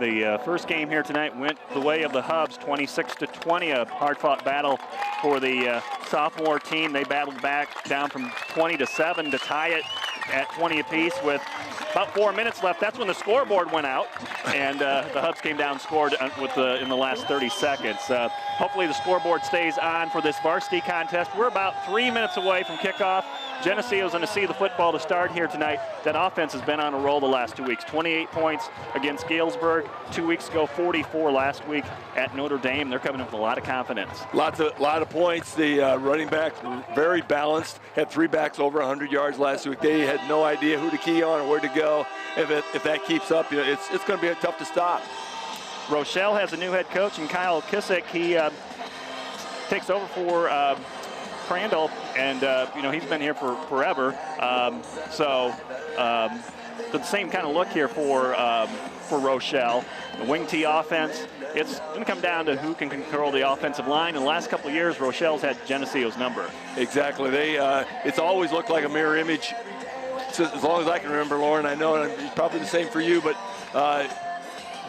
The first game here tonight went the way of the Hubs, 26-20, a hard-fought battle for the sophomore team. They battled back down from 20-7 to tie it at 20 apiece with about 4 minutes left. That's when the scoreboard went out, and the Hubs came down and scored in the last 30 seconds. Hopefully the scoreboard stays on for this varsity contest. We're about 3 minutes away from kickoff. Geneseo's going to see the football to start here tonight. That offense has been on a roll the last 2 weeks. 28 points against Galesburg. 2 weeks ago, 44 last week at Notre Dame. They're coming in with a lot of confidence. Lot of points. The running backs were very balanced. Had 3 backs over 100 yards last week. They had no idea who to key on or where to go. If that keeps up, it's going to be tough to stop. Rochelle has a new head coach, and Kyle Kissick, he takes over for Crandall, and he's been here for forever. The same kind of look here for Rochelle. The wing T offense, it's going to come down to who can control the offensive line. In the last couple of years, Rochelle's had Geneseo's number. Exactly. It's always looked like a mirror image. As long as I can remember, Lauren, I know it's probably the same for you, but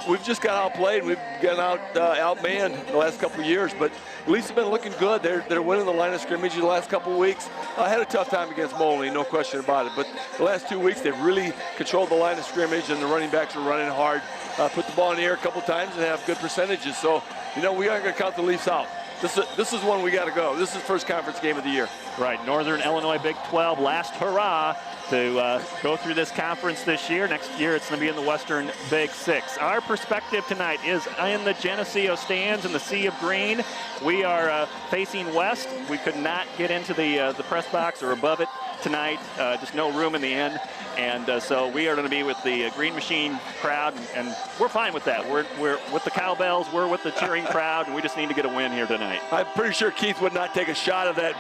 we've just got outplayed. We've gotten outmanned the last couple of years, but at least they've been looking good. They're winning the line of scrimmage the last couple of weeks. I had a tough time against Moline, no question about it, but the last 2 weeks they've really controlled the line of scrimmage, and the running backs are running hard. Put the ball in the air a couple times and have good percentages. So, we aren't going to count the Leafs out. This is one we got to go. This is the first conference game of the year. Right, Northern Illinois Big 12, last hurrah to go through this conference this year. Next year it's going to be in the Western Big 6. Our perspective tonight is in the Geneseo stands in the sea of green. We are facing west. We could not get into the press box or above it tonight. Just no room in the end. And so we are going to be with the Green Machine crowd, and we're fine with that. We're with the cowbells, we're with the cheering crowd, and we just need to get a win here tonight. I'm pretty sure Keith would not take a shot of that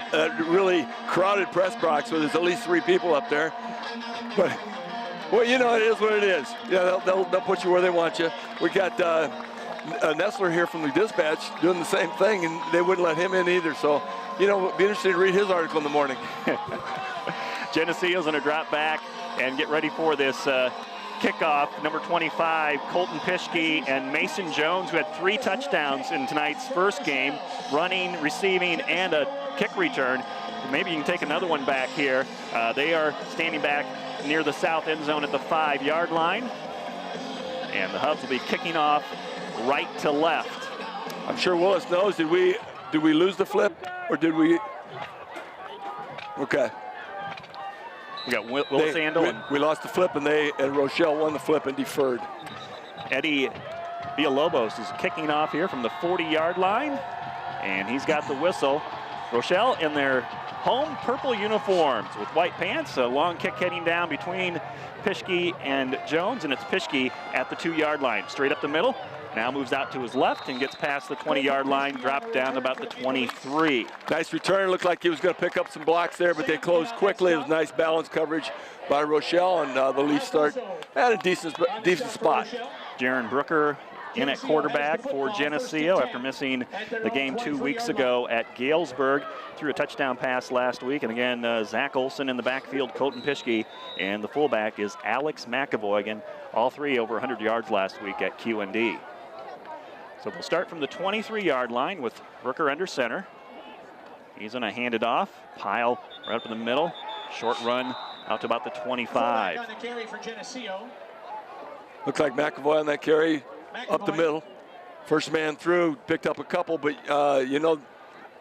really crowded press box where there's at least 3 people up there. But, well, it is what it is. Yeah, they'll put you where they want you. We got Nestler here from the Dispatch doing the same thing, and they wouldn't let him in either. So, it'd be interesting to read his article in the morning. Geneseo's going to drop back and get ready for this kickoff. Number 25, Colton Pischke and Mason Jones, who had 3 touchdowns in tonight's first game, running, receiving, and a kick return. Maybe you can take another one back here. They are standing back near the south end zone at the 5-yard line. And the Hubs will be kicking off right to left. I'm sure Willis knows. Did we lose the flip, or did we? Okay. We got Willis Andel. We lost the flip, and Rochelle won the flip and deferred. Eddie Villalobos is kicking off here from the 40-yard line, and he's got the whistle. Rochelle in their home purple uniforms with white pants. A long kick heading down between Pischke and Jones, and it's Pischke at the 2-yard line. Straight up the middle. Now moves out to his left and gets past the 20-yard line, dropped down about the 23. Nice return. Looked like he was going to pick up some blocks there, but they closed quickly. It was nice balanced coverage by Rochelle, and the Leafs start at a decent spot. Jaron Brooker in at quarterback for Geneseo after missing the game 2 weeks ago at Galesburg. Threw a touchdown pass last week. And again, Zach Olson in the backfield, Colton Pischke, and the fullback is Alex McAvoy. Again, all 3 over 100 yards last week at QND. So we'll start from the 23-yard line with Brooker under center. He's going to hand it off. Pyle right up in the middle. Short run out to about the 25. Looks like McAvoy on that carry up the middle. First man through, picked up a couple, but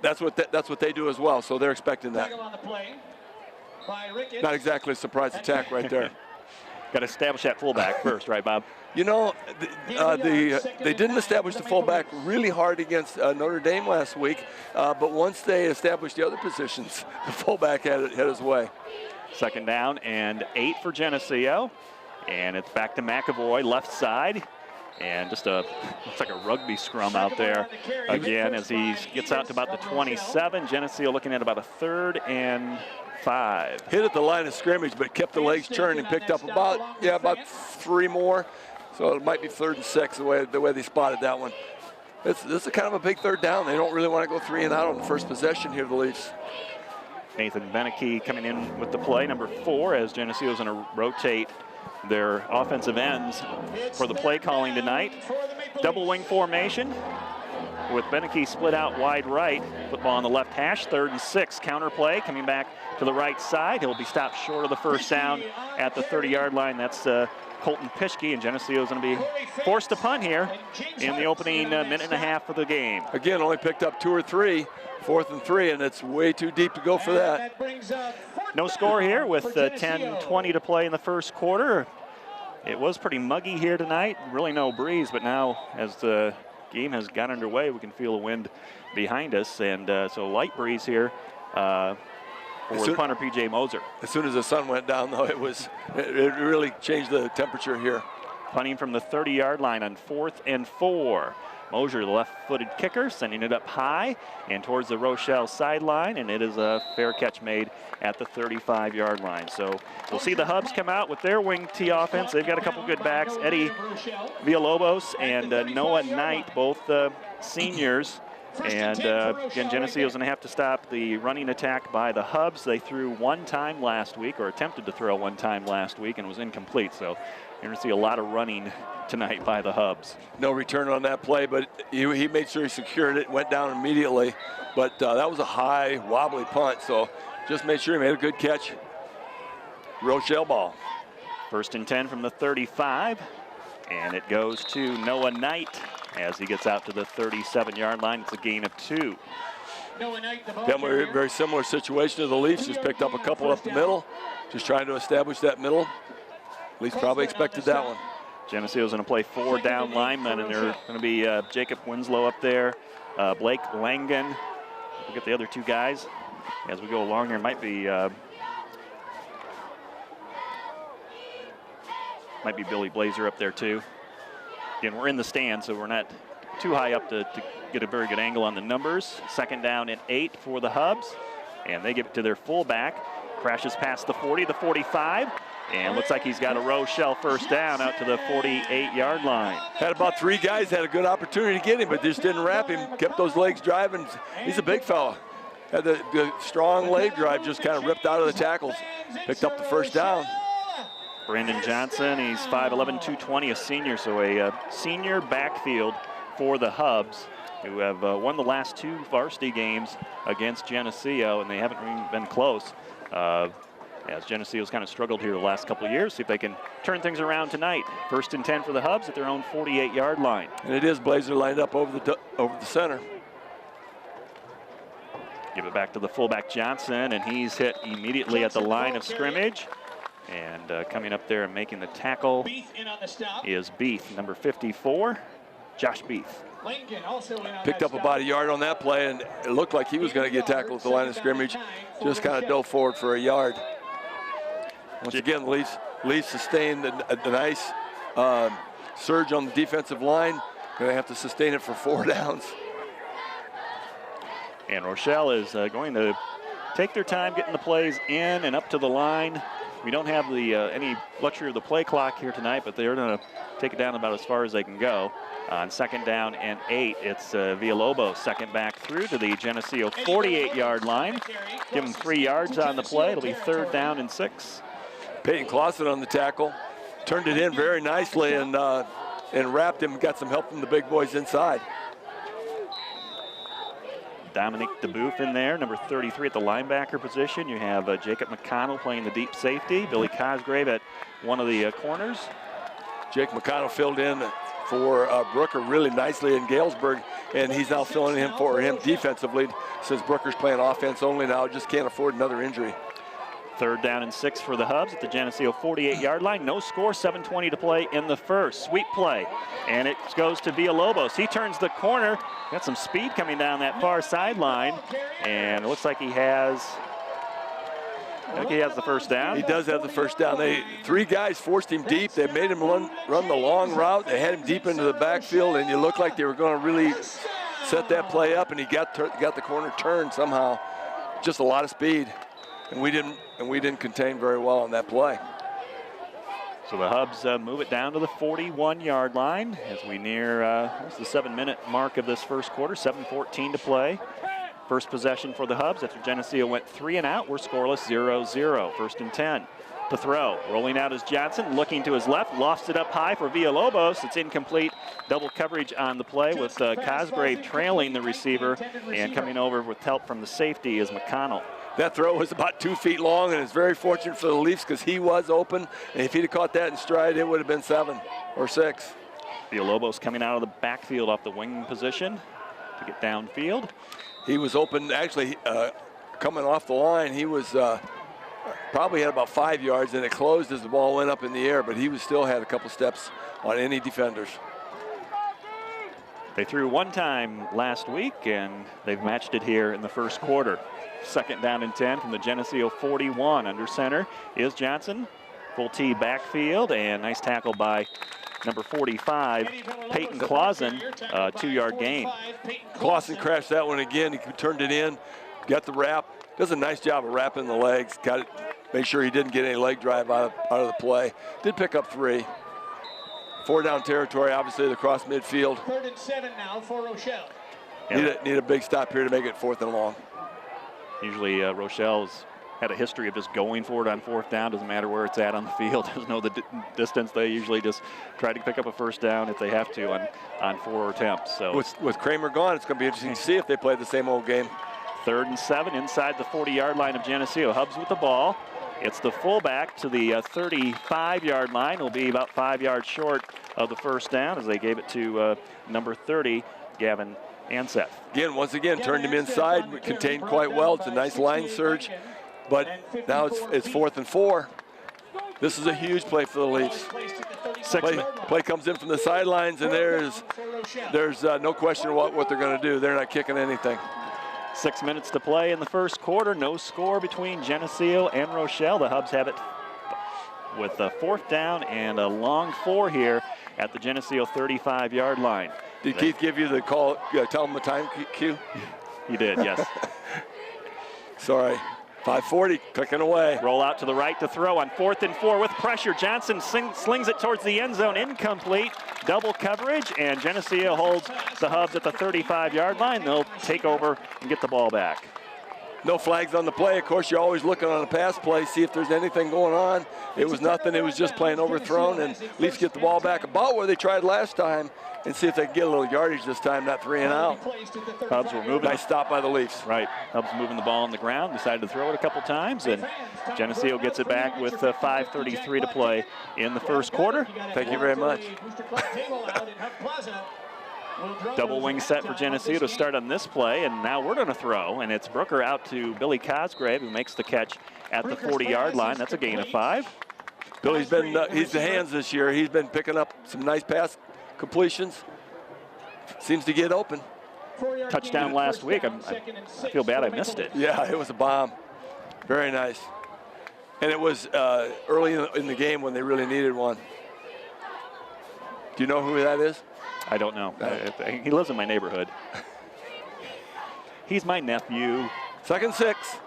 that's what they do as well. So they're expecting that. Not exactly a surprise attack right there. Got to establish that fullback first, right, Bob? They didn't establish the fullback really hard against Notre Dame last week, but once they established the other positions, the fullback had his way. Second down and 8 for Geneseo, and it's back to McAvoy, left side, and just looks like a rugby scrum out there again as he gets out to about the 27. Geneseo looking at about a 3rd and 5. Hit at the line of scrimmage, but kept the legs turned and picked up about 3 more. So it might be 3rd and 6 the way they spotted that one. This is kind of a big 3rd down. They don't really want to go 3 and out on the first possession here, the Leafs. Nathan Beneke coming in with the play, number 4, as Geneseo's going to rotate their offensive ends for the play calling tonight. Double wing formation with Beneke split out wide right. Football on the left hash, 3rd and 6. Counter play coming back to the right side. He'll be stopped short of the first down at the 30-yard line. That's Colton Pischke, and Geneseo is going to be forced to punt here in the opening minute and a half of the game. Again, only picked up 2 or 3, 4th and 3, and it's way too deep to go for that. No score here with 10:20 to play in the first quarter. It was pretty muggy here tonight. Really no breeze, but now as the game has got underway, we can feel the wind behind us, and so light breeze here for punter P.J. Moser. As soon as the sun went down, though, it really changed the temperature here. Punting from the 30-yard line on 4th and 4. Moser, the left-footed kicker, sending it up high and towards the Rochelle sideline, and it is a fair catch made at the 35-yard line. So we'll see the Hubs come out with their wing T offense. They've got a couple good backs, Eddie Villalobos and Noah Knight, both seniors. And again, Geneseo is going to have to stop the running attack by the Hubs. They threw one time last week, or attempted to throw one time last week, and was incomplete. So you're going to see a lot of running tonight by the Hubs. No return on that play, but he made sure he secured it, went down immediately. But that was a high, wobbly punt, so just made sure he made a good catch. Rochelle ball. 1st and 10 from the 35, and it goes to Noah Knight as he gets out to the 37-yard line. It's a gain of 2. Very similar situation to the Leafs. Just picked up a couple up the middle, just trying to establish that middle. Leafs probably expected that one. Geneseo is going to play 4 down linemen, and they're going to be Jacob Winslow up there, Blake Langen. We'll get the other 2 guys as we go along here. Might be Billy Blazer up there too. Again, we're in the stand, so we're not too high up to get a very good angle on the numbers. 2nd down and 8 for the Hubs, and they give it to their fullback. Crashes past the 40, the 45, and looks like he's got a Rochelle first down out to the 48-yard line. Had about 3 guys had a good opportunity to get him, but just didn't wrap him. Kept those legs driving. He's a big fella. Had the strong leg drive, just kind of ripped out of the tackles. Picked up the first down. Brandon Johnson, he's 5'11", 220, a senior, so a senior backfield for the Hubs, who have won the last 2 varsity games against Geneseo, and they haven't even been close. As Geneseo's kind of struggled here the last couple of years, see if they can turn things around tonight. 1st and 10 for the Hubs at their own 48-yard line. And it is Blazer lined up over the center. Give it back to the fullback Johnson, and he's hit immediately at the line of scrimmage. And coming up there and making the tackle is Beath, number 54, Josh Beath. Picked up about a yard on that play, and it looked like he was going to get tackled at the line of scrimmage. Just kind of dove forward for a yard. Once again, Leafs sustained a nice surge on the defensive line. Going to have to sustain it for 4 downs. And Rochelle is going to take their time getting the plays in and up to the line. We don't have the any luxury of the play clock here tonight, but they're going to take it down about as far as they can go. On 2nd down and 8, it's Villalobos, 2nd back through to the Geneseo 48-yard line. Give him 3 yards on the play. It'll be 3rd down and 6. Peyton Clausen on the tackle. Turned it in very nicely and wrapped him. Got some help from the big boys inside. Dominic DeBoof in there, number 33 at the linebacker position. You have Jacob McConnell playing the deep safety. Billy Cosgrave at one of the corners. Jake McConnell filled in for Brooker really nicely in Galesburg, and he's now filling in for him defensively since Brooker's playing offense only now. Just can't afford another injury. 3rd down and 6 for the Hubs at the Geneseo 48-yard line. No score, 7:20 to play in the first. Sweep play, and it goes to Villalobos. He turns the corner. Got some speed coming down that far sideline, and it looks like he has the first down. He does have the first down. 3 guys forced him deep. They made him run the long route. They had him deep into the backfield, and you looked like they were going to really set that play up, and he got the corner turned somehow. Just a lot of speed. And we didn't contain very well on that play. So the Hubs move it down to the 41-yard line as we near the 7-minute mark of this first quarter. 7:14 to play. First possession for the Hubs after Geneseo went 3 and out. We're scoreless 0-0. 1st and 10. to throw. Rolling out is Johnson, looking to his left, lofts it up high for Villalobos. It's incomplete. Double coverage on the play with Cosgrave trailing the receiver, and coming over with help from the safety is McConnell. That throw was about 2 feet long, and it's very fortunate for the Leafs because he was open, and if he'd have caught that in stride, it would have been 7 or 6. Villalobos coming out of the backfield off the wing position to get downfield. He was open, actually, coming off the line. He was probably had about 5 yards, and it closed as the ball went up in the air, but he still had a couple steps on any defenders. They threw one time last week, and they've matched it here in the first quarter. 2nd down and 10 from the Geneseo 41. Under center is Johnson. Full T backfield, and nice tackle by number 45, Peyton Clausen, 2-yard gain. Clausen crashed that one again. He turned it in, got the wrap. Does a nice job of wrapping the legs. Got it. Make sure he didn't get any leg drive out of the play. Did pick up 3. 4-down territory, obviously, across midfield. 3rd and 7 now for Rochelle. Need a big stop here to make it 4th and long. Usually Rochelle's had a history of just going for it on 4th down. Doesn't matter where it's at on the field. Doesn't know the distance. They usually just try to pick up a 1st down if they have to on 4 attempts. So with Kramer gone, it's going to be interesting to see if they play the same old game. 3rd and 7 inside the 40-yard line of Geneseo. Hubs with the ball. It's the fullback to the 35-yard line. Will be about 5 yards short of the 1st down as they gave it to number 30, Gavin Anseth. Once again, turned him inside, contained quite well. It's a nice line surge, but now it's 4th and 4. This is a huge play for the Leafs. Play comes in from the sidelines, and there's no question what they're going to do. They're not kicking anything. 6 minutes to play in the first quarter. No score between Geneseo and Rochelle. The Hubs have it with a 4th down and a long 4 here at the Geneseo 35-yard line. Did Keith give you the call, tell him the time cue? He did, yes. Sorry. 5:40, clicking away. Roll out to the right to throw on 4th and 4 with pressure. Johnson slings it towards the end zone, incomplete. Double coverage, and Geneseo holds the Hubs at the 35-yard line. They'll take over and get the ball back. No flags on the play. Of course, you're always looking on a pass play, see if there's anything going on. It was nothing. It was just playing overthrown, and Leafs get the ball back about where they tried last time and see if they can get a little yardage this time, not 3 and out. Hubs were moving. Nice stop by the Leafs. Right. Hubs moving the ball on the ground, decided to throw it a couple times, and Geneseo gets it back with 5:33 to play in the first quarter. Thank you very much. Double wing set for Geneseo to start on this play, and now we're going to throw, and it's Brooker out to Billy Cosgrave, who makes the catch at the 40-yard line. That's a gain of 5. Billy's been he's the hands this year. He's been picking up some nice pass completions. Seems to get open. Touchdown last week. I feel bad I missed it. Yeah, it was a bomb. Very nice. And it was early in the game when they really needed one. Do you know who that is? I don't know. He lives in my neighborhood. He's my nephew. 2nd and 6.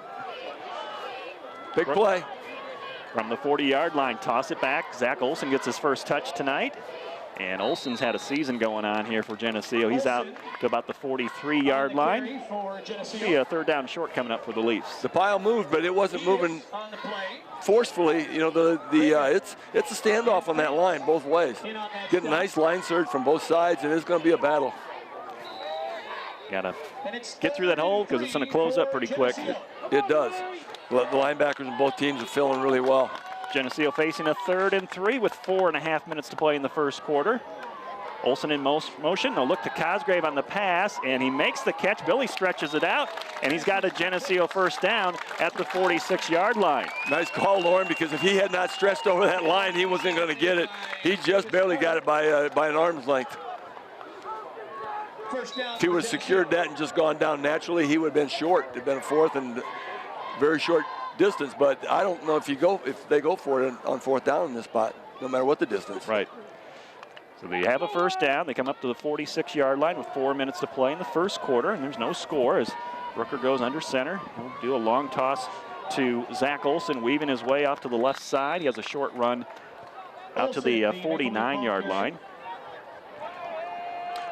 Big play. From the 40-yard line, toss it back. Zach Olson gets his first touch tonight. And Olson's had a season going on here for Geneseo. He's out to about the 43-yard line. Be a 3rd down short coming up for the Leafs. The pile moved, but it wasn't moving forcefully. You know, it's a standoff on that line both ways. Get a nice line surge from both sides, and it's going to be a battle. Got to get through that hole because it's going to close up pretty quick. It does. The linebackers in both teams are filling really well. Geneseo facing a 3rd and 3 with 4.5 minutes to play in the first quarter. Olson in motion. They'll look to Cosgrave on the pass, and he makes the catch. Billy stretches it out, and he's got a Geneseo 1st down at the 46-yard line. Nice call, Lauren, because if he had not stretched over that line, he wasn't going to get it. He just barely got it by an arm's length. If he would have secured that and just gone down naturally, he would have been short. It'd been a 4th and very short distance, but I don't know if they go for it on 4th down in this spot, no matter what the distance. Right. So they have a 1st down. They come up to the 46-yard line with 4 minutes to play in the first quarter, and there's no score as Brooker goes under center. He'll do a long toss to Zach Olson, weaving his way off to the left side. He has a short run out to the 49-yard line.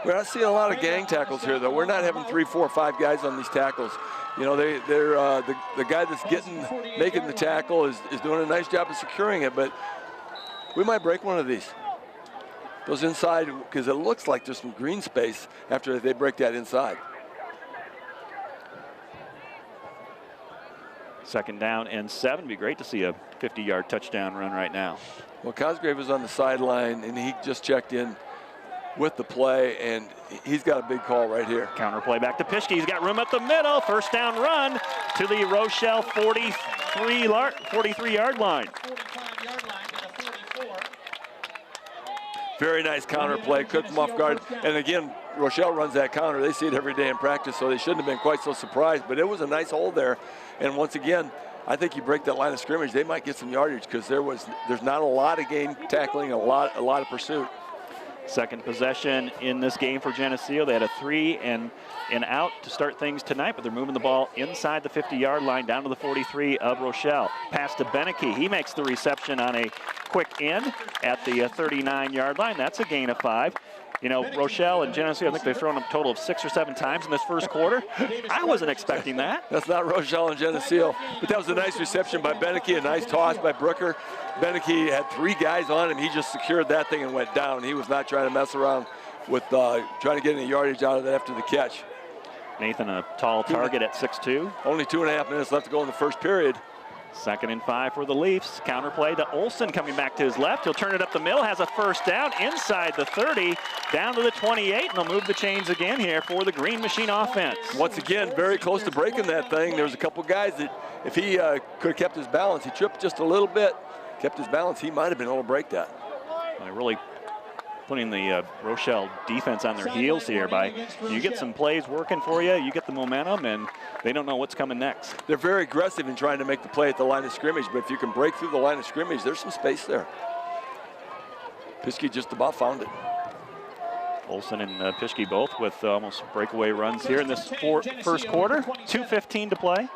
We're not seeing a lot of gang tackles here, though. We're not having 3, 4, 5 guys on these tackles. You know, the guy that's making the tackle is doing a nice job of securing it, but we might break one of these. Those inside, because it looks like there's some green space after they break that inside. 2nd down and 7. Be great to see a 50-yard touchdown run right now. Well, Cosgrave was on the sideline, and he just checked in with the play, and he's got a big call right here. Counter play back to Pischke. He's got room up the middle. 1st down run to the Rochelle 43-yard line. 45-yard line to the 44. Very nice counter play, took them off guard. And again, Rochelle runs that counter. They see it every day in practice, so they shouldn't have been quite so surprised. But it was a nice hold there. And once again, I think you break that line of scrimmage, they might get some yardage because there's not a lot of game tackling, a lot of pursuit. 2nd possession in this game for Geneseo. They had a 3 and out to start things tonight, but they're moving the ball inside the 50-yard line down to the 43 of Rochelle. Pass to Beneke. He makes the reception on a quick in at the 39-yard line. That's a gain of 5. You know, Rochelle and Geneseo, I think they've thrown a total of 6 or 7 times in this first quarter. I wasn't expecting that. That's not Rochelle and Geneseo, but that was a nice reception by Beneke, a nice toss by Brooker. Beneke had 3 guys on him. He just secured that thing and went down. He was not trying to mess around with trying to get any yardage out of it after the catch. Nathan, a tall target at 6'2". Only 2.5 minutes left to go in the first period. 2nd and 5 for the Leafs. Counter play to Olsen coming back to his left. He'll turn it up the middle, has a 1st down inside the 30, down to the 28, and they'll move the chains again here for the Green Machine offense. Once again, very close to breaking that thing. There was a couple guys that if he could have kept his balance, he tripped just a little bit, kept his balance, he might have been able to break that. They're really putting the Rochelle defense on their heels here by you get some plays working for you, you get the momentum, and they don't know what's coming next. They're very aggressive in trying to make the play at the line of scrimmage, but if you can break through the line of scrimmage, there's some space there. Pischke just about found it. Olsen and Pischke both with almost breakaway runs here in this first quarter. 2:15 to play.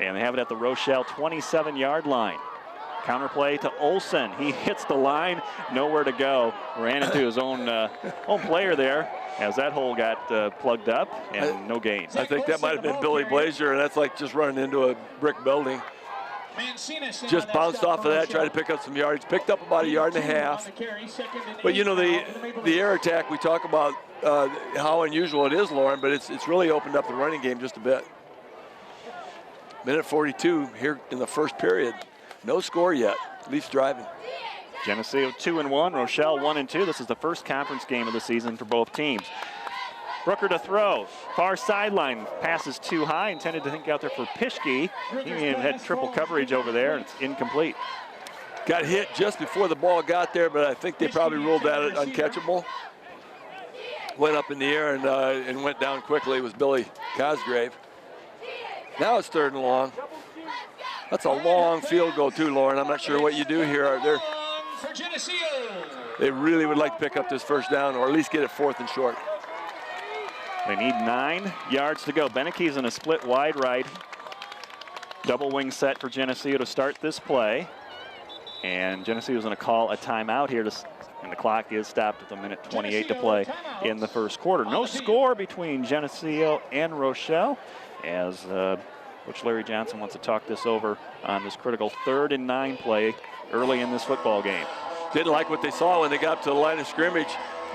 And they have it at the Rochelle 27-yard line. Counter play to Olsen. He hits the line, nowhere to go. Ran into his own player there as that hole got plugged up and no gain. I think that might have been Billy Blazer, and that's like just running into a brick building. Just bounced off of that, tried to pick up some yards, picked up about 1.5 yards. But you know, the air attack, we talk about how unusual it is, Lauren, but it's really opened up the running game just a bit. Minute 42 here in the first period. No score yet. Leafs driving. Geneseo 2-1, Rochelle 1-2. This is the first conference game of the season for both teams. Brooker to throw. Far sideline. Passes too high. Intended to think out there for Pischke. He had triple coverage over there, and it's incomplete. Got hit just before the ball got there, but I think they probably ruled that uncatchable. Went up in the air and went down quickly. It was Billy Cosgrave. Now it's 3rd and long. That's a long field goal too, Lauren. I'm not sure what you do here. They really would like to pick up this 1st down or at least get it 4th and short. They need 9 yards to go. Beneke's in a split wide right. Double wing set for Geneseo to start this play. And Geneseo is going to call a timeout here, and the clock is stopped at the minute 28 to play in the first quarter. No score between Geneseo and Rochelle as Coach Larry Johnson wants to talk this over on this critical 3rd and 9 play early in this football game. Didn't like what they saw when they got up to the line of scrimmage.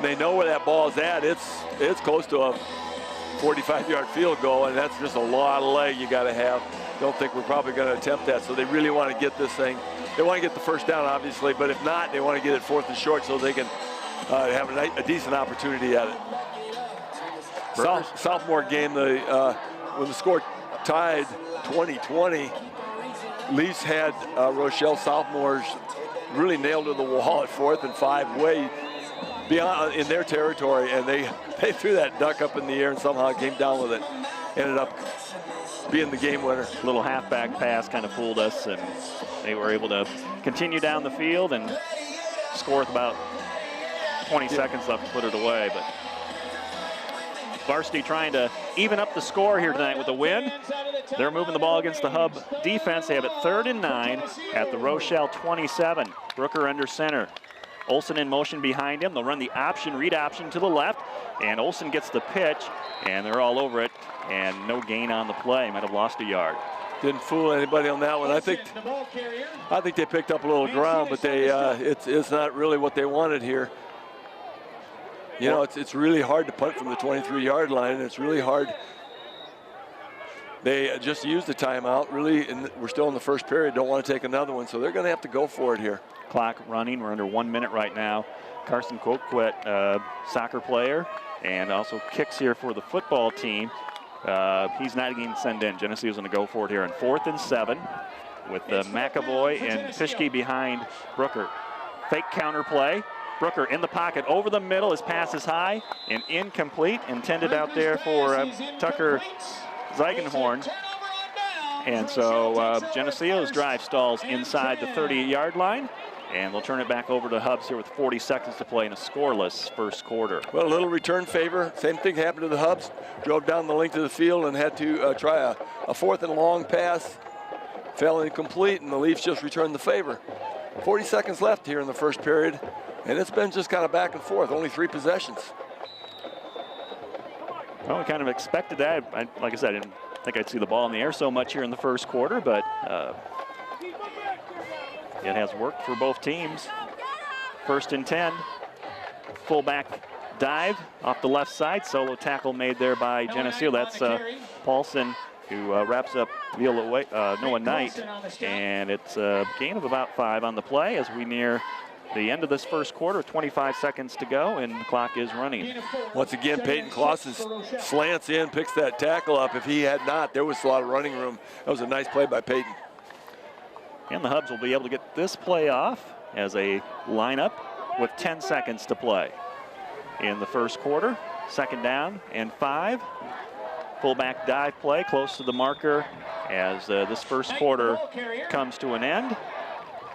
They know where that ball is at. It's close to a 45-yard field goal, and that's just a lot of leg you got to have. Don't think we're probably going to attempt that, so they really want to get this thing. They want to get the 1st down, obviously, but if not, they want to get it 4th and short so they can have a decent opportunity at it. Sophomore game, when the score tied 20-20, Leafs had Rochelle sophomores really nailed to the wall at 4th and 5 way beyond in their territory, and they threw that duck up in the air and somehow came down with it. Ended up being the game winner. Little halfback pass kind of fooled us, and they were able to continue down the field and score with about 20 seconds left to put it away. But varsity trying to even up the score here tonight with a win. They're moving the ball against the Hub defense. They have it 3rd and 9 at the Rochelle 27. Brooker under center. Olsen in motion behind him. They'll run the option, read option to the left, and Olsen gets the pitch, and they're all over it, and no gain on the play. Might have lost a yard. Didn't fool anybody on that one. I think they picked up a little ground, but it's not really what they wanted here. You know, it's really hard to punt from the 23-yard line, and it's really hard. They just used the timeout, really, and we're still in the first period, don't want to take another one, so they're going to have to go for it here. Clock running, we're under 1 minute right now. Carson Coquet, soccer player, and also kicks here for the football team. He's not getting sent in. Geneseo's going to go for it here on 4th and 7 with McAvoy and Fischke behind Brooker. Fake counter play. Brooker in the pocket, over the middle. His pass is high and incomplete. Intended out there for Tucker Zeigenhorn. And so Geneseo's drive stalls inside the 30-yard line. And they'll turn it back over to Hubs here with 40 seconds to play in a scoreless first quarter. Well, a little return favor. Same thing happened to the Hubs. Drove down the length of the field and had to try a 4th and long pass. Fell incomplete, and the Leafs just returned the favor. 40 seconds left here in the first period, and it's been just kind of back and forth. Only 3 possessions. Well, we kind of expected that. Like I said, I didn't think I'd see the ball in the air so much here in the first quarter, but it has worked for both teams. 1st and 10. Fullback dive off the left side. Solo tackle made there by Geneseo. That's Paulson, who wraps up Noah Knight. And it's a gain of about 5 on the play as we near the end of this first quarter. 25 seconds to go, and the clock is running. Once again, Peyton Clausen slants in, picks that tackle up. If he had not, there was a lot of running room. That was a nice play by Peyton. And the Hubs will be able to get this play off as a lineup with 10 seconds to play in the first quarter. 2nd down and 5. Fullback dive play close to the marker as this first quarter comes to an end.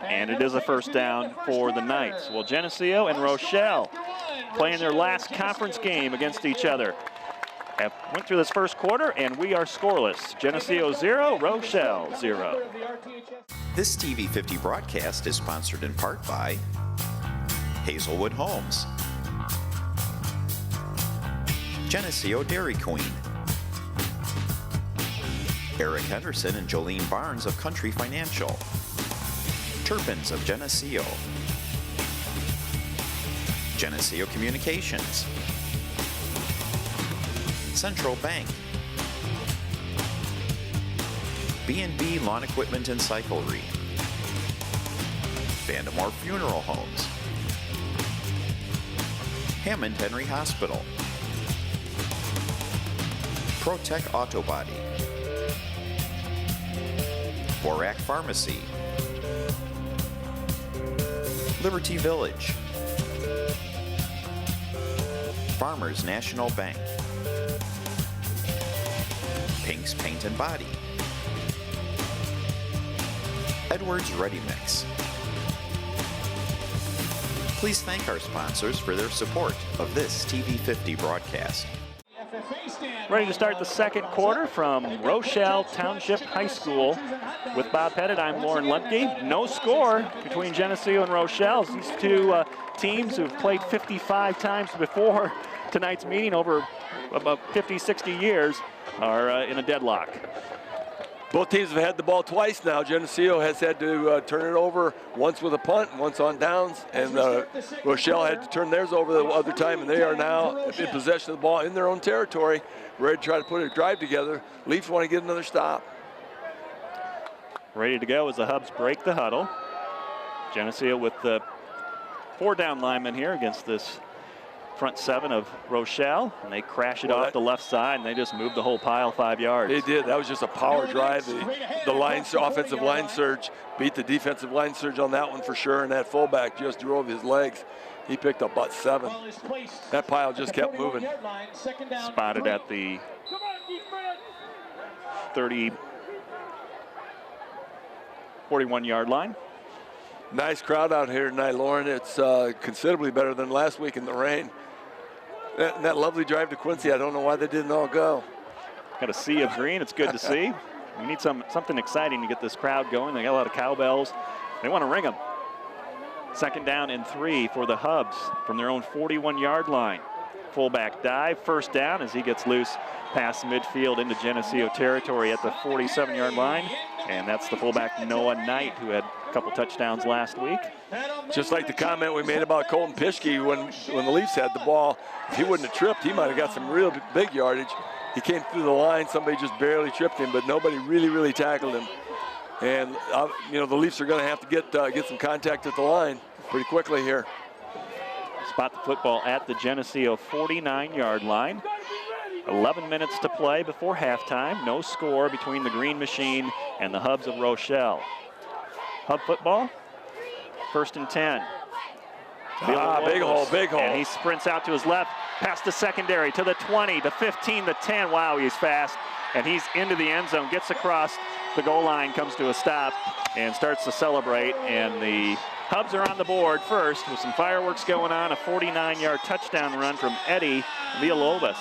And it is a 1st down for the Knights. Well, Geneseo and Rochelle playing their last conference game against each other. Went through this first quarter, and we are scoreless. Geneseo 0, Rochelle 0. This TV 50 broadcast is sponsored in part by Hazelwood Homes, Geneseo Dairy Queen, Eric Henderson and Jolene Barnes of Country Financial, Turpins of Geneseo, Geneseo Communications, Central Bank, B&B Lawn Equipment and Cyclery, Vandemore Funeral Homes, Hammond Henry Hospital, ProTech Auto Body, Borac Pharmacy, Liberty Village, Farmers National Bank, Pink's Paint and Body, Edwards Ready Mix. Please thank our sponsors for their support of this TV 50 broadcast. Ready to start the second quarter from Rochelle Township High School. With Bob Pettit, I'm Lauren Lemke. No score between Geneseo and Rochelle. These two teams who've played 55 times before tonight's meeting, over about 50, 60 years, are in a deadlock. Both teams have had the ball twice now. Geneseo has had to turn it over once with a punt, once on downs, and Rochelle had to turn theirs over the other time, and they are now in possession of the ball in their own territory, ready to try to put a drive together. Leafs want to get another stop. Ready to go as the Hubs break the huddle. Geneseo with the 4 down linemen here against this front 7 of Rochelle, and they crash it off the left side, and they just moved the whole pile 5 yards. They did. That was just a power drive. The offensive line surge beat the defensive line surge on that one for sure, and that fullback just drove his legs. He picked up about 7. That pile just kept moving. Spotted at the 41-yard line. Nice crowd out here tonight, Lauren. It's considerably better than last week in the rain. That lovely drive to Quincy, I don't know why they didn't all go. Got a sea of green. It's good to see. We need something exciting to get this crowd going. They got a lot of cowbells. They want to ring them. Second down and 3 for the Hubs from their own 41-yard line. Fullback dive, first down as he gets loose past midfield into Geneseo territory at the 47-yard line. And that's the fullback Noah Knight, who had a couple touchdowns last week. Just like the comment we made about Colton Pischke when the Leafs had the ball, if he wouldn't have tripped, he might have got some real big yardage. He came through the line, somebody just barely tripped him, but nobody really tackled him. And you know, the Leafs are going to have to get some contact at the line pretty quickly here. Spot the football at the Geneseo 49-yard line. 11 minutes to play before halftime. No score between the Green Machine and the Hubs of Rochelle. Hub football, 1st and 10. Big hole. And he sprints out to his left, past the secondary, to the 20, to 15, to 10. Wow, he's fast. And he's into the end zone, gets across the goal line, comes to a stop, and starts to celebrate. And the Hubs are on the board first with some fireworks going on, a 49-yard touchdown run from Eddie Villalobos.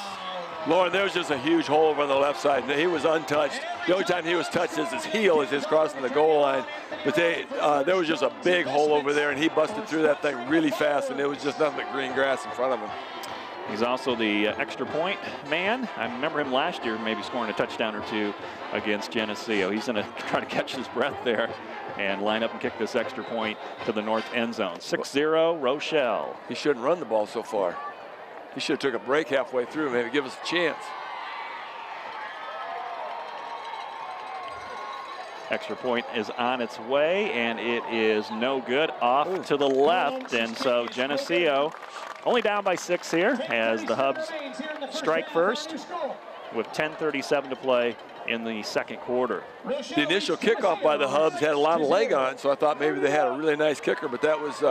Lauren, there was just a huge hole over on the left side. He was untouched. The only time he was touched is his heel as he's crossing the goal line. But there was just a big hole over there, and he busted through that thing really fast, and it was just nothing but green grass in front of him. He's also the extra point man. I remember him last year maybe scoring a touchdown or two against Geneseo. He's going to try to catch his breath there and line up and kick this extra point to the north end zone. 6-0 Rochelle. He shouldn't run the ball so far. He should have took a break halfway through, maybe give us a chance. Extra point is on its way, and it is no good, off to the left. And so Geneseo only down by 6 here as the Hubs strike first with 10:37 to play in the second quarter. The initial kickoff by the Hubs had a lot of leg on it, so I thought maybe they had a really nice kicker, but that was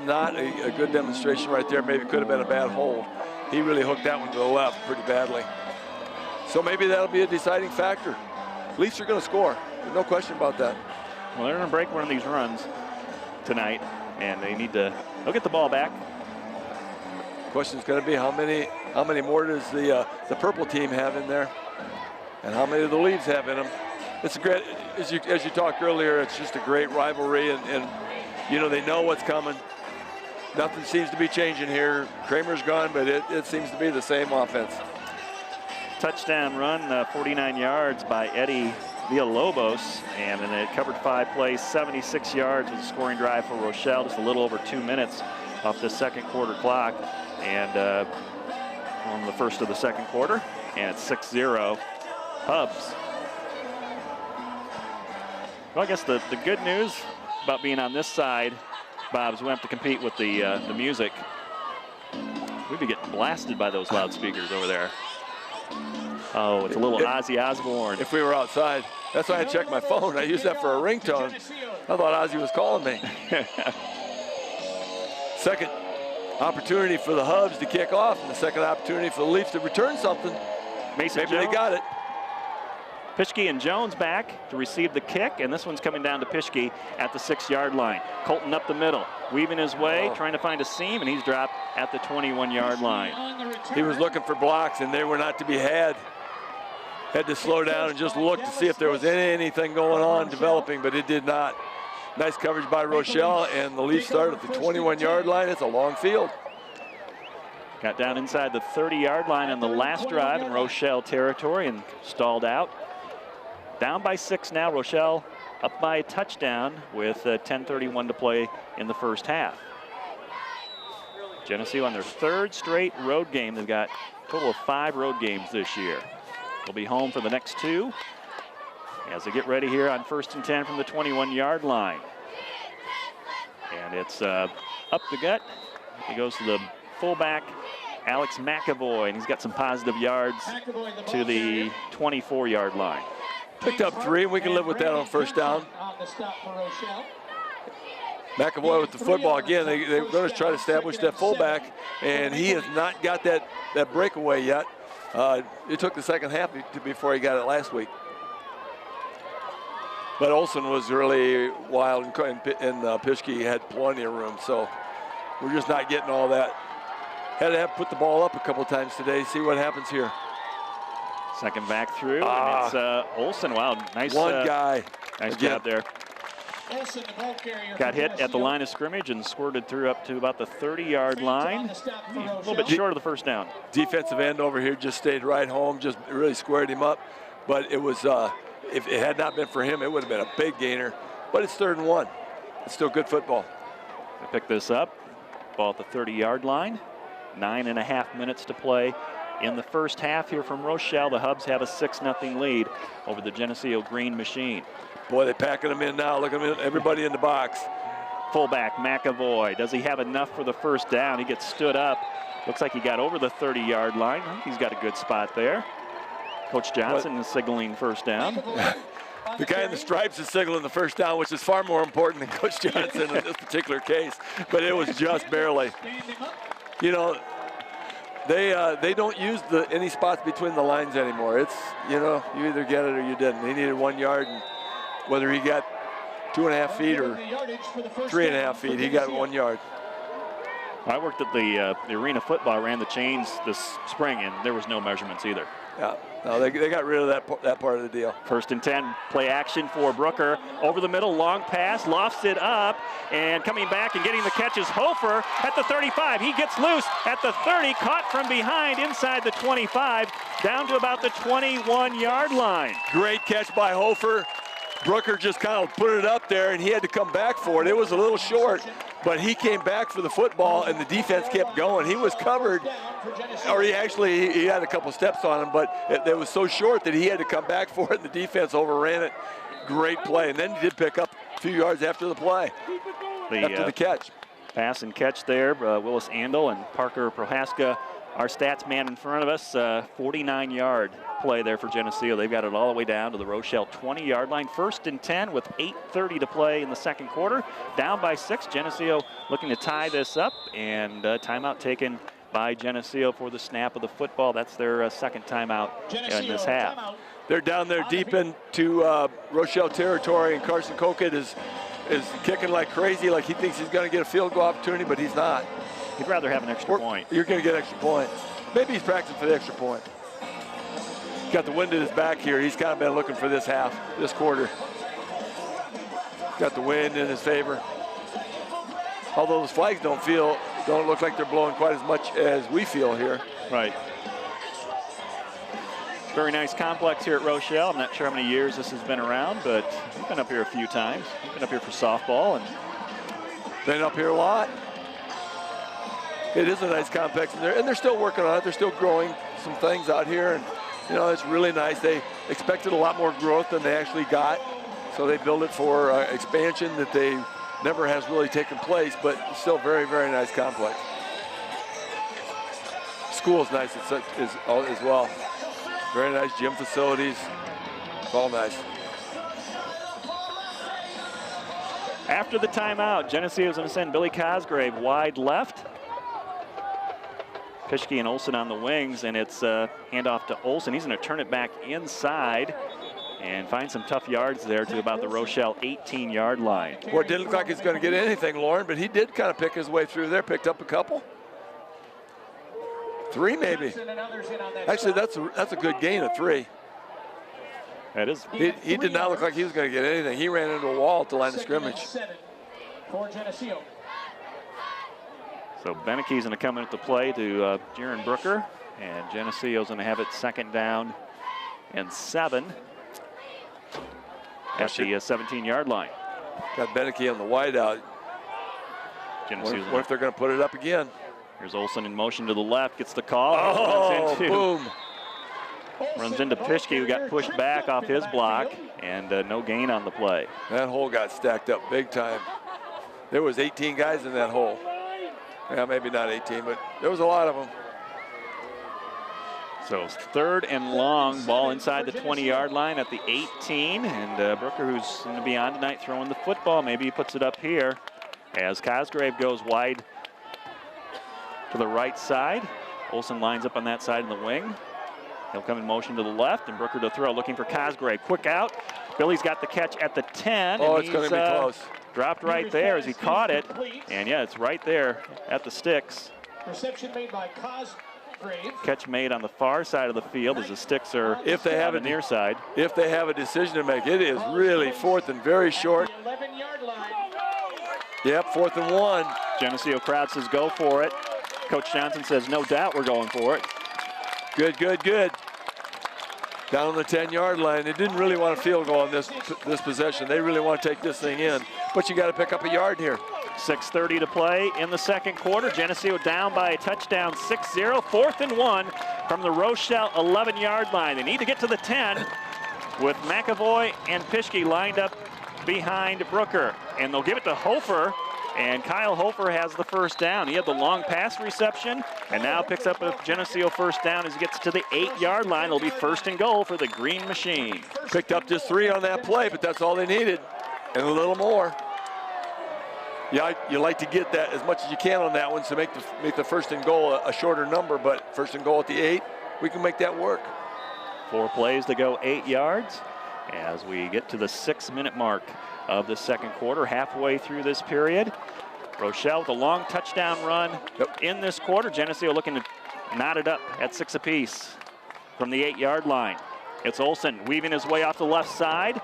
not a good demonstration right there. Maybe it could have been a bad hold. He really hooked that one to the left pretty badly. So maybe that'll be a deciding factor. Leafs are going to score. There's no question about that. Well, they're going to break one of these runs tonight, and they need to. They'll get the ball back. Question's going to be how many more does the purple team have in there, and how many of the Leafs have in them. It's a great, as you talked earlier, it's just a great rivalry, and you know they know what's coming. Nothing seems to be changing here. Kramer's gone, but it seems to be the same offense. Touchdown run, 49 yards by Eddie Villalobos, and then it covered 5 plays, 76 yards with a scoring drive for Rochelle, just a little over 2 minutes off the second quarter clock, and on the first of the second quarter, and it's 6-0 Hubs. Well, I guess the good news about being on this side, Bob, is we have to compete with the music. We'd be getting blasted by those loudspeakers over there. Oh, it's a little Ozzy Osbourne. If we were outside, that's why I checked my phone. I used that for a ringtone. I thought Ozzy was calling me. Second opportunity for the Hubs to kick off, and the second opportunity for the Leafs to return something. Maybe they got it. Pischke and Jones back to receive the kick, and this one's coming down to Pischke at the 6-yard line. Colton up the middle, weaving his way, trying to find a seam, and he's dropped at the 21-yard line. He was looking for blocks, and they were not to be had. Had to slow down and just look to see if there was anything going on developing, but it did not. Nice coverage by Rochelle, and the Leafs start at the 21-yard line. It's a long field. Got down inside the 30-yard line on the last drive in Rochelle territory and stalled out. Down by 6 now. Rochelle up by a touchdown with 10:31 to play in the first half. Geneseo on their 3rd straight road game. They've got a total of 5 road games this year. They'll be home for the next 2 as they get ready here on 1st and 10 from the 21-yard line. And it's up the gut. He goes to the fullback, Alex McAvoy, and he's got some positive yards to the 24-yard line. Picked up 3, and we can live with that on first down. McAvoy with the football again. They're going to try to establish that fullback, and he has not got that breakaway yet. It took the second half before he got it last week. But Olsen was really wild, and Pischke had plenty of room, so we're just not getting all that. Had to put the ball up a couple times today, see what happens here. Second back through, and it's Olsen. Wow, nice guy. Nice job there. Olsen, the ball carrier got for hit at the Geneseo. line of scrimmage and squirted through up to about the 30-yard line. On the stop for A little Rochelle. bit short of the first down. Defensive end over here just stayed right home, just really squared him up. But it was, if it had not been for him, it would have been a big gainer. But it's 3rd and 1. It's still good football. They pick this up. Ball at the 30-yard line. 9.5 minutes to play in the first half here from Rochelle. The Hubs have a 6-0 lead over the Geneseo Green Machine. Boy, they're packing them in now. Look at them, everybody in the box. Fullback McAvoy. Does he have enough for the first down? He gets stood up. Looks like he got over the 30-yard line. I think he's got a good spot there. Coach Johnson is signaling first down. The guy in the stripes is signaling the first down, which is far more important than Coach Johnson in this particular case. But it was just barely. You know, they don't use any spots between the lines anymore. It's, you know, you either get it or you didn't. He needed 1 yard, and whether he got 2.5 feet or 3.5 feet, he got 1 yard. I worked at the arena football, ran the chains this spring, and there was no measurements either. Yeah, no, they got rid of that part of the deal. 1st and 10, play action for Brooker. Over the middle, long pass, lofts it up, and coming back and getting the catch is Hofer at the 35. He gets loose at the 30, caught from behind inside the 25, down to about the 21-yard line. Great catch by Hofer. Brooker just kind of put it up there, and he had to come back for it. It was a little short, but he came back for the football, and the defense kept going. He was covered, or he had a couple steps on him, but it was so short that he had to come back for it, and the defense overran it. Great play, and then he did pick up a few yards after the play, after the catch. Pass and catch there, Willis Andel and Parker Prohaska. Our stats man in front of us, 49-yard play there for Geneseo. They've got it all the way down to the Rochelle 20-yard line. 1st and 10 with 8:30 to play in the second quarter. Down by 6. Geneseo looking to tie this up, and timeout taken by Geneseo for the snap of the football. That's their second timeout in this half. They're down there deep into Rochelle territory, and Carson Kokett is kicking like crazy, like he thinks he's going to get a field goal opportunity, but he's not. He'd rather have an extra point. You're going to get an extra point. Maybe he's practicing for the extra point. Got the wind at his back here. He's kind of been looking for this half, this quarter. Got the wind in his favor. Although those flags don't look like they're blowing quite as much as we feel here. Right. Very nice complex here at Rochelle. I'm not sure how many years this has been around, but we've been up here a few times. We've been up here for softball and been up here a lot. It is a nice complex, and they're still working on it. They're still growing some things out here, and you know, it's really nice. They expected a lot more growth than they actually got, so they built it for expansion that they never has really taken place, but it's still very, very nice complex. School's nice as well. Very nice gym facilities. It's all nice. After the timeout, Geneseo is going to send Billy Cosgrave wide left. Pischke and Olsen on the wings, and it's handoff to Olsen. He's going to turn it back inside and find some tough yards there to about the Rochelle 18-yard line. Well, it didn't look like he's going to get anything, Lauren, but he did kind of pick his way through there, picked up a couple. 3 maybe. Actually, that's a good gain of 3. That is. He did not look like he was going to get anything. He ran into a wall at the line of scrimmage. For Geneseo. So Beneke's going to come into play to Jaron Brooker, and Geneseo's going to have it 2nd down and 7 at the 17-yard line. Got Beneke on the wide out. What if they're going to put it up again? Here's Olsen in motion to the left, gets the call. Oh, boom. Runs into Pischke, who got pushed back off his block, and no gain on the play. That hole got stacked up big time. There was 18 guys in that hole. Yeah, maybe not 18, but there was a lot of them. So 3rd and long, ball inside the 20-yard line at the 18, and Brooker, who's going to be on tonight, throwing the football. Maybe he puts it up here as Cosgrave goes wide to the right side. Olsen lines up on that side in the wing. He'll come in motion to the left, and Brooker to throw, looking for Cosgrave. Quick out. Billy's got the catch at the 10. Oh, it's going to be close. Dropped right there as he caught it. And yeah, it's right there at the sticks. Reception made by Catch made on the far side of the field as the sticks are if they have on the near side. If they have a decision to make, it is really 4th and very short. 11-yard line. Yep, 4th and 1. Geneseo crowd says go for it. Coach Johnson says no doubt we're going for it. Good, good, good. Down on the 10-yard line. They didn't really want a field goal on this possession. They really want to take this thing in. But you got to pick up a yard here. 6:30 to play in the second quarter. Geneseo down by a touchdown, 6-0. 4th and 1 from the Rochelle 11-yard line. They need to get to the 10 with McAvoy and Pischke lined up behind Brooker. And they'll give it to Hofer. And Kyle Hofer has the first down. He had the long pass reception and now picks up a Geneseo first down as he gets to the 8-yard line. It'll be 1st and goal for the Green Machine. Picked up just 3 on that play, but that's all they needed and a little more. Yeah, you like to get that as much as you can on that one to make the 1st and goal a shorter number, but 1st and goal at the 8, we can make that work. 4 plays to go, 8 yards as we get to the 6-minute mark of the second quarter, halfway through this period. Rochelle with a long touchdown run in this quarter. Geneseo looking to knot it up at 6 apiece from the 8-yard line. It's Olsen weaving his way off the left side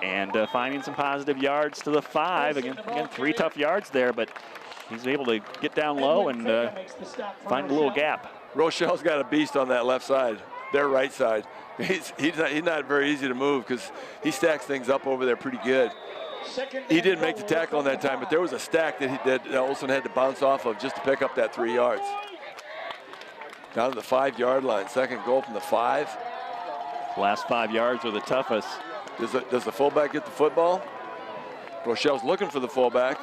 and finding some positive yards to the 5. Again, 3 tough yards there, but he's able to get down low and find a little gap. Rochelle's got a beast on that left side, their right side. He's not very easy to move because he stacks things up over there pretty good. He didn't make the tackle on that time, but there was a stack that Olsen had to bounce off of just to pick up that 3 yards. Down to the 5-yard line, 2nd goal from the 5. Last 5 yards were the toughest. Does the fullback get the football? Rochelle's looking for the fullback.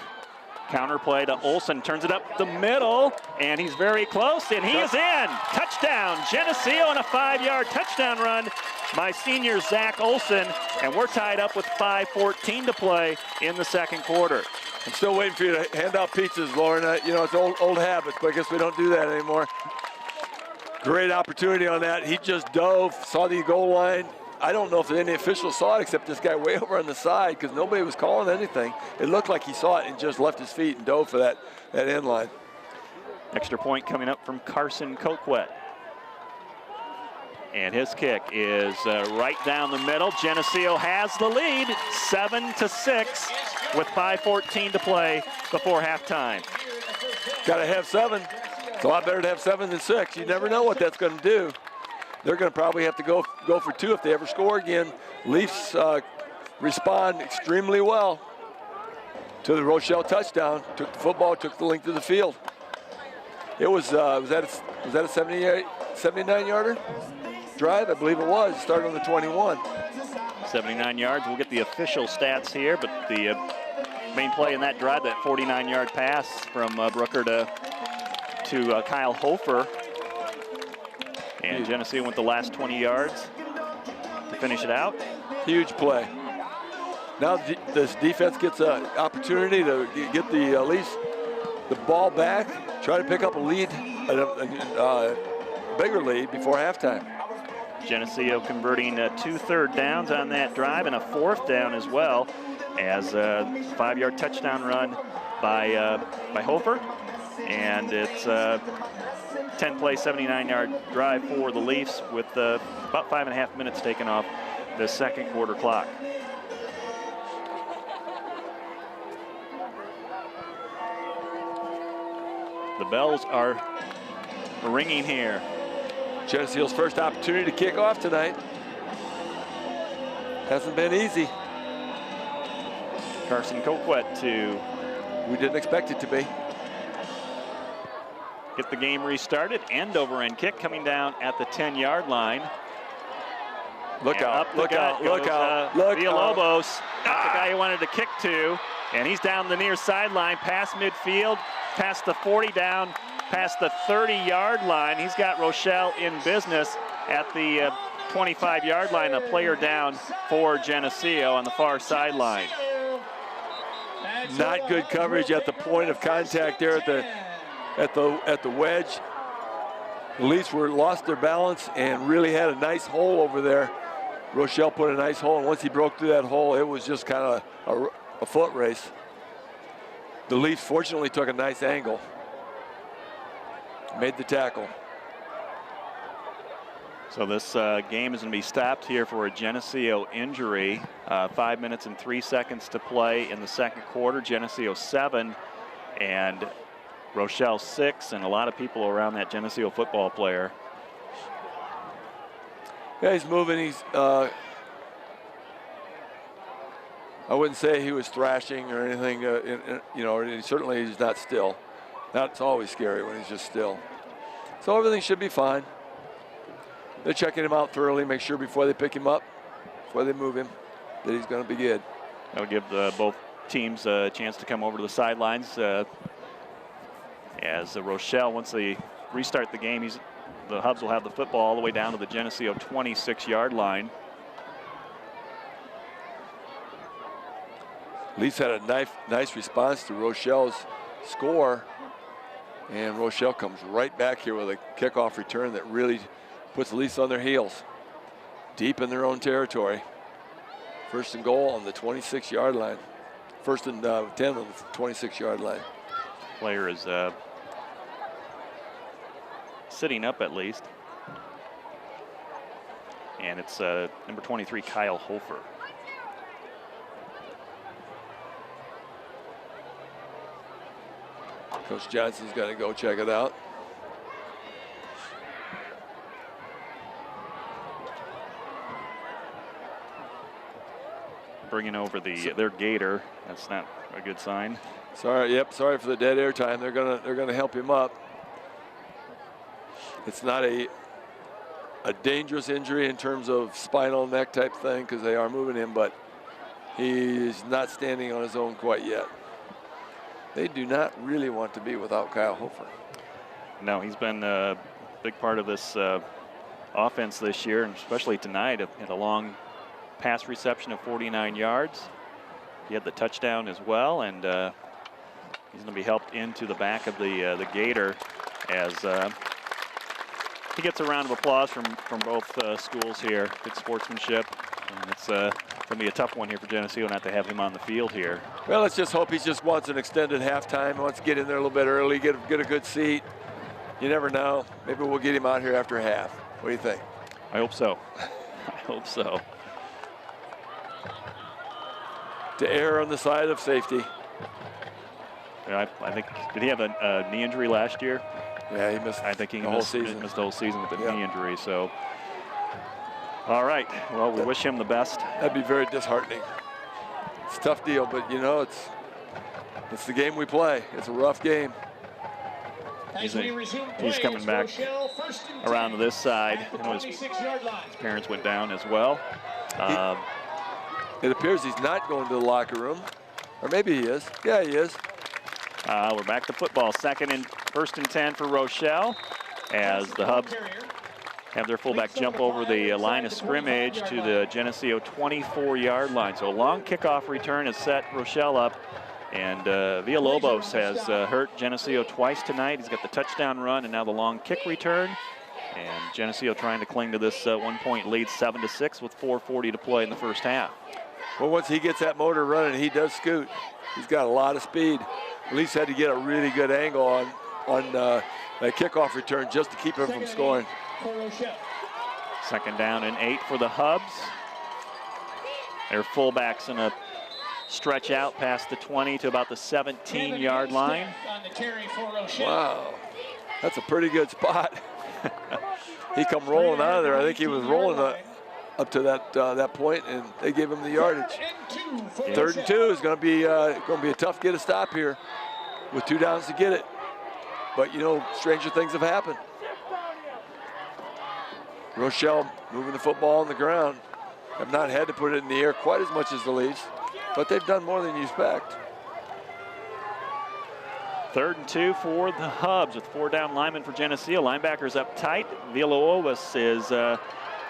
Counter play to Olsen, turns it up the middle, and he's very close, and he is in. Touchdown, Geneseo on a 5-yard touchdown run by senior Zach Olsen, and we're tied up with 5:14 to play in the second quarter. I'm still waiting for you to hand out pizzas, Lauren. You know, it's old habits, but I guess we don't do that anymore. Great opportunity on that. He just dove, saw the goal line. I don't know if any officials saw it except this guy way over on the side because nobody was calling anything. It looked like he saw it and just left his feet and dove for that end line. Extra point coming up from Carson Coquette. And his kick is right down the middle. Geneseo has the lead, 7-6 with 5:14 to play before halftime. Got to have 7. It's a lot better to have 7 than 6. You never know what that's going to do. They're going to probably have to go for 2 if they ever score again. Leafs respond extremely well to the Rochelle touchdown. Took the football, took the length of the field. It was that a 79-yarder drive? I believe it was. It started on the 21. 79 yards. We'll get the official stats here, but the main play in that drive, that 49-yard pass from Brooker to Kyle Hofer. And Geneseo went the last 20 yards to finish it out. Huge play. Now this defense gets an opportunity to get the Leafs the ball back, try to pick up a lead, a bigger lead before halftime. Geneseo converting 2 third downs on that drive and a 4th down as well as a 5-yard touchdown run by Hofer. And it's 10-play, 79-yard drive for the Leafs with about 5.5 minutes taken off the second quarter clock. The bells are ringing here. Geneseo's first opportunity to kick off tonight. Hasn't been easy. Carson Coquette to... We didn't expect it to be. Get the game restarted. End over end kick coming down at the 10-yard line. Look out, look out, look out, look out. Villalobos, not the guy he wanted to kick to. And he's down the near sideline, past midfield, past the 40 down, past the 30-yard line. He's got Rochelle in business at the 25-yard line, a player down for Geneseo on the far sideline. Not good coverage at the point of contact there at the wedge. The Leafs lost their balance and really had a nice hole over there. Rochelle put a nice hole, and once he broke through that hole, it was just kind of a foot race. The Leafs fortunately took a nice angle, made the tackle. So this game is going to be stopped here for a Geneseo injury. 5 minutes and 3 seconds to play in the second quarter. Geneseo 7 and Rochelle 6, and a lot of people around that Geneseo football player. Yeah, he's moving. He's I wouldn't say he was thrashing or anything. You know, certainly he's not still. That's always scary when he's just still. So everything should be fine. They're checking him out thoroughly, make sure before they pick him up, before they move him, that he's going to be good. That'll give both teams a chance to come over to the sidelines. As Rochelle, once they restart the game, the Hubs will have the football all the way down to the Geneseo 26-yard line. Leafs had a nice response to Rochelle's score, and Rochelle comes right back here with a kickoff return that really puts the Leafs on their heels, deep in their own territory. First and goal on the 26-yard line. First and 10 on the 26-yard line. Player is sitting up at least, and it's number 23, Kyle Hofer. Coach Johnson's going to go check it out. Bringing over their gator. That's not a good sign. Sorry for the dead air time. They're gonna help him up. It's not a dangerous injury in terms of spinal neck type thing because they are moving him, but he's not standing on his own quite yet. They do not really want to be without Kyle Hofer. No, he's been a big part of this offense this year, and especially tonight. Had a long pass reception of 49 yards. He had the touchdown as well, and he's going to be helped into the back of the Gator as he gets a round of applause from both schools here. Good sportsmanship, and it's going to be a tough one here for Geneseo not to have him on the field here. Well, let's just hope he just wants an extended halftime, wants to get in there a little bit early, get a good seat. You never know. Maybe we'll get him out here after half. What do you think? I hope so. I hope so. To err on the side of safety. Yeah, I think, did he have a knee injury last year? Yeah, he missed. I think he the whole season. Missed the whole season with the knee injury. So, all right. Well, we wish him the best. That'd be very disheartening. It's a tough deal, but you know, it's the game we play. It's a rough game. He's coming back around to this side. His parents went down as well. It appears he's not going to the locker room, or maybe he is. Yeah, he is. We're back to football. First and 10 for Rochelle, as the Hubs have their fullback jump over the line of scrimmage to the Geneseo 24-yard line. So a long kickoff return has set Rochelle up, and Villalobos has hurt Geneseo twice tonight. He's got the touchdown run and now the long kick return. And Geneseo trying to cling to this 1-point lead, 7-6, with 4:40 to play in the first half. Well, once he gets that motor running, he does scoot. He's got a lot of speed. At least had to get a really good angle on that kickoff return just to keep him from scoring. Second down and 8 for the Hubs. Their fullback's in a stretch out past the 20 to about the 17-yard line. Wow, that's a pretty good spot. He come rolling out of there. I think he was rolling up to that point, and they gave him the yardage. Third and 2 is going to be a tough get a stop here, with 2 downs to get it. But you know, stranger things have happened. Rochelle moving the football on the ground. Have not had to put it in the air quite as much as the Leafs, but they've done more than you expect. Third and 2 for the Hubs with 4 down linemen for Geneseo. Linebackers up tight. Villalobos is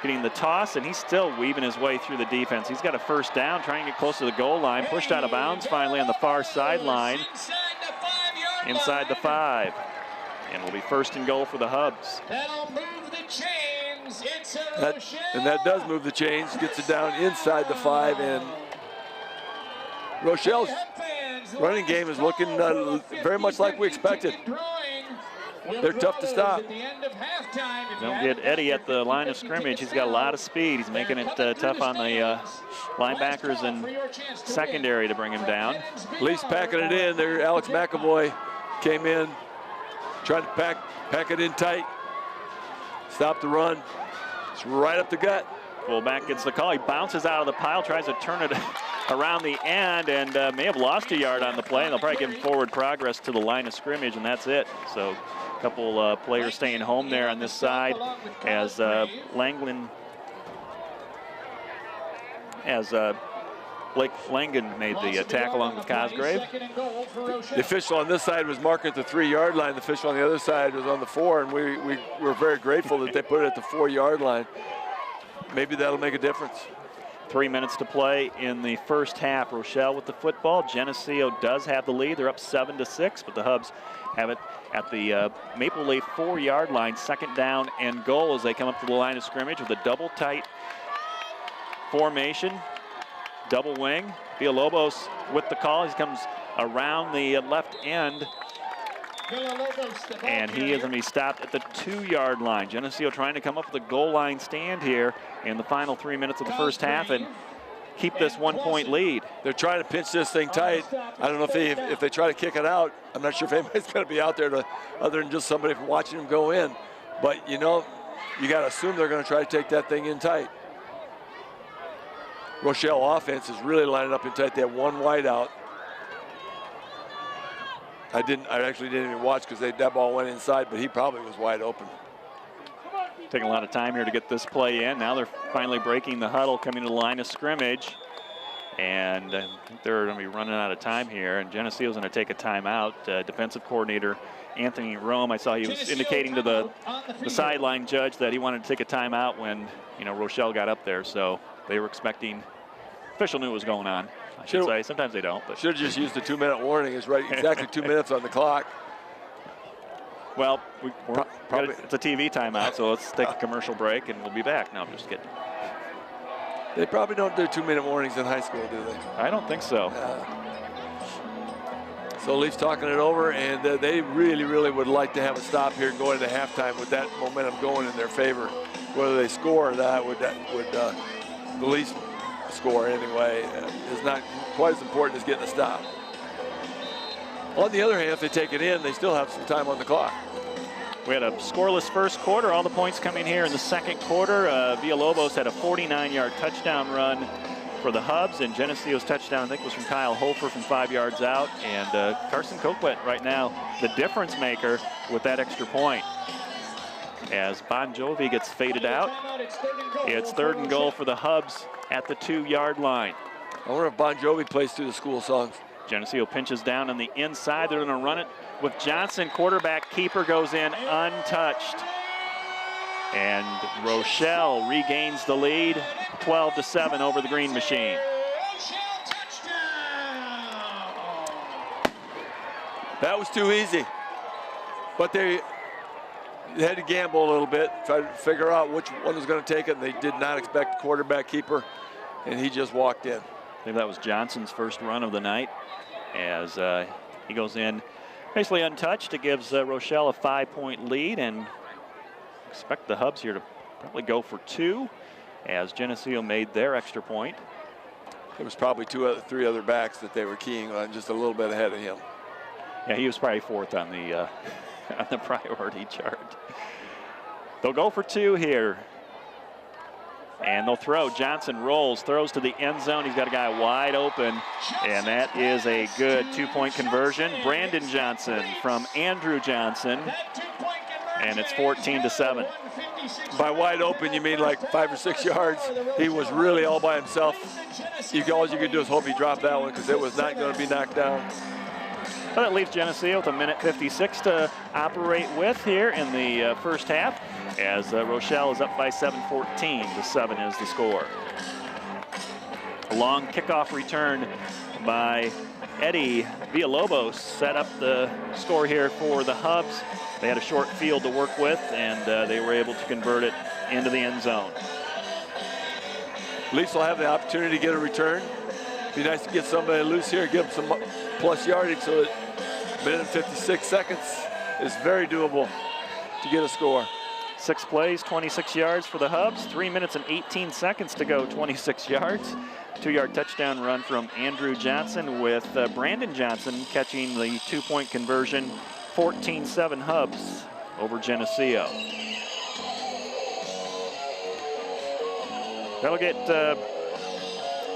getting the toss, and he's still weaving his way through the defense. He's got a first down, trying to get close to the goal line. Pushed out of bounds finally on the far sideline. Inside the 5. And will be first and goal for the Hubs. That'll move the chains. It's that does move the chains. Gets it down inside the 5, and Rochelle's running game is looking very much like we expected. they're tough to stop. Don't get Eddie at the line of scrimmage. He's got a lot of speed. He's making it tough on the linebackers and secondary to bring him down. Leafs packing it in there. Alex McAvoy came in, tried to pack it in tight. Stop the run. It's right up the gut. Fullback gets the call. He bounces out of the pile, tries to turn it around the end, and may have lost a yard on the play. And they'll probably give him forward progress to the line of scrimmage, and that's it. So a couple players staying home there on this side as Langland, as Blake Langan made the tackle along with Cosgrave. The official on this side was marking at the 3-yard line. The official on the other side was on the 4, and we were very grateful that they put it at the 4-yard line. Maybe that'll make a difference. 3 minutes to play in the first half. Rochelle with the football. Geneseo does have the lead. They're up 7-6, but the Hubs have it at the Maple Leaf 4-yard line. Second down and goal as they come up to the line of scrimmage with a double tight formation. Double wing. Villalobos with the call. He comes around the left end. And he is going to be stopped at the 2-yard line. Geneseo trying to come up with a goal line stand here in the final 3 minutes of the first half and keep this 1-point lead. They're trying to pinch this thing tight. I don't know if they try to kick it out. I'm not sure if anybody's going to be out there other than just somebody watching them go in. But, you know, you got to assume they're going to try to take that thing in tight. Rochelle offense is really lining up in tight. They have one wide out. I actually didn't even watch because that ball went inside, but he probably was wide open. Taking a lot of time here to get this play in. Now they're finally breaking the huddle, coming to the line of scrimmage. And I think they're going to be running out of time here. And Geneseo's going to take a timeout. Defensive coordinator Anthony Rome, I saw he was indicating to the sideline judge that he wanted to take a timeout when, you know, Rochelle got up there. So they were expecting, official knew what was going on. I should say. Sometimes they don't. But should have just used the 2-minute warning. It's right exactly 2 minutes on the clock. Well, it's a TV timeout, so let's take a commercial break and we'll be back. No, I'm just kidding. They probably don't do 2-minute warnings in high school, do they? I don't think so. So Leafs talking it over, and they really, really would like to have a stop here and go into halftime with that momentum going in their favor. Whether they score or that would the Leafs score anyway is not quite as important as getting a stop. On the other hand, if they take it in, they still have some time on the clock. We had a scoreless first quarter. All the points coming here in the second quarter. Villalobos had a 49-yard touchdown run for the Hubs, and Geneseo's touchdown, I think, was from Kyle Hofer from 5 yards out. And Carson Coquette right now, the difference maker with that extra point. As Bon Jovi gets faded out, it's 3rd and goal for the Hubs at the 2-yard line. I wonder if Bon Jovi plays through the school songs. Geneseo pinches down on the inside. They're going to run it with Johnson. Quarterback keeper goes in untouched. And Rochelle regains the lead, 12-7 over the Green Machine. That was too easy. But they had to gamble a little bit, try to figure out which one was going to take it, and they did not expect the quarterback keeper, and he just walked in. I think that was Johnson's first run of the night as he goes in basically untouched. It gives Rochelle a 5-point lead, and expect the Hubs here to probably go for 2 as Geneseo made their extra point. There was probably 3 other backs that they were keying on, just a little bit ahead of him. Yeah, he was probably 4th on the on the priority chart. They'll go for 2 here. And they'll throw. Johnson rolls, throws to the end zone. He's got a guy wide open, and that is a good 2-point conversion. Brandon Johnson from Andrew Johnson, and it's 14-7. By wide open, you mean like 5 or 6 yards. He was really all by himself. All you could do is hope he dropped that one because it was not going to be knocked down. Well, that leaves Geneseo with a minute 56 to operate with here in the first half, as Rochelle is up by 7, 14-7 is the score. A long kickoff return by Eddie Villalobos set up the score here for the Hubs. They had a short field to work with, and they were able to convert it into the end zone. Leafs will have the opportunity to get a return. Be nice to get somebody loose here, give them some plus yardage, so that minute and 56 seconds, is very doable to get a score. 6 plays, 26 yards for the Hubs. 3 minutes and 18 seconds to go, 26 yards. 2-yard touchdown run from Andrew Johnson, with Brandon Johnson catching the 2-point conversion. 14-7 Hubs over Geneseo. That'll get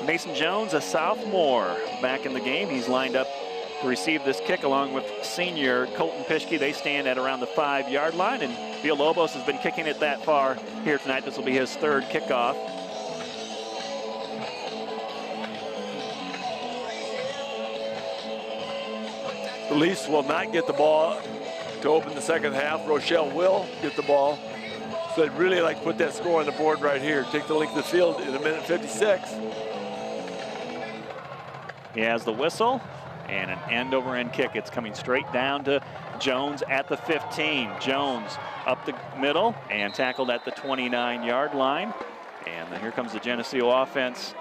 Mason Jones, a sophomore, back in the game. He's lined up to receive this kick along with senior Colton Pischke. They stand at around the 5-yard line, and Villalobos has been kicking it that far here tonight. This will be his 3rd kickoff. The Leafs will not get the ball to open the second half. Rochelle will get the ball. So I'd really like to put that score on the board right here. Take the length of the field in 1:56. He has the whistle and an end-over-end kick. It's coming straight down to Jones at the 15. Jones up the middle and tackled at the 29-yard line. And here comes the Geneseo offense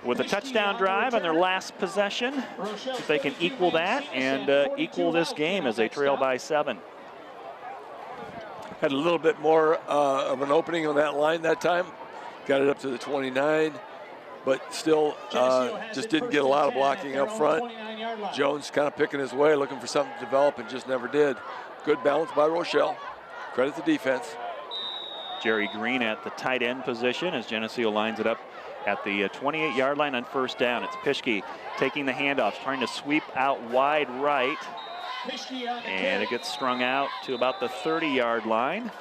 with a touchdown drive on their last possession. If they can equal that and equal this game as they trail by 7. Had a little bit more of an opening on that line that time. Got it up to the 29, but still just didn't get a lot of blocking up front. Jones kind of picking his way, looking for something to develop, and just never did. Good balance by Rochelle. Credit the defense. Jerry Green at the tight end position as Geneseo lines it up at the 28-yard line on 1st down. It's Pischke taking the handoff, trying to sweep out wide right. And it gets strung out to about the 30-yard line.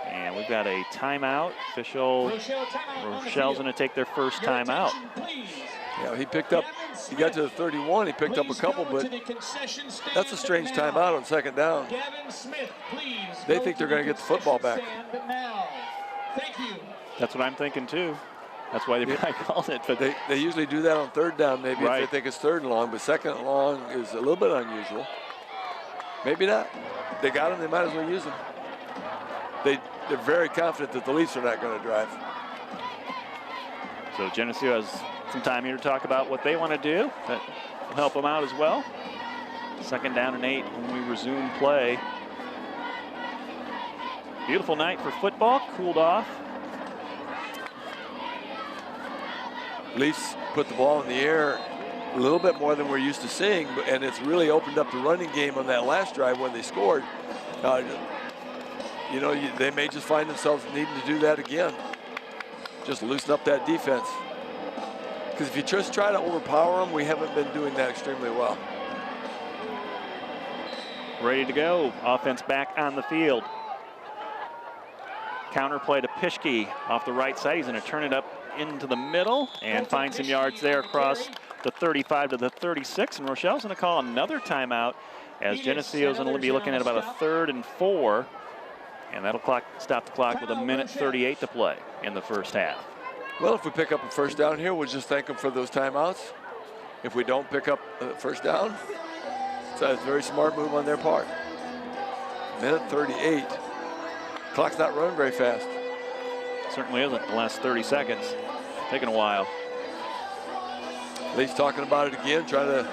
And we've got a timeout. Rochelle's going to take their first timeout. Yeah, he got to the 31, he picked up a couple, but that's a strange timeout on 2nd down. They think they're going to get the football back. That's what I'm thinking too. That's why they probably called it. But they usually do that on 3rd down, maybe, right, if they think it's 3rd and long, but 2nd and long is a little bit unusual. Maybe not. They got them, they might as well use them. They're very confident that the Leafs are not going to drive. So Geneseo has some time here to talk about what they want to do. That will help them out as well. 2nd down and 8 when we resume play. Beautiful night for football, cooled off. Leafs put the ball in the air a little bit more than we're used to seeing, and it's really opened up the running game on that last drive when they scored. You know, they may just find themselves needing to do that again. Just loosen up that defense. Because if you just try to overpower them, we haven't been doing that extremely well. Ready to go. Offense back on the field. Counter play to Pischke off the right side. He's going to turn it up into the middle and find some yards there across the 35 to the 36. And Rochelle's going to call another timeout as Geneseo's going to be looking at about a 3rd and 4. And that'll stop the clock with 1:38 to play in the 1st half. Well, if we pick up a 1st down here, we'll just thank them for those timeouts. If we don't pick up a 1st down, so it's a very smart move on their part. 1:38. Clock's not running very fast. Certainly isn't. The last 30 seconds. Taking a while. Leafs talking about it again, trying to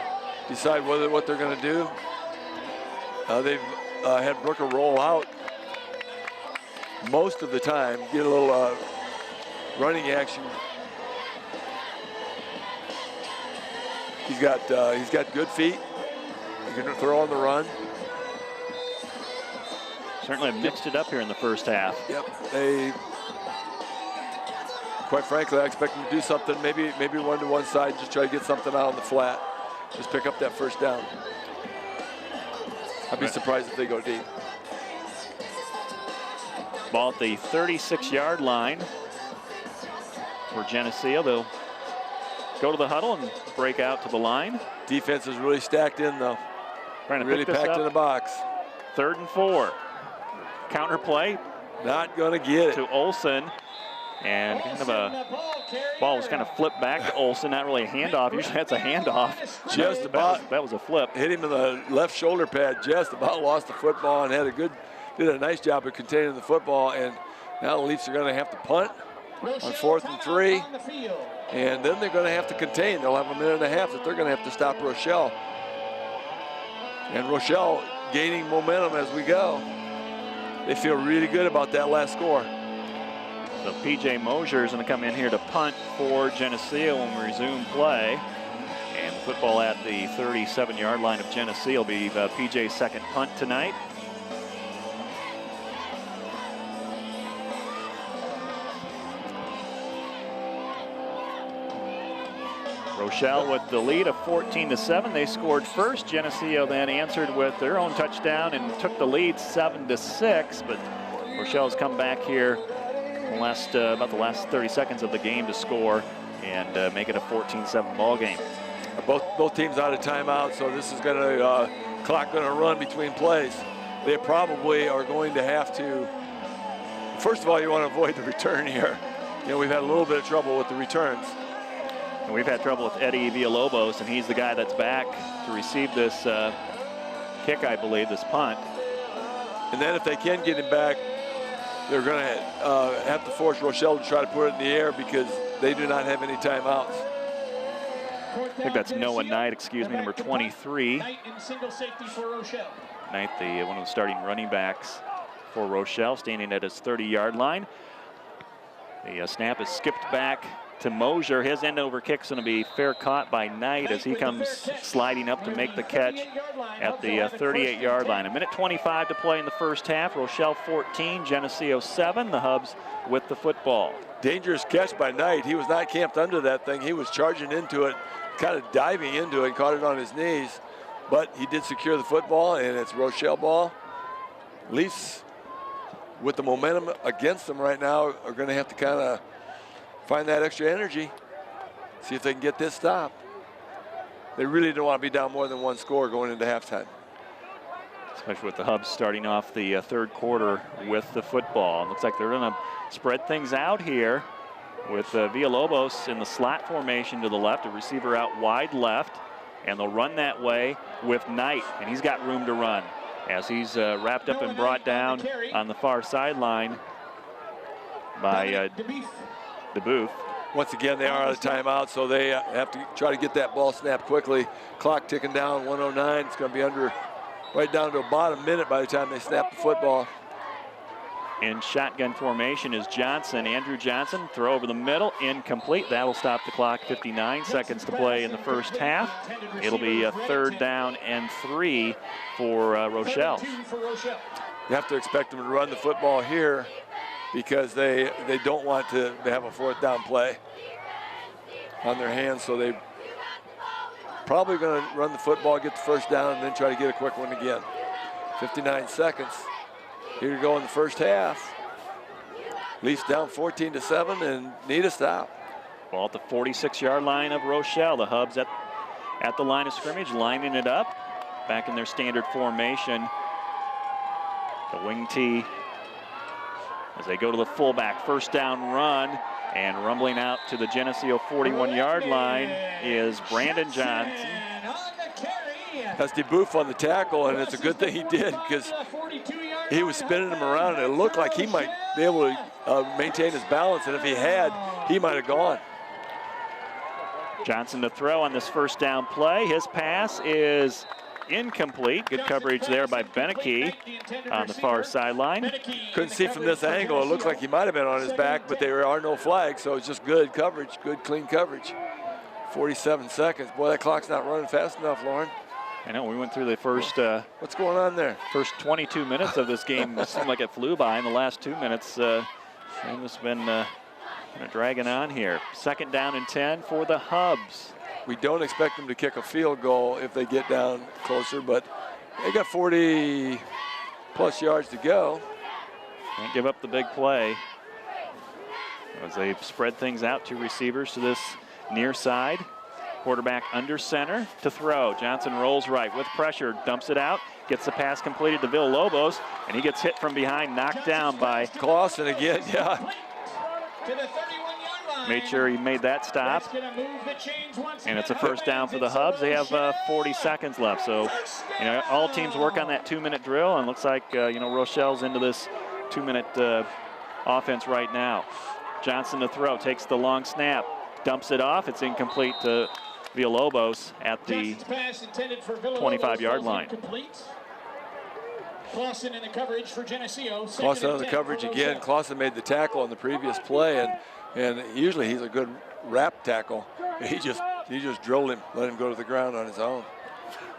decide what they're going to do. They've had Brooker roll out most of the time, get a little running action. He's got good feet. He can throw on the run. Certainly mixed it up here in the 1st half. Yep. Quite frankly, I expect them to do something, maybe run to one side, just try to get something out on the flat. Just pick up that 1st down. I'd be surprised if they go deep. Ball at the 36-yard line for Geneseo. They'll go to the huddle and break out to the line. Defense is really stacked in, though. Trying to really pick this packed up. in a box. 3rd and 4. Counter play. Not going to get it. To Olsen. And kind of a ball was kind of flipped back to Olsen. Not really a handoff. Usually that's a handoff. Just about. That was a flip. Hit him in the left shoulder pad. Just about lost the football and did a nice job of containing the football. And now the Leafs are going to have to punt on 4th and 3. And then they're going to have to contain. They'll have a minute and a half that they're going to have to stop Rochelle. And Rochelle gaining momentum as we go. They feel really good about that last score. So P.J. Mosier is going to come in here to punt for Geneseo when we resume play. And football at the 37-yard line of Geneseo will be P.J.'s second punt tonight. Rochelle with the lead of 14-7. They scored first. Geneseo then answered with their own touchdown and took the lead 7-6. But Rochelle's come back here last about the last 30 seconds of the game to score and make it a 14-7 ball game. Both teams out of timeout, so this is going to clock going to run between plays. They probably are going to have to. First of all, you want to avoid the return here. You know, we've had a little bit of trouble with the returns. And we've had trouble with Eddie Villalobos, and he's the guy that's back to receive this kick, I believe, this punt. And then if they can get him back, they're going to have to force Rochelle to try to put it in the air because they do not have any timeouts. I think that's Noah Knight, excuse me, number 23. Knight in single safety for Rochelle. Knight, one of the starting running backs for Rochelle, standing at his 30-yard line. The snap is skipped back to Mosier. His end over kick's going to be fair caught by Knight as he comes sliding up to make the catch at the 38-yard line. 1:25 to play in the first half. Rochelle 14, Geneseo 7. The Hubs with the football. Dangerous catch by Knight. He was not camped under that thing. He was charging into it, kind of diving into it, and caught it on his knees. But he did secure the football, and it's Rochelle ball. Leafs, with the momentum against them right now, are going to have to kind of find that extra energy, see if they can get this stop. They really don't want to be down more than one score going into halftime. Especially with the Hubs starting off the third quarter with the football. Looks like they're going to spread things out here with Villalobos in the slot formation to the left, a receiver out wide left, and they'll run that way with Knight, and he's got room to run as he's wrapped up and brought down on the far sideline by DeBooth. Once again, they are out of timeout, so they have to try to get that ball snapped quickly. Clock ticking down, 1:09. It's going to be under right down to about a minute by the time they snap the football. In shotgun formation is Johnson, Andrew Johnson. Throw over the middle, incomplete. That'll stop the clock. 59 seconds to play in the first half. It'll be a 3rd down and 3 for Rochelle. You have to expect them to run the football here because they don't want to have a 4th down play on their hands, so they probably going to run the football, get the 1st down, and then try to get a quick one again. 59 seconds. Here we go in the first half. Leafs down 14-7 and need a stop. Ball at the 46-yard line of Rochelle. The Hubs at the line of scrimmage, lining it up, back in their standard formation. The wing tee as they go to the fullback. 1st down run, and rumbling out to the Geneseo 41-yard line is Brandon Johnson. That's DeBoof on the tackle, and it's a good thing he did because he was spinning him around, and it looked like he might be able to maintain his balance, and if he had, he might have gone. Johnson to throw on this 1st down play. His pass is incomplete. Good coverage there by Beneke on the far sideline. Couldn't see from this angle. It looks like he might have been on his back, but there are no flags, so it's just good coverage, good clean coverage. 47 seconds. Boy, that clock's not running fast enough, Lauren. I know, we went through the first what's going on there? First 22 minutes of this game. It seemed like it flew by. In the last 2 minutes, it's been dragging on here. 2nd down and 10 for the Hubs. We don't expect them to kick a field goal if they get down closer, but they got 40-plus yards to go. Can't give up the big play. As they spread things out, 2 receivers to this near side. Quarterback under center to throw. Johnson rolls right with pressure, dumps it out, gets the pass completed to Villalobos, and he gets hit from behind, knocked down by Clausen again, yeah. Made sure he made that stop. And it's a 1st down for the Hubs. They have 40 seconds left. So, all teams work on that 2-minute drill, and looks like, Rochelle's into this 2-minute offense right now. Johnson to throw, takes the long snap, dumps it off. It's incomplete to Villalobos at the 25-yard line. Clausen in the coverage for Geneseo. Clausen on the coverage again. Clausen made the tackle on the previous play, and usually he's a good wrap tackle. He just drilled him, let him go to the ground on his own.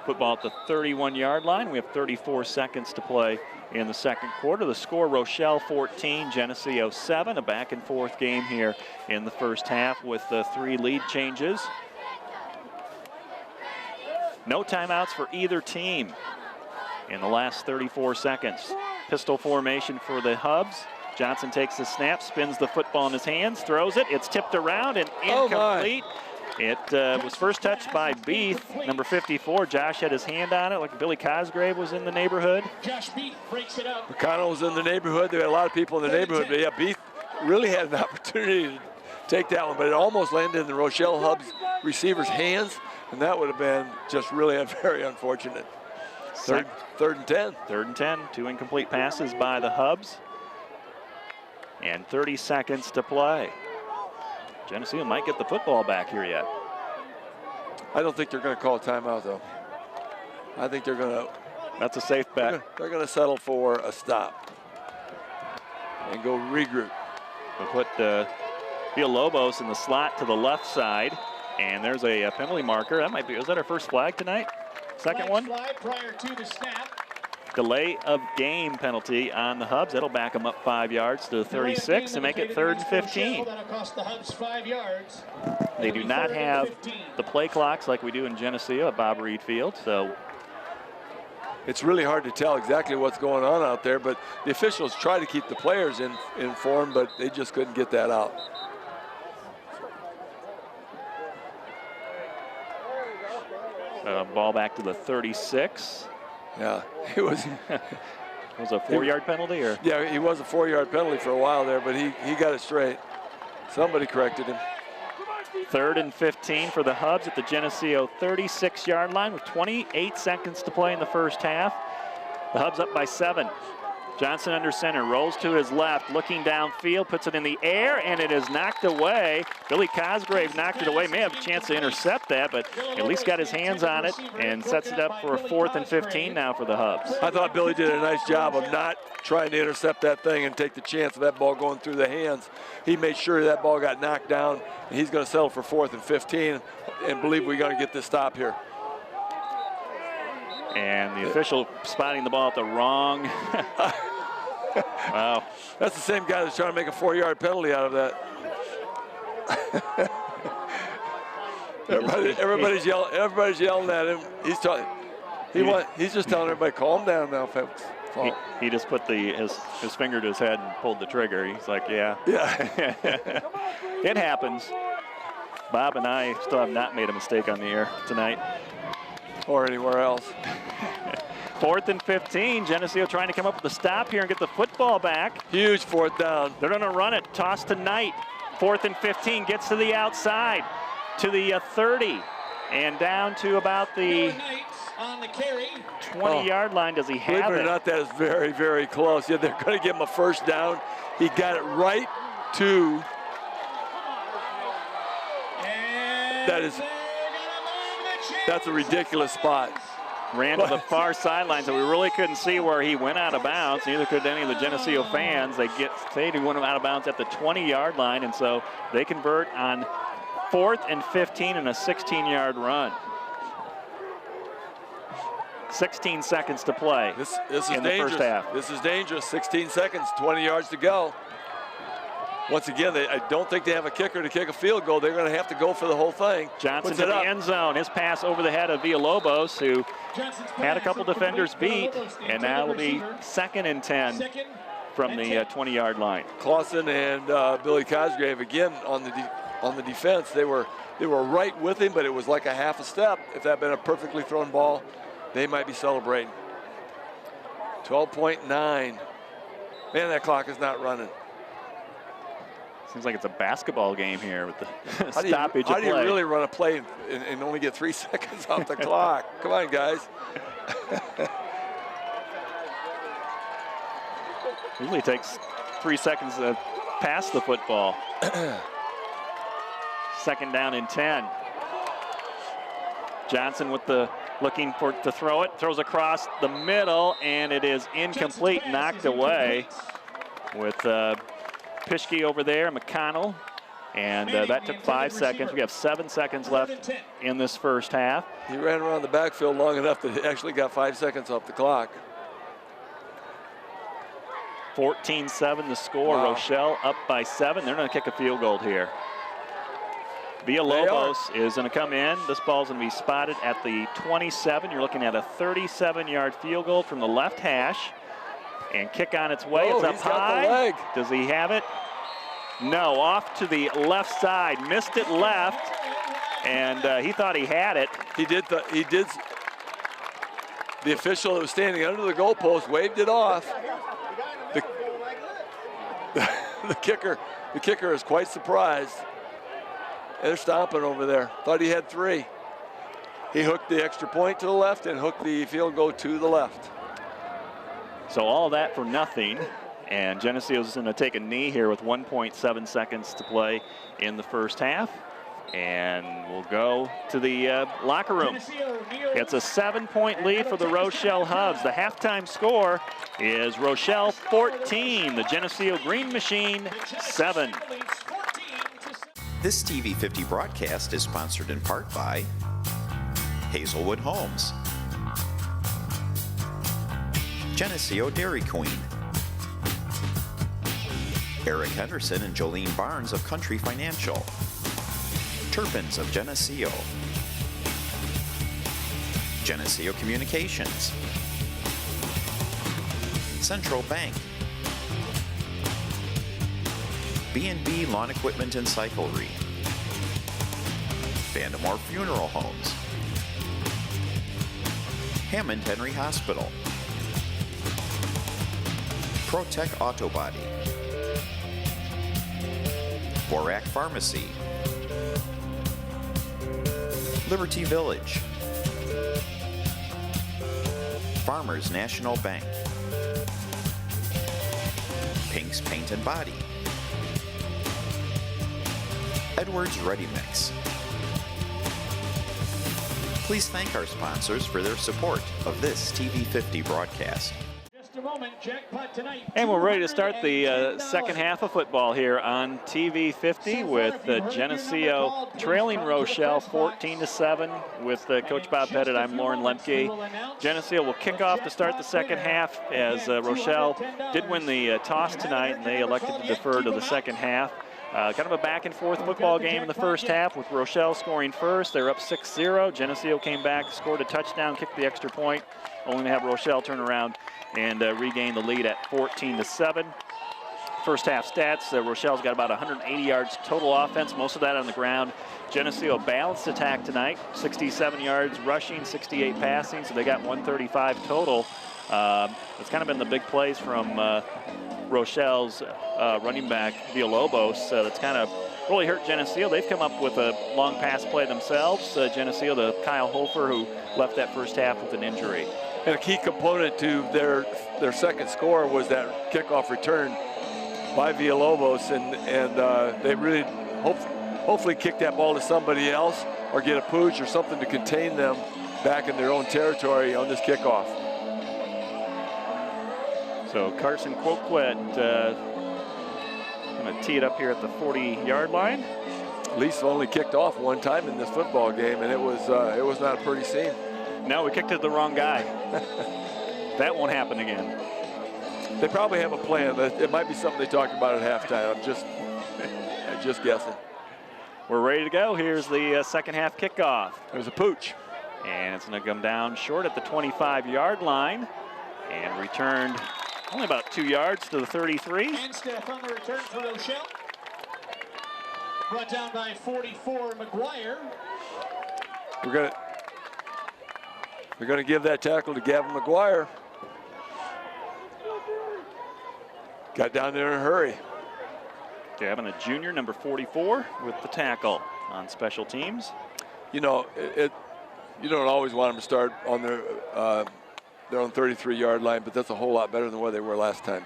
Football at the 31-yard line. We have 34 seconds to play in the second quarter. The score, Rochelle 14, Geneseo 7. A back and forth game here in the first half with the 3 lead changes. No timeouts for either team in the last 34 seconds. Pistol formation for the Hubs. Johnson takes the snap, spins the football in his hands, throws it. It's tipped around and incomplete. It was first touched by Beath, number 54. Josh had his hand on it, like Billy Cosgrave was in the neighborhood. Josh Beath breaks it up. McConnell was in the neighborhood. There were a lot of people in the neighborhood. But yeah, Beath really had an opportunity to take that one, but it almost landed in the Rochelle Hubs receiver's hands, and that would have been just really very unfortunate. Third and 10. 3rd and 10. 2 incomplete passes by the Hubs. And 30 seconds to play. Geneseo might get the football back here yet. I don't think they're going to call a timeout, though. I think they're going to. That's a safe bet. They're going to settle for a stop and go regroup. We'll put Villalobos in the slot to the left side, and there's a penalty marker. That might be. Was that our first flag tonight? Second one. Flag prior to the snap. Delay of game penalty on the Hubs. That'll back them up 5 yards to the 36 and make it 3rd and 15. That'll cost the Hubs 5 yards. They do not have the play clocks like we do in Geneseo at Bob Reed Field, so it's really hard to tell exactly what's going on out there, but the officials try to keep the players informed, but they just couldn't get that out. Ball back to the 36. Yeah, it was. Was a 4-yard penalty, or? Yeah, he was a 4-yard penalty for a while there, but he got it straight. Somebody corrected him. 3rd and 15 for the Hubs at the Geneseo 36-yard line with 28 seconds to play in the first half. The Hubs up by 7. Johnson under center, rolls to his left, looking downfield, puts it in the air, and it is knocked away. Billy Cosgrave knocked it away. May have a chance to intercept that, but at least got his hands on it and sets it up for a 4th and 15 now for the Hubs. I thought Billy did a nice job of not trying to intercept that thing and take the chance of that ball going through the hands. He made sure that ball got knocked down, and he's going to settle for 4th and 15 and believe we're going to get this stop here. And the official spotting the ball at the wrong. Wow. That's the same guy that's trying to make a 4-yard penalty out of that. Everybody's yelling at him. He's just telling everybody, calm down now, folks. He just put his finger to his head and pulled the trigger. He's like, yeah. It happens. Bob and I still have not made a mistake on the air tonight. Or anywhere else. 4th and 15. Geneseo trying to come up with a stop here and get the football back. Huge 4th down. They're going to run it. Toss to Knight. 4th and 15. Gets to the outside. To the 30. And down to about the 20-yard line. Does he have it? Believe it or not, that is very, very close. Yeah, they're going to give him a first down. He got it right to. That's a ridiculous spot. Ran to the far sideline, so we really couldn't see where he went out of bounds. Neither could any of the Geneseo fans. They say he went out of bounds at the 20-yard line, and so they convert on 4th and 15 and a 16-yard run. 16 seconds to play. This is in dangerous. The first half. This is dangerous. 16 seconds, 20 yards to go. Once again, I don't think they have a kicker to kick a field goal. They're going to have to go for the whole thing. Johnson to the end zone. His pass over the head of Villalobos, who had a couple defenders beat, and now it'll be 2nd and 10 from the 20-yard line. Clausen and Billy Cosgrave again on the defense. They were right with him, but it was like a half a step. If that had been a perfectly thrown ball, they might be celebrating. 12.9. Man, that clock is not running. Seems like it's a basketball game here with the stoppage of play. How do you really run a play and only get 3 seconds off the clock? Come on, guys. Usually takes 3 seconds to pass the football. 2nd down and 10. Johnson with the looking for to throw it, throws across the middle, and it is incomplete, knocked away with Pischke over there, McConnell, and that took 5 seconds. We have 7 seconds left in this first half. He ran around the backfield long enough that he actually got 5 seconds off the clock. 14-7 the score. Wow. Rochelle up by 7. They're going to kick a field goal here. Villalobos is going to come in. This ball's going to be spotted at the 27. You're looking at a 37-yard field goal from the left hash. And kick on its way. It's up he's high. got the leg. Does he have it? No, off to the left side. Missed it left. And he thought he had it. He did. The official that was standing under the goalpost waved it off. The kicker is quite surprised. They're stomping over there. Thought he had 3. He hooked the extra point to the left and hooked the field goal to the left. So all that for nothing. And Geneseo's going to take a knee here with 1.7 seconds to play in the first half. And we'll go to the locker room. It's a 7-point lead for the Rochelle Hubs. The halftime score is Rochelle 14, the Geneseo Green Machine 7. This TV 50 broadcast is sponsored in part by Hazelwood Homes, Geneseo Dairy Queen, Eric Henderson and Jolene Barnes of Country Financial, Turpins of Geneseo, Geneseo Communications, Central Bank, B&B Lawn Equipment and Cyclery, Vandemore Funeral Homes, Hammond Henry Hospital, ProTech Auto Body, Borac Pharmacy, Liberty Village, Farmers National Bank, Pink's Paint and Body, Edwards Ready Mix. Please thank our sponsors for their support of this TV 50 broadcast. Just a moment, jackpot tonight. And we're ready to start the second half of football here on TV 50 with Geneseo trailing Rochelle 14-7 with Coach Bob Pettit. I'm Lauren Lemke. Geneseo will kick off to start the second half as Rochelle did win the toss tonight and they elected to defer to the second half. Kind of a back and forth football game in the first half with Rochelle scoring first. They're up 6-0. Geneseo came back, scored a touchdown, kicked the extra point, only to have Rochelle turn around and regain the lead at 14-7. First half stats, Rochelle's got about 180 yards total offense, most of that on the ground. Geneseo balanced attack tonight, 67 yards rushing, 68 passing, so they got 135 total. It's kind of been the big plays from Rochelle's running back, Villalobos, that's kind of really hurt Geneseo. They've come up with a long pass play themselves. Geneseo, the Kyle Hofer, who left that first half with an injury. And a key component to their second score was that kickoff return by Villalobos, and they really hopefully kick that ball to somebody else or get a pooch or something to contain them back in their own territory on this kickoff. So Carson Quoquet going to tee it up here at the 40-yard line. Leafs only kicked off one time in this football game, and it was not a pretty scene. No, we kicked it to the wrong guy. That won't happen again. They probably have a plan. It might be something they talked about at halftime. I'm just guessing. We're ready to go. Here's the second half kickoff. There's a pooch. And it's going to come down short at the 25-yard line and returned only about 2 yards to the 33. And Steph on the return for Rochelle. Brought down by 44, McGuire. We're gonna give that tackle to Gavin McGuire. Got down there in a hurry. Gavin, a junior, number 44, with the tackle on special teams. You know, you don't always want them to start on their own 33-yard line, but that's a whole lot better than where they were last time.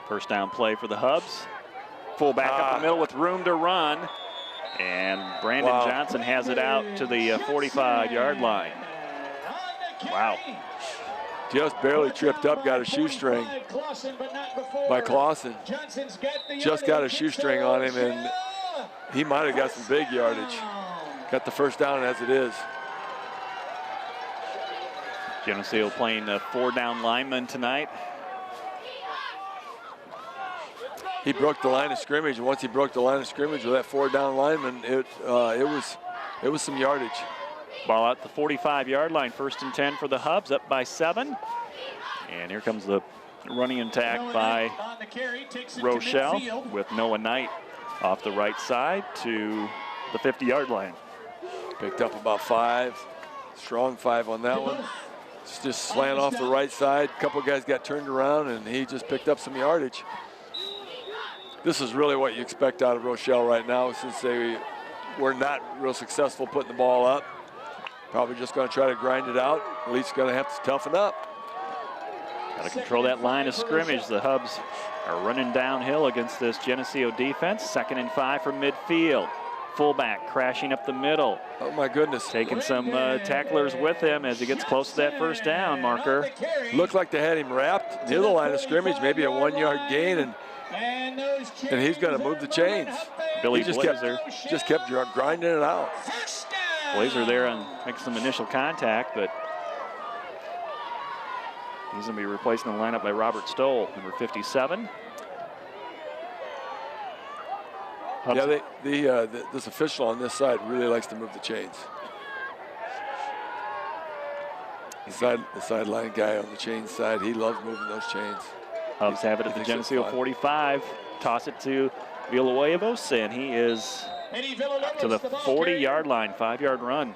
First down play for the Hubs. Full back up the middle with room to run. And Brandon Johnson has it out to the 45-yard line. Wow. Just barely tripped up, got a shoestring by Clausen. Just got a shoestring on him, and he might have got some big yardage. Got the first down as it is. Geneseo playing a 4-down lineman tonight. He broke the line of scrimmage, and once he broke the line of scrimmage with that 4-down lineman, it was some yardage. Ball out the 45-yard line, 1st and 10 for the Hubs, up by 7. And here comes the running attack by Rochelle with Noah Knight off the right side to the 50-yard line. Picked up about 5, strong 5 on that one. It's just slant off the right side. A couple guys got turned around, and he just picked up some yardage. This is really what you expect out of Rochelle right now, since they were not real successful putting the ball up. Probably just going to try to grind it out. At least going to have to toughen up. Got to control that line of scrimmage. The Hubs are running downhill against this Geneseo defense. 2nd and 5 from midfield. Fullback crashing up the middle. Oh my goodness. Taking some tacklers with him as he gets close to that 1st down marker. Looked like they had him wrapped near the line of scrimmage, maybe a 1-yard gain, and he's going to move the chains. Billy just Blazer kept grinding it out. Blazer there on making some initial contact, but he's going to be replacing the lineup by Robert Stoll, number 57. Yeah, this official on this side really likes to move the chains. The sideline guy on the chain side, he loves moving those chains. Hubs have it at the Geneseo 45. Toss it to Villalobos, and he is up to the 40-yard line, 5-yard run.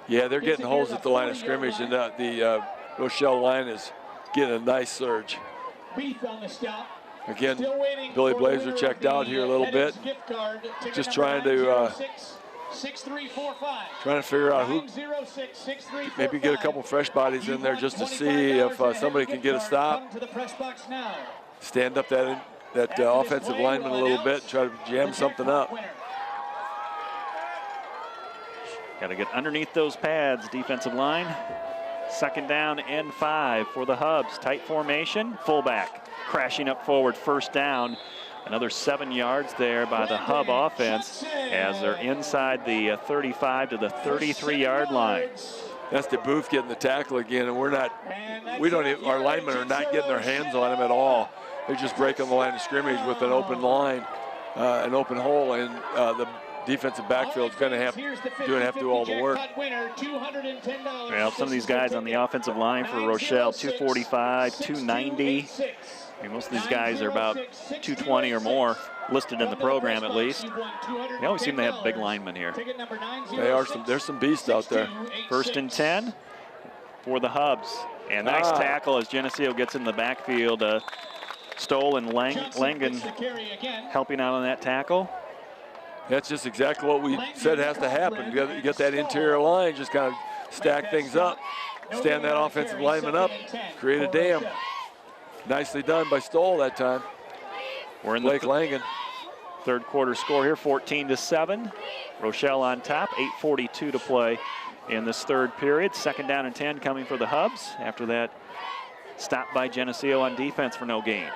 Yeah, they're getting holes at the line of scrimmage, and the Rochelle line is getting a nice surge. Again, Billy Blazer checked out here a little bit, just trying to figure out who, maybe get a couple fresh bodies in there just to see if somebody can get a stop. Stand up that offensive lineman a little bit, try to jam something up. Got to get underneath those pads, defensive line. 2nd down and 5 for the Hubs. Tight formation, fullback crashing up forward, 1st down. Another 7 yards there by the Hub offense as they're inside the 35 to the 33-yard line. That's DeBoof getting the tackle again, and our linemen are not getting their hands on him at all. They're just breaking the line of scrimmage with an open line, an open hole, and the defensive backfield is going to have to do all the work. Well, some of these guys on the offensive line for Rochelle, 245, 290. I mean, most of these guys are about 220 or more, listed in the program at least. They always seem to have big linemen here. There's some beasts out there. 1st and 10 for the Hubs. And nice tackle as Geneseo gets in the backfield. Stoll and Langen helping out on that tackle. That's just exactly what we said has to happen. You get that interior line, just kind of stack things up, stand that offensive lineman up, create a dam. Nicely done by Stoll that time. We're in Blake Langen. 3rd quarter score here, 14-7. Rochelle on top, 8:42 to play in this 3rd period. 2nd down and 10 coming for the Hubs. After that, stopped by Geneseo on defense for no gain.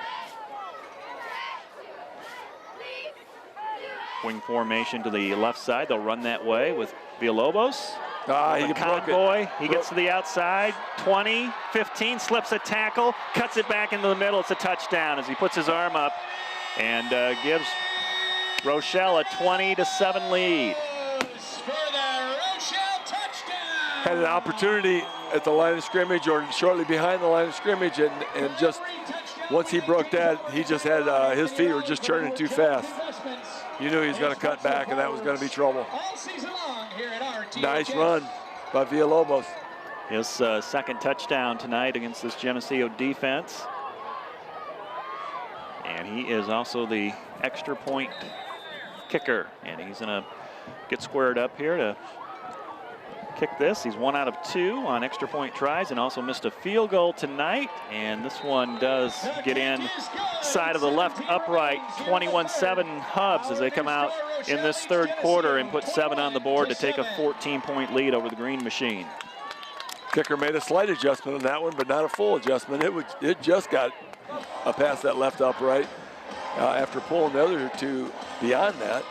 Wing formation to the left side. They'll run that way with Villalobos. He Convoy, he gets to the outside, 20, 15, slips a tackle, cuts it back into the middle. It's a touchdown as he puts his arm up and gives Rochelle a 20-7 lead. Had an opportunity at the line of scrimmage or shortly behind the line of scrimmage, and just once he broke that, he just had his feet were just turning too fast. You knew he was going to cut back, and that was going to be trouble. Nice run by Villalobos. His 2nd touchdown tonight against this Geneseo defense. And he is also the extra point kicker. And he's going to get squared up here to kick this. He's 1 out of 2 on extra point tries and also missed a field goal tonight. And this one does get in side of the left upright. 21-7 Hubs as they come out in this third quarter and put 7 on the board to take a 14-point lead over the Green Machine. Kicker made a slight adjustment on that one, but not a full adjustment. It just got past that left upright after pulling the other two beyond that.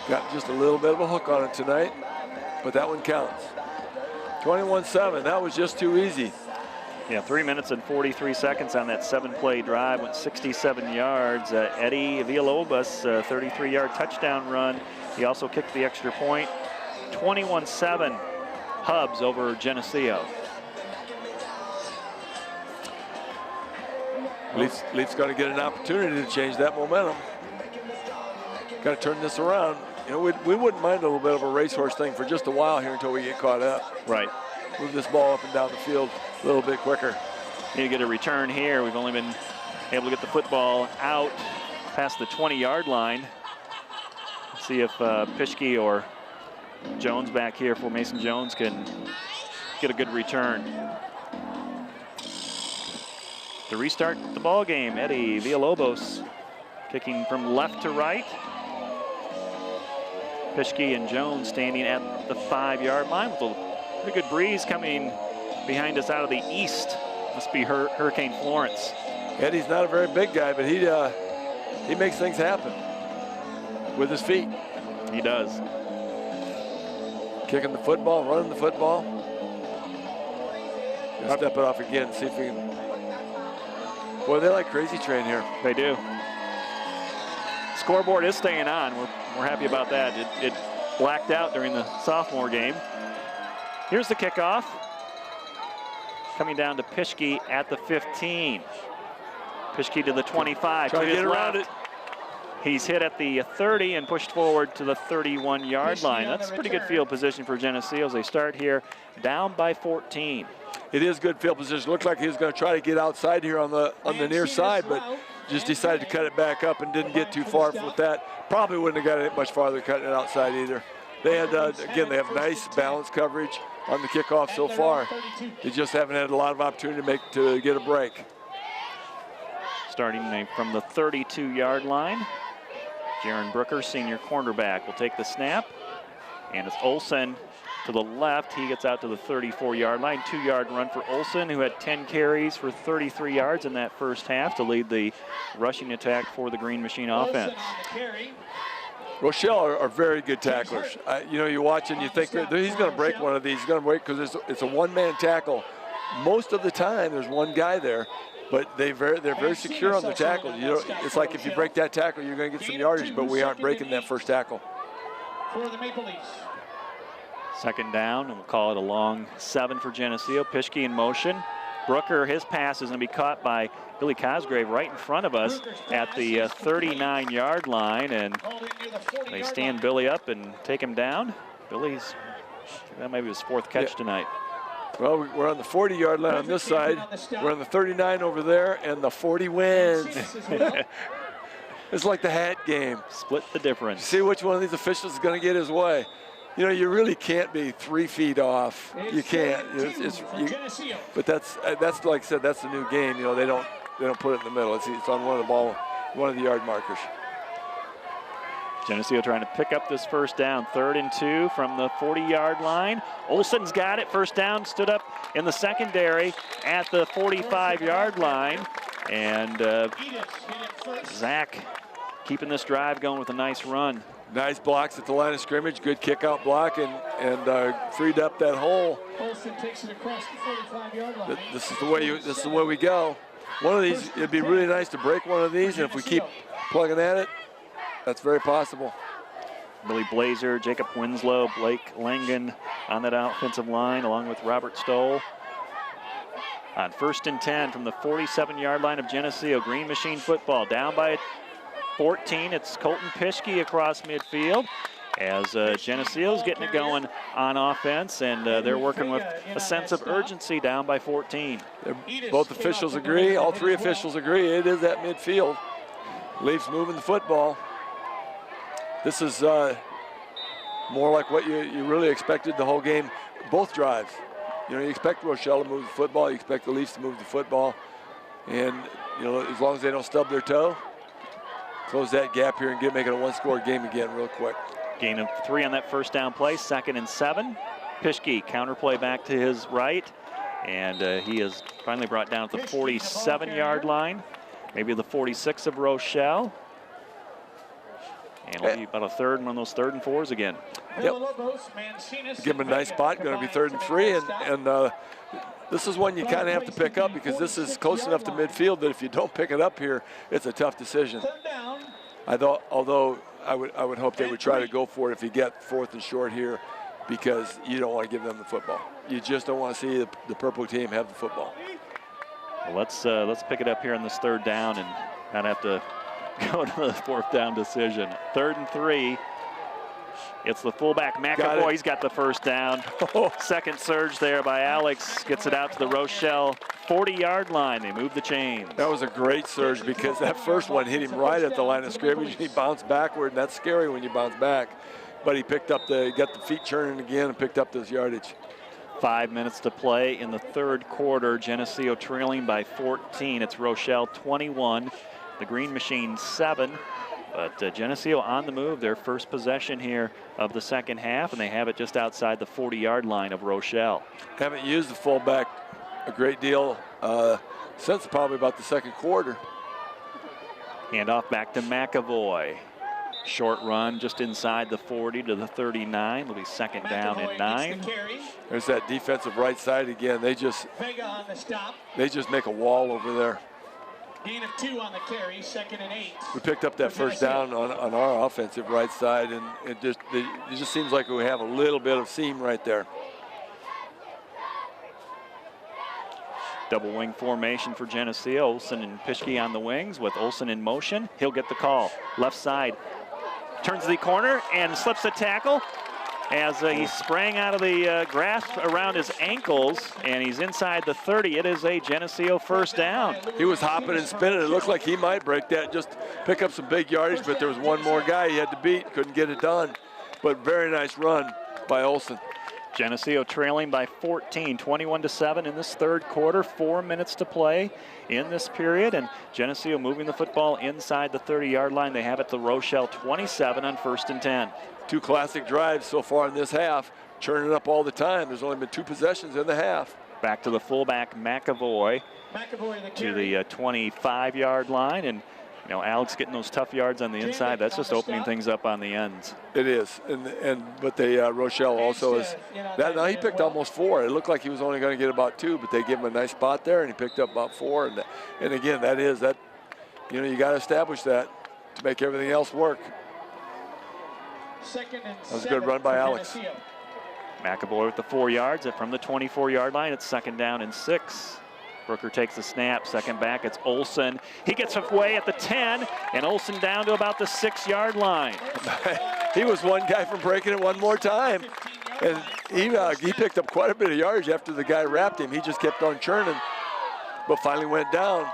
Got just a little bit of a hook on it tonight, but that one counts. 21-7, that was just too easy. Yeah, 3 minutes and 43 seconds on that 7-play drive, went 67 yards. Eddie Villalobos, 33-yard touchdown run. He also kicked the extra point. 21-7 Hubs over Geneseo. Leaf's got to get an opportunity to change that momentum. Got to turn this around. You know, we wouldn't mind a little bit of a racehorse thing for just a while here until we get caught up. Right. Move this ball up and down the field a little bit quicker. Need to get a return here. We've only been able to get the football out past the 20-yard line. See if Pischke or Jones back here for Mason Jones can get a good return. To restart the ball game, Eddie Villalobos kicking from left to right. Pischke and Jones standing at the 5-yard line with a pretty good breeze coming behind us out of the east. Must be Hurricane Florence. Eddie's not a very big guy, but he makes things happen with his feet. He does. Kicking the football, running the football. Gonna step it off again, see if we can. Boy, they like Crazy Train here. They do. Scoreboard is staying on. We're happy about that. It blacked out during the sophomore game. Here's the kickoff. Coming down to Pischke at the 15. Pischke to the 25. Trying to get around it. He's hit at the 30 and pushed forward to the 31-yard line. That's pretty good field position for Geneseo as they start here down by 14. It is good field position. Looked like he was going to try to get outside here on the near side, but just decided to cut it back up and didn't get too far with that. Probably wouldn't have got it much farther cutting it outside either. They had, again, they have nice balanced coverage on the kickoff so far. They just haven't had a lot of opportunity to get a break. Starting from the 32-yard line, Jaron Brooker, senior cornerback, will take the snap. And it's Olsen to the left. He gets out to the 34-yard line. 2-yard run for Olsen, who had 10 carries for 33 yards in that first half to lead the rushing attack for the Green Machine offense. Rochelle are very good tacklers. You know, you watch and you think he's going to break one of these. He's going to break because it's a one-man tackle. Most of the time, there's one guy there, but they're very secure on the tackle. You know, it's like if you break that tackle, you're going to get some yardage, but we aren't breaking that first tackle. For the Maple Leafs. Second down, and we'll call it a long 7 for Geneseo. Pischke in motion. Brooker, his pass is going to be caught by Billy Cosgrave right in front of us at the 39-yard line, and they stand Billy up and take him down. Billy's, that may be his 4th catch tonight. Well, we're on the 40-yard line on this side. We're on the 39 over there, and the 40 wins. It's like the hat game. Split the difference. See which one of these officials is going to get his way. You know, you really can't be 3 feet off. You can't. But that's like I said, that's the new game. You know, they don't put it in the middle. It's on one of the yard markers. Geneseo trying to pick up this first down. 3rd and 2 from the 40-yard line. Olsen's got it. First down, stood up in the secondary at the 45-yard line. And Zach keeping this drive going with a nice run. Nice blocks at the line of scrimmage. Good kick-out block and freed up that hole. Olsen takes it across the 45-yard line. This is the way we go. One of these, it'd be really nice to break one of these, and if we keep plugging at it, that's very possible. Billy Blazer, Jacob Winslow, Blake Langen on that offensive line, along with Robert Stoll. On 1st and 10 from the 47-yard line of Geneseo, Green Machine football, down by 14. It's Colton Pischke across midfield as Geneseo's getting it going on offense, and they're working with a sense of urgency down by 14. Both officials agree, all 3 officials agree, it is at midfield. Leafs moving the football. This is more like what you really expected the whole game, both drives. You expect Rochelle to move the football. You expect the Leafs to move the football. And, as long as they don't stub their toe, close that gap here and make it a one-score game again real quick. Gain of 3 on that first down play, 2nd and 7. Pischke counter play back to his right. And he is finally brought down at the 47-yard line, maybe the 46 of Rochelle. And it'll be about a third, one of those 3rd and 4s again. Yep. Give him a nice spot, going to be 3rd and 3. And this is one you kind of have to pick up because this is close enough to midfield that if you don't pick it up here, it's a tough decision. Although I would hope they would try to go for it if you get 4th and short here, because you don't want to give them the football. You just don't want to see the purple team have the football. Well, let's pick it up here on this 3rd down and not have to go to the 4th down decision. 3rd and 3. It's the fullback McAvoy. He's got the first down. Second surge there by Alex. Gets it out to the Rochelle 40-yard line. They move the chains. That was a great surge because that first one hit him right at the line of scrimmage. He bounced backward, and that's scary when you bounce back. But he got the feet churning again and picked up this yardage. 5 minutes to play in the 3rd quarter. Geneseo trailing by 14. It's Rochelle 21. The Green Machine 7. But Geneseo on the move, their first possession here of the 2nd half, and they have it just outside the 40-yard line of Rochelle. Haven't used the fullback a great deal since probably about the 2nd quarter. Hand off back to McAvoy. Short run just inside the 40 to the 39. It'll be 2nd down and 9. There's that defensive right side again. They just make a wall over there. Gain of 2 on the carry, 2nd and 8. We picked up that first down on our offensive right side, and it just seems like we have a little bit of seam right there. Double wing formation for Geneseo. Olsen and Pischke on the wings with Olsen in motion. He'll get the call. Left side. Turns the corner and slips a tackle as he sprang out of the grasp around his ankles, and he's inside the 30. It is a Geneseo first down. He was hopping and spinning. It looked like he might break that, just pick up some big yardage, but there was one more guy he had to beat. Couldn't get it done. But very nice run by Olsen. Geneseo trailing by 14, 21-7 in this 3rd quarter. 4 minutes to play in this period, and Geneseo moving the football inside the 30-yard line. They have it to Rochelle 27 on 1st and 10. 2 classic drives so far in this half, churning up all the time. There's only been 2 possessions in the half. Back to the fullback McAvoy to the 25-yard line, and Alex getting those tough yards on the inside. That's just opening things up on the ends. It is, but Rochelle also is. Now he picked almost 4. It looked like he was only going to get about 2, but they gave him a nice spot there, and he picked up about 4. And again, you got to establish that to make everything else work. That was a good run by Alex. McAvoy with the 4 yards from the 24-yard line. It's 2nd down and 6. Brooker takes the snap, 2nd back, it's Olsen. He gets away at the 10, and Olsen down to about the 6-yard line. He was one guy from breaking it one more time. And he picked up quite a bit of yardage after the guy wrapped him. He just kept on churning, but finally went down.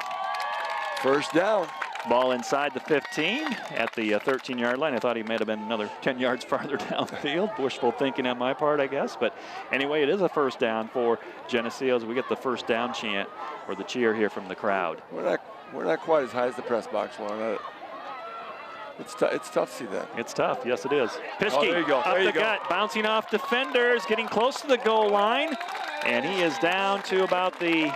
First down. Ball inside the 15 at the 13-yard line. I thought he might have been another 10 yards farther down the field. Wishful thinking on my part, I guess. But anyway, it is a first down for Geneseo as we get the first down chant or the cheer here from the crowd. We're not quite as high as the press box, Lauren. It's tough to see that. It's tough. Yes, it is. Pischke up the gut, bouncing off defenders, getting close to the goal line. And he is down to about the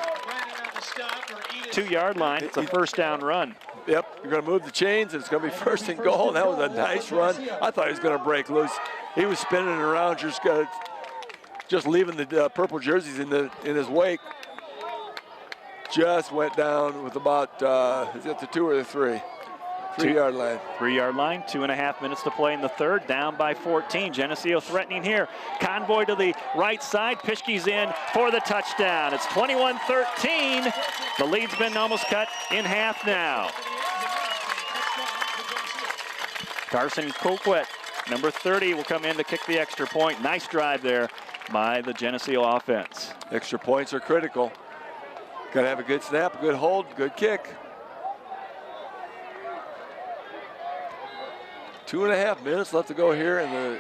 2-yard line. It's a first down run. Yep, you're going to move the chains, and it's going to be 1st and goal. And that was a nice run. I thought he was going to break loose. He was spinning around, just leaving the purple jerseys in his wake. Just went down with about, is it the 2 or the 3? 3-yard line. 3-yard line, 2.5 minutes to play in the 3rd, down by 14. Geneseo threatening here. Convoy to the right side. Pischke's in for the touchdown. It's 21-13. The lead's been almost cut in half now. Carson Colquitt, number 30, will come in to kick the extra point. Nice drive there by the Geneseo offense. Extra points are critical. Got to have a good snap, a good hold, good kick. 2.5 minutes left to go here in the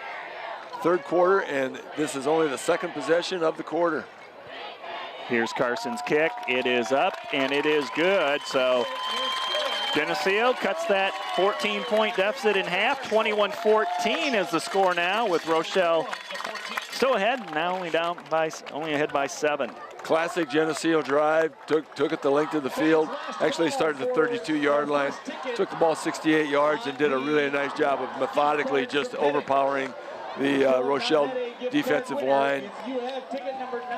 third quarter, and this is only the second possession of the quarter. Here's Carson's kick. It is up, and it is good. So Geneseo cuts that 14-point deficit in half. 21-14 is the score now, with Rochelle still ahead, now only ahead by 7. Classic Geneseo drive, took it the length of the field. Actually started at the 32-yard line, took the ball 68 yards and did a really nice job of methodically just overpowering the Rochelle defensive line.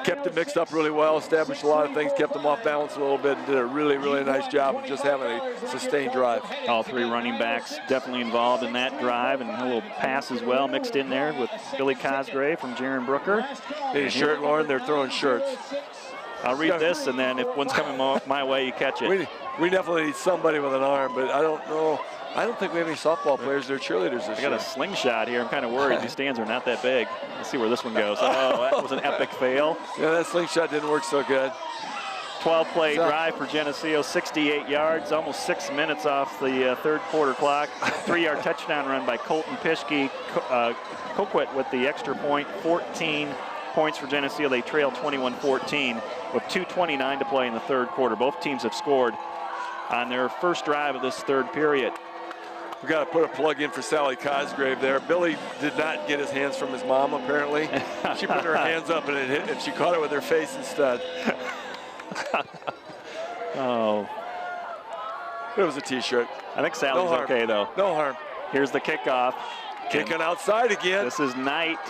Kept it mixed up really well, established a lot of things, kept them off balance a little bit, and did a really, really nice job of just having a sustained drive. All 3 running backs definitely involved in that drive, and a little pass as well mixed in there with Billy Cosgrave from Jaron Brooker. Hey, shirt, Lauren, they're throwing shirts. I'll read this, and then if one's coming my way, you catch it. We definitely need somebody with an arm, but I don't know. I don't think we have any softball players. They're cheerleaders this year. I got a slingshot here. I'm kind of worried. These stands are not that big. Let's see where this one goes. Oh, that was an epic fail. Yeah, that slingshot didn't work so good. 12-play drive for Geneseo, 68 yards, almost 6 minutes off the third quarter clock. 3-yard touchdown run by Colton Pischke. Coquit with the extra point, 14 points for Geneseo. They trail 21-14 with 2:29 to play in the third quarter. Both teams have scored on their first drive of this third period. We got to put a plug in for Sally Cosgrave there. Billy did not get his hands from his mom, apparently. She put her hands up and it hit, and she caught it with her face instead. Oh. It was a T-shirt. I think Sally's okay, though. No harm. Here's the kickoff. Kicking outside again. This is Knight.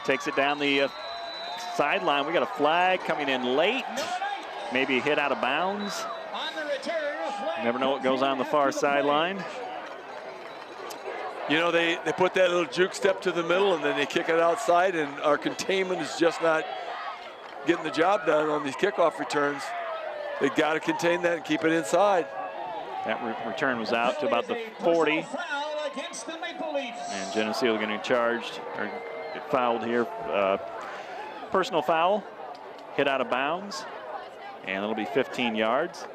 Takes it down the sideline. We got a flag coming in late. Maybe a hit out of bounds. Never know what goes on the far sideline. You know, they put that little juke step to the middle, and then they kick it outside, and our containment is just not getting the job done on these kickoff returns. They got to contain that and keep it inside. That return was out to about the 40. And Geneseo getting charged, or get fouled here. Personal foul, hit out of bounds, and it'll be 15 yards.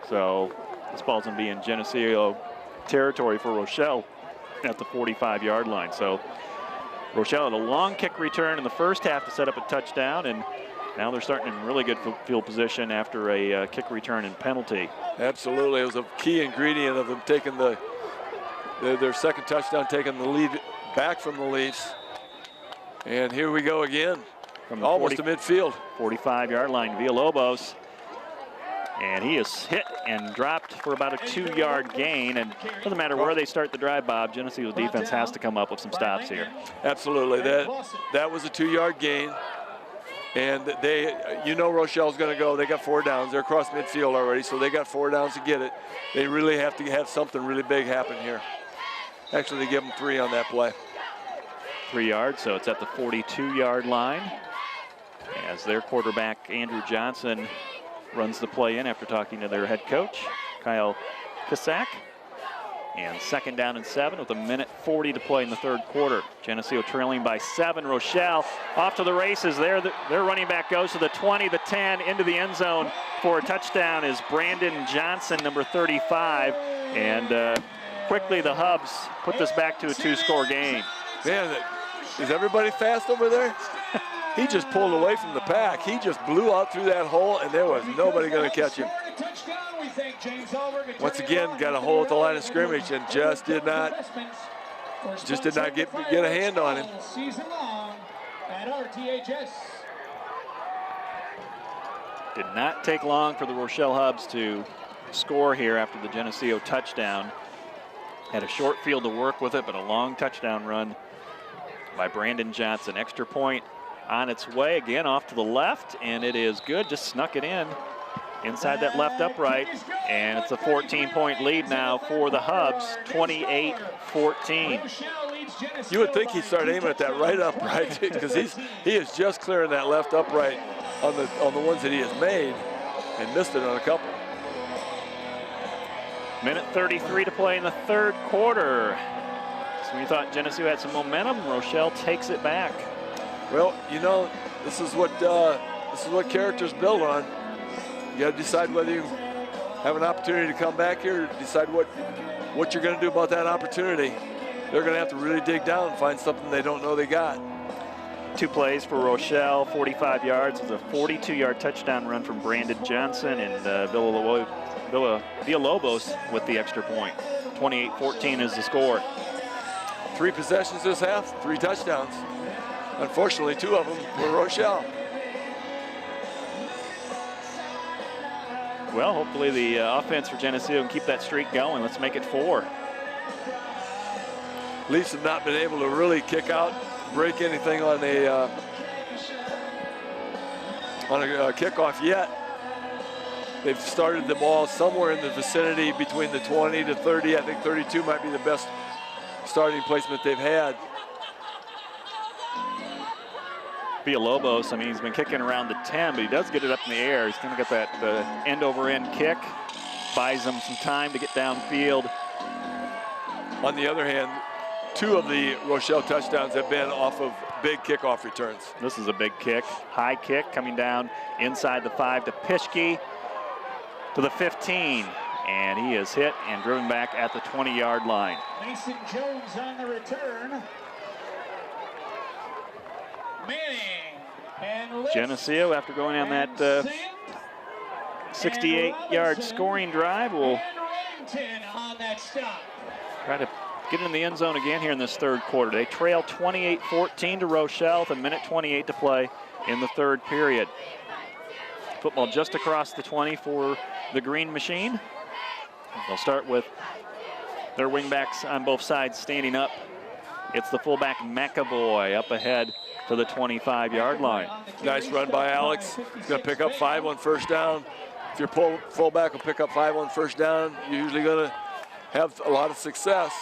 So this ball's going to be in Geneseo territory for Rochelle at the 45-yard line. So Rochelle had a long kick return in the first half to set up a touchdown, and now they're starting in really good field position after a kick return and penalty. Absolutely, it was a key ingredient of them taking their second touchdown, taking the lead back from the Leafs. And here we go again, from the almost to midfield. 45-yard line, Villalobos. And he is hit and dropped for about a 2-yard gain. And it doesn't matter where they start the drive, Bob, Geneseo's defense has to come up with some stops here. Absolutely, that was a 2-yard gain. And Rochelle's going to go. They got 4 downs. They're across midfield already, so they got 4 downs to get it. They really have to have something really big happen here. Actually, they give them 3 on that play. 3 yards, so it's at the 42-yard line. As their quarterback, Andrew Johnson, runs the play in after talking to their head coach, Kyle Kisak. And 2nd down and 7 with 1:40 to play in the third quarter. Geneseo trailing by 7. Rochelle off to the races. Their running back goes to the 20, the 10, into the end zone for a touchdown is Brandon Johnson, number 35. And quickly the Hubs put this back to a 2-score game. Man, is everybody fast over there? He just pulled away from the pack. He just blew out through that hole, and there was nobody going to catch him. Once again, got a hole at the line of scrimmage and just did not get a hand on him. Did not take long for the Rochelle Hubs to score here after the Geneseo touchdown. Had a short field to work with it, but a long touchdown run by Brandon Johnson. Extra point on its way, again off to the left, and it is good. Just snuck it in inside that left upright, and it's a 14-point lead now for the Hubs, 28-14. You would think he'd start aiming at that right upright because he is just clearing that left upright on the ones that he has made and missed it on a couple. 1:33 to play in the third quarter. So we thought Geneseo had some momentum. Rochelle takes it back. Well, you know, this is what characters build on. You got to decide whether you have an opportunity to come back here, decide what you're going to do about that opportunity. They're going to have to really dig down and find something they don't know they got. Two plays for Rochelle, 45 yards. It was a 42-yard touchdown run from Brandon Johnson, and Villalobos with the extra point. 28-14 is the score. 3 possessions this half, 3 touchdowns. Unfortunately, 2 of them were Rochelle. Well, hopefully the offense for Geneseo can keep that streak going. Let's make it 4. Leafs have not been able to really kick out, break anything on a kickoff yet. They've started the ball somewhere in the vicinity between the 20 to 30. I think 32 might be the best starting placement they've had. Villalobos, I mean, he's been kicking around the 10, but he does get it up in the air. He's going to get that end-over-end kick. Buys him some time to get downfield. On the other hand, 2 of the Rochelle touchdowns have been off of big kickoff returns. This is a big kick. High kick coming down inside the 5 to Pischke to the 15. And he is hit and driven back at the 20-yard line. Mason Jones on the return. Manning and Geneseo, after going on that 68-yard scoring drive, will on that stop. try to get in the end zone again here in this third quarter. They trail 28-14 to Rochelle with a minute 28 to play in the third period. Football just across the 20 for the Green Machine. They'll start with their wingbacks on both sides standing up. It's the fullback McAvoy up ahead to the 25-yard line. Nice run by Alex. He's going to pick up 5 on first down. If your fullback will pick up 5 on first down, you're usually going to have a lot of success.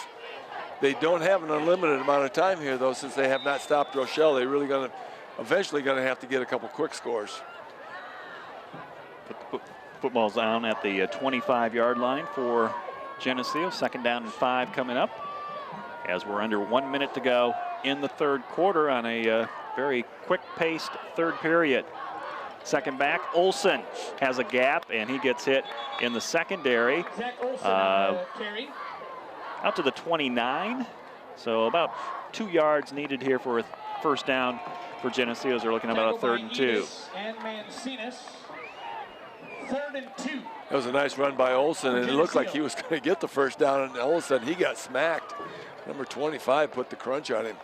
They don't have an unlimited amount of time here, though, since they have not stopped Rochelle. They're really eventually going to have to get a couple quick scores. Football's down at the 25-yard line for Geneseo. 2nd down and 5 coming up as we're under 1 minute to go in the third quarter on a very quick-paced third period. Second back, Olson has a gap, and he gets hit in the secondary. Out to the 29. So about 2 yards needed here for a first down for Geneseo as they're looking about a 3rd and 2. And Mancinas. 3rd and 2. That was a nice run by Olson, and it looked like he was going to get the first down, and all of a sudden he got smacked. Number 25 put the crunch on him.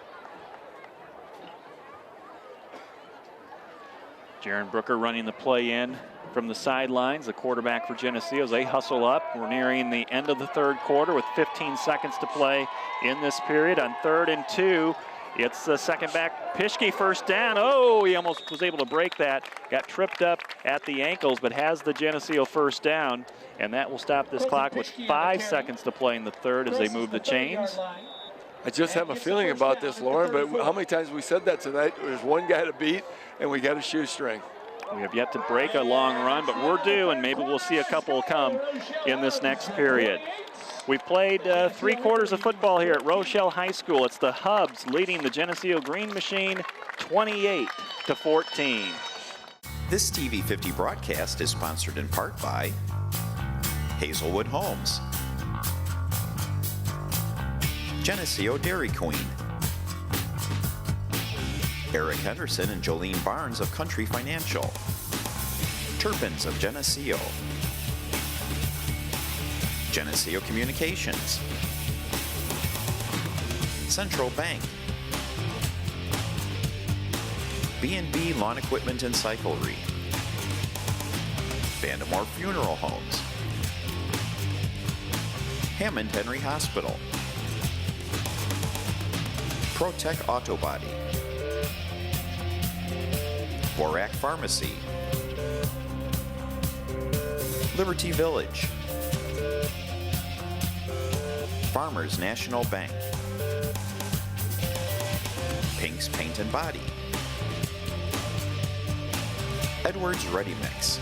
Jaron Brooker running the play in from the sidelines, the quarterback for Geneseo, as they hustle up. We're nearing the end of the third quarter with 15 seconds to play in this period. On 3rd and 2, it's the second back, Pischke, first down. Oh, he almost was able to break that. Got tripped up at the ankles, but has the Geneseo first down. And that will stop this clock with 5 seconds to play in the third as they move the chains. I just have a feeling about this, Lauren, but how many times we said that tonight? There's one guy to beat, and we got a shoestring. We have yet to break a long run, but we're due, and maybe we'll see a couple come in this next period. We've played 3 quarters of football here at Rochelle High School. It's the Hubs leading the Geneseo Green Machine 28-14. This TV 50 broadcast is sponsored in part by Hazelwood Homes, Geneseo Dairy Queen, Eric Henderson and Jolene Barnes of Country Financial, Turpins of Geneseo, Geneseo Communications, Central Bank, B&B Lawn Equipment and Cyclery, Vandemore Funeral Homes, Hammond Henry Hospital, ProTech Auto Body, Borac Pharmacy, Liberty Village, Farmers National Bank, Pink's Paint and Body, Edwards Ready Mix.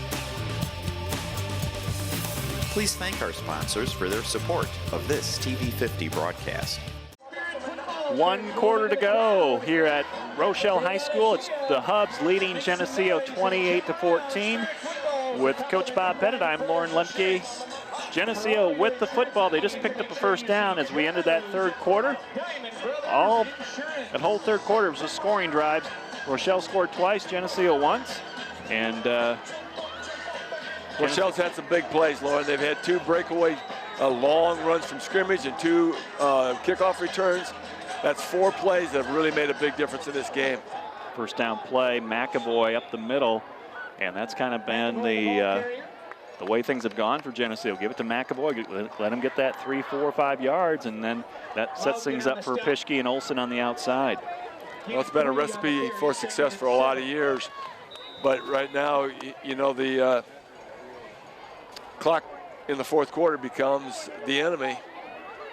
Please thank our sponsors for their support of this TV 50 broadcast. 1 quarter to go here at Rochelle High School. It's the Hubs leading Geneseo 28-14. With Coach Bob Pettit, I'm Lauren Lemke. Geneseo with the football. They just picked up a first down as we ended that third quarter. That whole third quarter was a scoring drive. Rochelle scored twice, Geneseo once. And Rochelle's had some big plays, Lauren. They've had 2 breakaway long runs from scrimmage and 2 kickoff returns. That's 4 plays that have really made a big difference in this game. first down play, McAvoy up the middle. And that's kind of been the way things have gone for Geneseo. Give it to McAvoy, let him get that 3, 4, 5 yards, and then that sets things up for Pischke and Olson on the outside. Well, it's been a recipe for success for a lot of years. But right now, you know, the clock in the 4th quarter becomes the enemy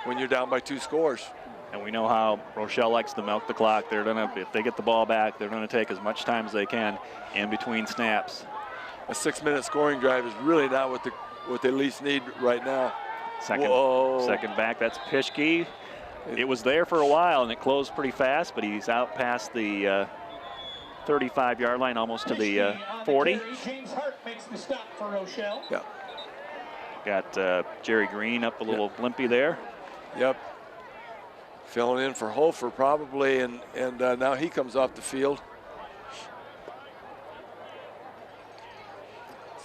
when you're down by 2 scores. And we know how Rochelle likes to milk the clock. They're gonna, if they get the ball back, they're gonna take as much time as they can in between snaps. A 6-minute scoring drive is really not what they least need right now. Second back, that's Pischke. It was there for a while and it closed pretty fast, but he's out past the 35-yard line, almost to the 40. James Hart makes the stop for Rochelle. Yeah. Got Jerry Green up a little limpy there. Yep. Filling in for Hofer probably, and now he comes off the field.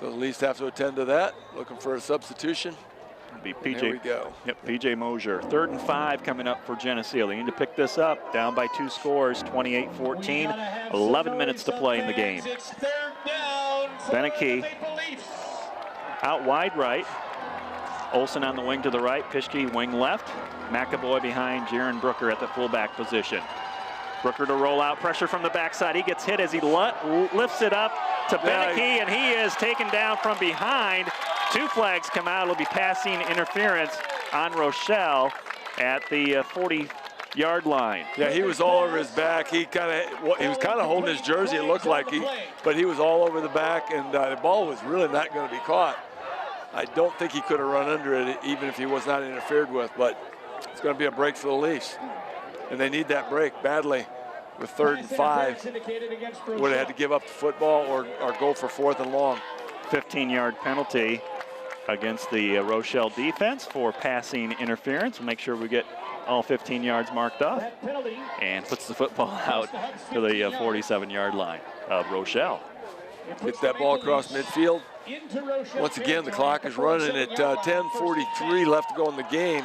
So at least have to attend to that. Looking for a substitution. It'll be PJ. There we go. Yep, PJ Mosier. 3rd and 5 coming up for Geneseo. They need to pick this up. Down by 2 scores, 28-14. 11 minutes to play in the game. Beneke out wide right. Olson on the wing to the right. Pischke wing left. McAvoy behind Jaron Brooker at the fullback position. Brooker to roll out, pressure from the backside. He gets hit as he lifts it up to Beneke, and he is taken down from behind. 2 flags come out. It'll be passing interference on Rochelle at the 40-yard line. Yeah, he was all over his back. He was kind of holding his jersey. It looked like but he was all over the back, and the ball was really not going to be caught. I don't think he could have run under it even if he was not interfered with, but it's going to be a break for the Leafs. And they need that break badly with 3rd and 5. Would have had to give up the football or go for 4th and long. 15-yard penalty against the Rochelle defense for passing interference. We'll make sure we get all 15 yards marked off. And puts the football out to the 47-yard line of Rochelle. Get that ball across midfield. Once again, the clock is running at 10:43 left to go in the game.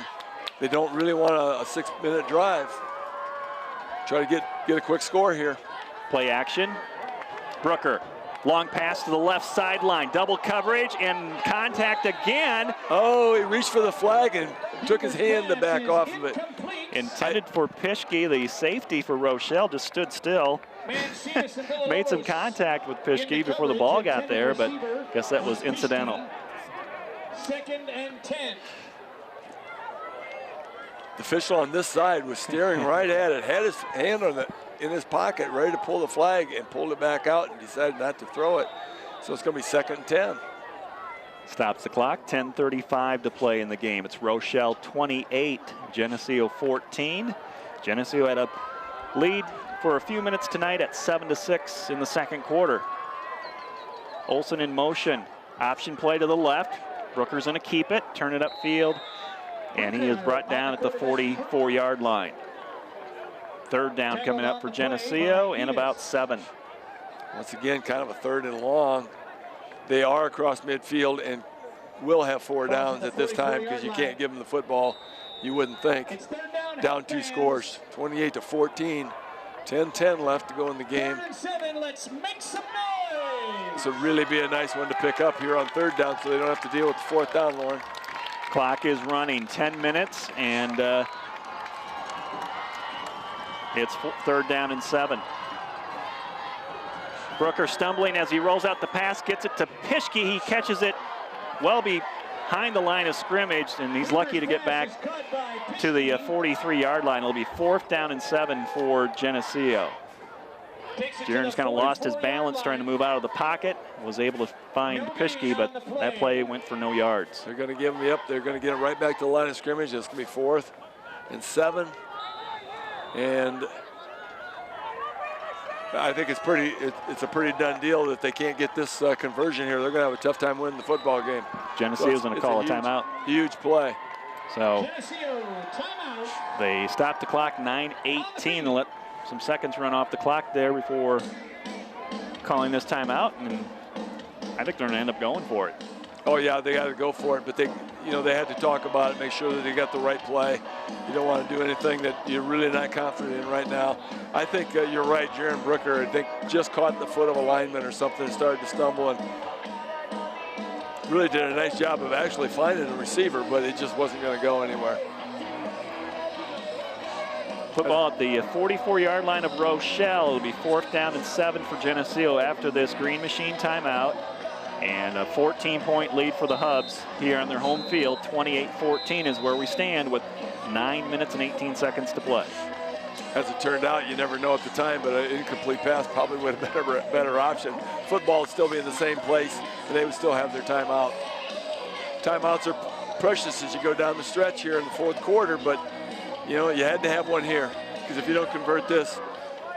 They don't really want a 6-minute drive. Try to get a quick score here. Play action. Brooker, long pass to the left sideline. Double coverage and contact again. Oh, he reached for the flag and took his hand to back off of it. Intended for Pischke, the safety for Rochelle, just stood still. Made some contact with Pischke before the ball got there, but I guess that was incidental. 2nd and 10. The official on this side was staring right at it, had his hand in his pocket, ready to pull the flag, and pulled it back out and decided not to throw it. So it's going to be 2nd and 10. Stops the clock, 10:35 to play in the game. It's Rochelle 28, Geneseo 14. Geneseo had a lead for a few minutes tonight at 7-6 in the 2nd quarter. Olson in motion, option play to the left. Brooker's gonna keep it, turn it upfield, and he is brought down at the 44-yard line. 3rd down coming up for Geneseo and about 7. Once again, kind of a 3rd and long. They are across midfield and will have 4 downs at this time because you can't give them the football, you wouldn't think. Down 2 scores, 28-14. 10-10 left to go in the game. Let's make some noise. This would really be a nice one to pick up here on 3rd down so they don't have to deal with the 4th down, Lauren. Clock is running, 10 minutes, and it's 3rd down and 7. Brooker stumbling as he rolls out the pass, gets it to Pischke. He catches it well behind the line of scrimmage, and he's lucky to get back to the 43-yard line. It'll be 4th down and 7 for Geneseo. Jaron's kind of lost his balance trying to move out of the pocket. Was able to find Pischke, but that play went for no yards. They're going to give him they're going to get him right back to the line of scrimmage. It's going to be 4th and 7. And I think it's a pretty done deal that they can't get this conversion here. They're going to have a tough time winning the football game. Geneseo's going to call a timeout. Huge play. So they stop the clock, 9:18, and let some seconds run off the clock there before calling this timeout, and I think they're going to end up going for it. Oh yeah, they got to go for it, but they had to talk about it, make sure that they got the right play. You don't want to do anything that you're really not confident in right now. I think you're right, Jaron Brooker, I think just caught the foot of a lineman or something and started to stumble, and really did a nice job of actually finding a receiver, but it just wasn't going to go anywhere. Football at the 44-yard line of Rochelle. It'll be 4th down and 7 for Geneseo after this Green Machine timeout. And a 14-point lead for the Hubs here on their home field. 28-14 is where we stand with 9 minutes and 18 seconds to play. As it turned out, you never know at the time, but an incomplete pass probably would have been a better option. Football would still be in the same place, and they would still have their timeout. Timeouts are precious as you go down the stretch here in the 4th quarter, but you had to have one here, because if you don't convert this,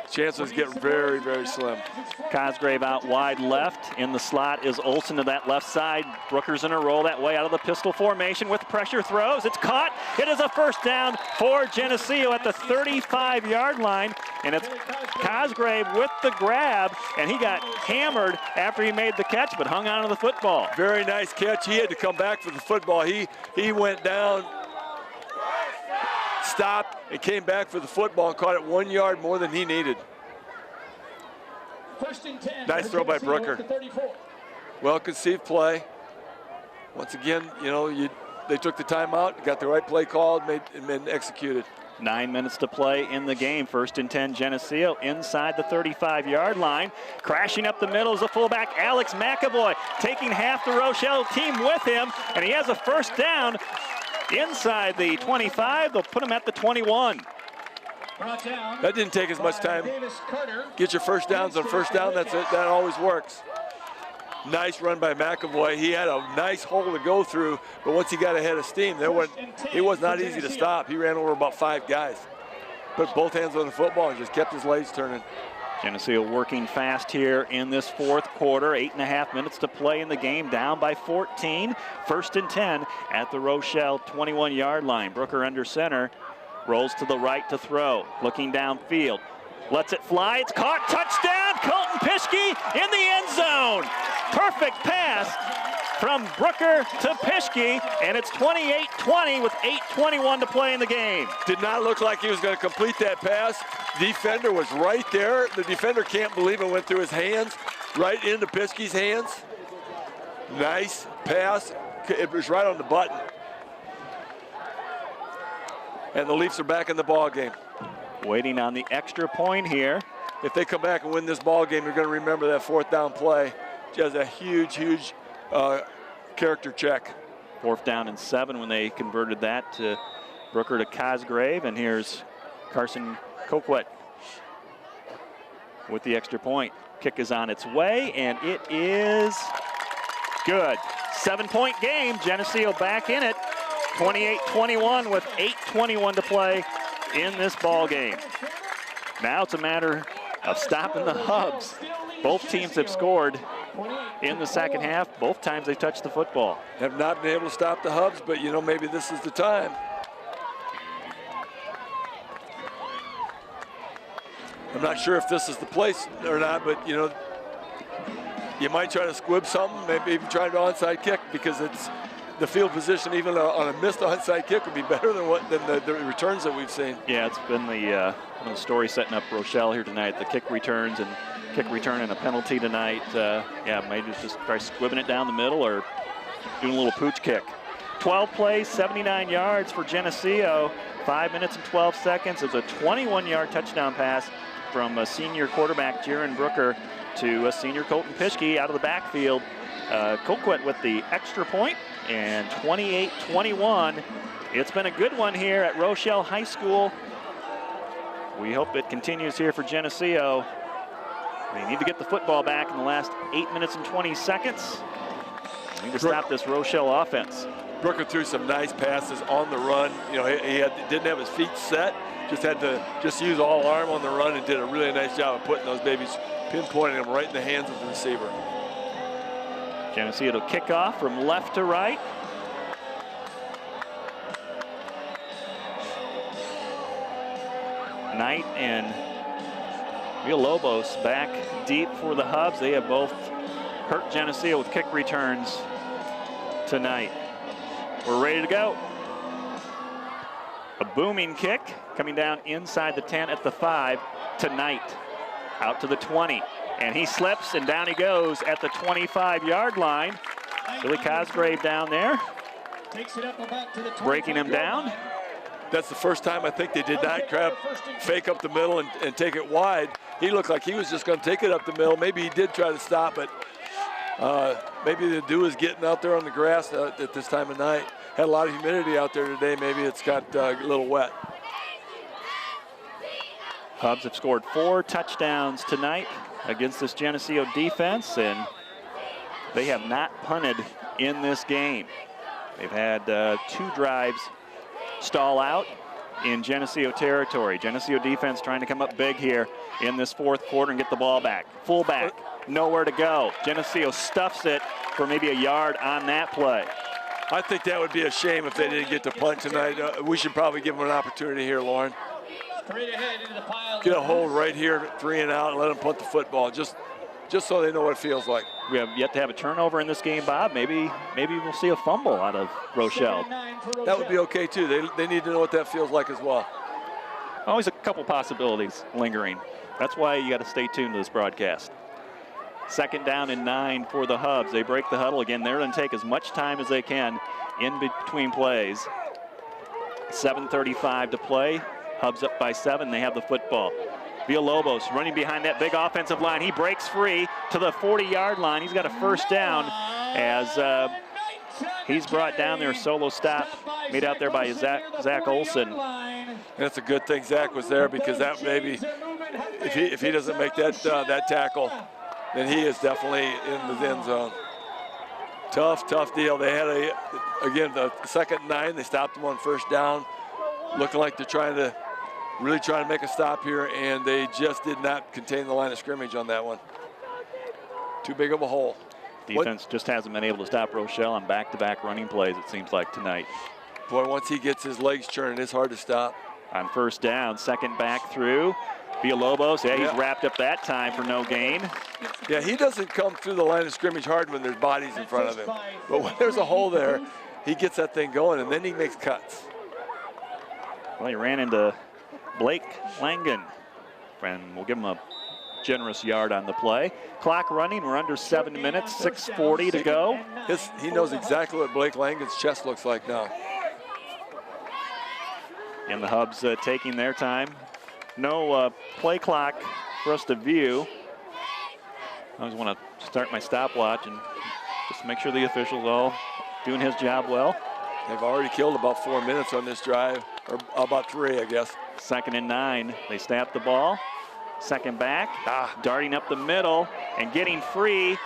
chances get very, very slim. Cosgrave out wide left. In the slot is Olsen to that left side. Brooker's in a roll that way out of the pistol formation with pressure throws. It's caught. It is a 1st down for Geneseo at the 35-yard line. And it's Cosgrave with the grab, and he got hammered after he made the catch, but hung on to the football. Very nice catch. He had to come back for the football. He went down, stopped, and came back for the football and caught it 1 yard more than he needed. 1st and 10. Nice throw by Brooker. Well conceived play. Once again, they took the timeout, got the right play called, and executed. 9 minutes to play in the game. 1st and 10 Geneseo inside the 35-yard line. Crashing up the middle is the fullback Alex McAvoy, taking half the Rochelle team with him, and he has a 1st down inside the 25. They'll put him at the 21. That didn't take as much time. Get your 1st downs on 1st down. That's it. That always works. Nice run by McAvoy. He had a nice hole to go through, but once he got ahead of steam, it was not easy to stop. He ran over about 5 guys. Put both hands on the football and just kept his legs turning. Geneseo working fast here in this 4th quarter. 8.5 minutes to play in the game, down by 14. 1st and 10 at the Rochelle 21-yard line. Brooker under center, rolls to the right to throw. Looking downfield, lets it fly. It's caught. Touchdown, Colton Pischke in the end zone. Perfect pass from Brooker to Pischke, and it's 28-20 with 8:21 to play in the game. Did not look like he was going to complete that pass. Defender was right there. The defender can't believe it went through his hands, right into Pischke's hands. Nice pass. It was right on the button. And the Leafs are back in the ball game. Waiting on the extra point here. If they come back and win this ball game, you're going to remember that 4th down play. Just a huge, huge character check. 4th down and 7 when they converted that to Brooker to Cosgrave, and here's Carson Coquette with the extra point. Kick is on its way, and it is good. 7-point game. Geneseo back in it. 28-21 with 8:21 to play in this ball game. Now it's a matter of stopping the Hubs. Both teams have scored in the 2nd half. Both times they touched the football. Have not been able to stop the Hubs, but maybe this is the time. I'm not sure if this is the place or not, but you might try to squib something, maybe even try an onside kick, because it's the field position, even on a missed onside kick, would be better than the returns that we've seen. Yeah, it's been the story setting up Rochelle here tonight. The kick return and a penalty tonight. Yeah, maybe just try squibbing it down the middle or doing a little pooch kick. 12 plays, 79 yards for Geneseo. 5 minutes and 12 seconds. It was a 21-yard touchdown pass from a senior quarterback, Jaron Brooker, to a senior Colton Pischke out of the backfield. Coquette with the extra point, and 28-21. It's been a good one here at Rochelle High School. We hope it continues here for Geneseo. They need to get the football back in the last 8 minutes and 20 seconds. They need to stop this Rochelle offense. Brooker threw some nice passes on the run. He didn't have his feet set, just had to use all arm on the run, and did a really nice job of putting those babies, pinpointing them right in the hands of the receiver. Geneseo to kick off from left to right. Knight and Villalobos back deep for the Hubs. They have both hurt Geneseo with kick returns tonight. We're ready to go. A booming kick coming down inside the 10 at the 5 tonight. Out to the 20. And he slips and down he goes at the 25-yard line. Billy Cosgrave down there. Takes it up about to the breaking him down. That's the first time I think they did not fake up the middle and take it wide. He looked like he was just going to take it up the middle. Maybe he did try to stop it. Maybe the dew is getting out there on the grass at this time of night. Had a lot of humidity out there today. Maybe it's got a little wet. Hubs have scored 4 touchdowns tonight against this Geneseo defense, and they have not punted in this game. They've had 2 drives stall out in Geneseo territory. Geneseo defense trying to come up big here in this 4th quarter and get the ball back. Fullback, nowhere to go. Geneseo stuffs it for maybe a yard on that play. I think that would be a shame if they didn't get to punt tonight. We should probably give them an opportunity here, Lauren. Straight ahead into the pile. Get a hold right here, 3 and out, and let them punt the football, just so they know what it feels like. We have yet to have a turnover in this game, Bob. Maybe we'll see a fumble out of Rochelle. That would be okay too. They need to know what that feels like as well. Always a couple possibilities lingering. That's why you got to stay tuned to this broadcast. 2nd down and 9 for the Hubs. They break the huddle again. They're going to take as much time as they can in between plays. 7:35 to play. Hubs up by 7. They have the football. Villalobos running behind that big offensive line. He breaks free to the 40-yard line. He's got a first down as he's brought down there. Solo stop made out there by Zach Olson. That's a good thing Zach was there, because that maybe if he doesn't make that tackle, then he is definitely in the end zone. Tough deal. They had again the 2nd and 9. They stopped them on first down, looking like they're really trying to make a stop here, and they just did not contain the line of scrimmage on that one. Too big of a hole. Defense just hasn't been able to stop Rochelle on back-to-back running plays, it seems like, tonight. Boy, once he gets his legs churning, it's hard to stop. On first down, 2nd back through. Villalobos, he's wrapped up that time for no gain. Yeah, he doesn't come through the line of scrimmage hard when there's bodies in front of him. But when there's a hole there, he gets that thing going, and then he makes cuts. Well, he ran into Blake Langen, and we'll give him a generous yard on the play. Clock running, we're under 7 minutes, 6:40 to go. He knows exactly what Blake Langen's chest looks like now. And the Hubs taking their time. No play clock for us to view. I always want to start my stopwatch and just make sure the official's all doing his job well. They've already killed about 4 minutes on this drive, or about 3, I guess. 2nd and 9. They snap the ball. 2nd back, darting up the middle and getting free.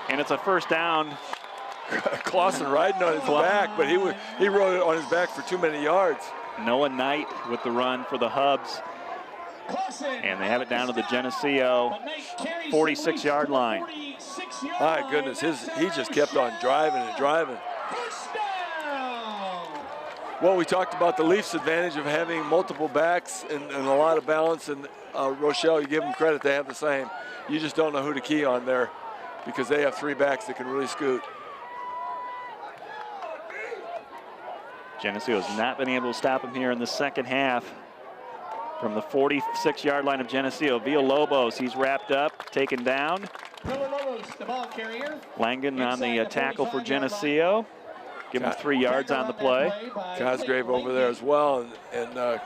And it's a first down. Clausen riding on his back, but he rode it on his back for too many yards. Noah Knight with the run for the Hubs. And they have it down to the Geneseo 46-yard line. My goodness, he just kept on driving and driving. Well, we talked about the Leafs' advantage of having multiple backs and a lot of balance, and Rochelle, you give them credit, they have the same. You just don't know who to key on there, because they have 3 backs that can really scoot. Geneseo has not been able to stop him here in the second half. From the 46-yard line of Geneseo, Villalobos, he's wrapped up, taken down. Villalobos, the ball carrier. Langen on the tackle for Geneseo. Give him 3 yards on the play. Cosgrave over there as well, and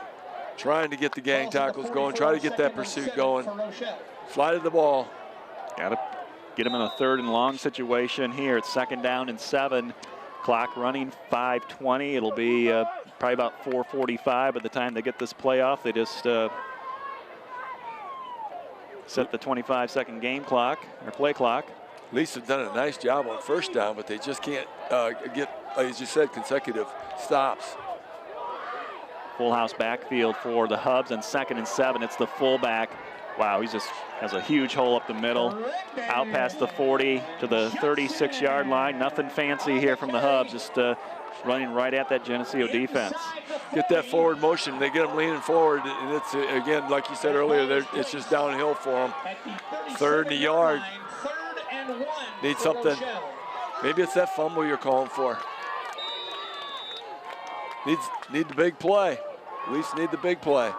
trying to get the gang tackles going, try to get that pursuit going. Flighted the ball. Got to get him in a 3rd and long situation here. It's 2nd down and 7. Clock running, 5:20. It'll be probably about 4:45 by the time they get this play off. They just set the 25-second game clock, or play clock. Leafs have done a nice job on first down, but they just can't get, as you said, consecutive stops. Full house backfield for the Hubs, and 2nd and 7. It's the fullback, Wow, he just has a huge hole up the middle, out past the 40 to the 36-yard line. Nothing fancy here from the Hubs, just running right at that Geneseo defense. Get that forward motion. They get them leaning forward, and it's, again, like you said earlier, it's just downhill for them. 3rd and a yard. Need something. Maybe it's that fumble you're calling for. Need the big play. At least need the big play.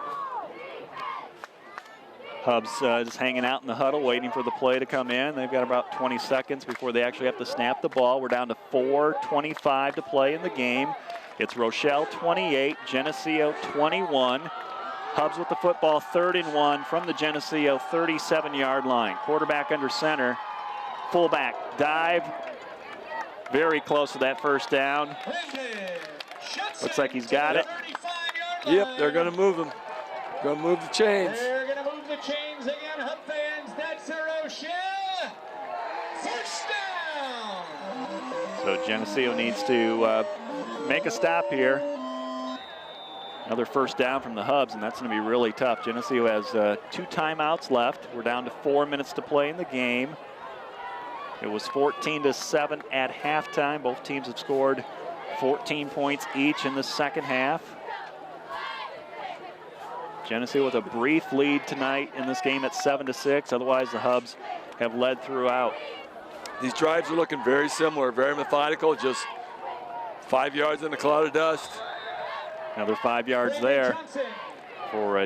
Hubs just hanging out in the huddle, waiting for the play to come in. They've got about 20 seconds before they actually have to snap the ball. We're down to 4:25 to play in the game. It's Rochelle 28, Geneseo 21. Hubs with the football, 3rd and 1 from the Geneseo 37-yard line. Quarterback under center, fullback dive. Very close to that first down. Looks like he's got it. Yep, they're going to move him. Going to move the chains. They're going to move the chains again, Hub fans. That's a Rochelle. First down. So Geneseo needs to make a stop here. Another first down from the Hubs, and that's going to be really tough. Geneseo has 2 timeouts left. We're down to 4 minutes to play in the game. It was 14-7 at halftime. Both teams have scored 14 points each in the second half. Geneseo with a brief lead tonight in this game at 7-6. Otherwise, the Hubs have led throughout. These drives are looking very similar, very methodical, just 5 yards in a cloud of dust. Another 5 yards there for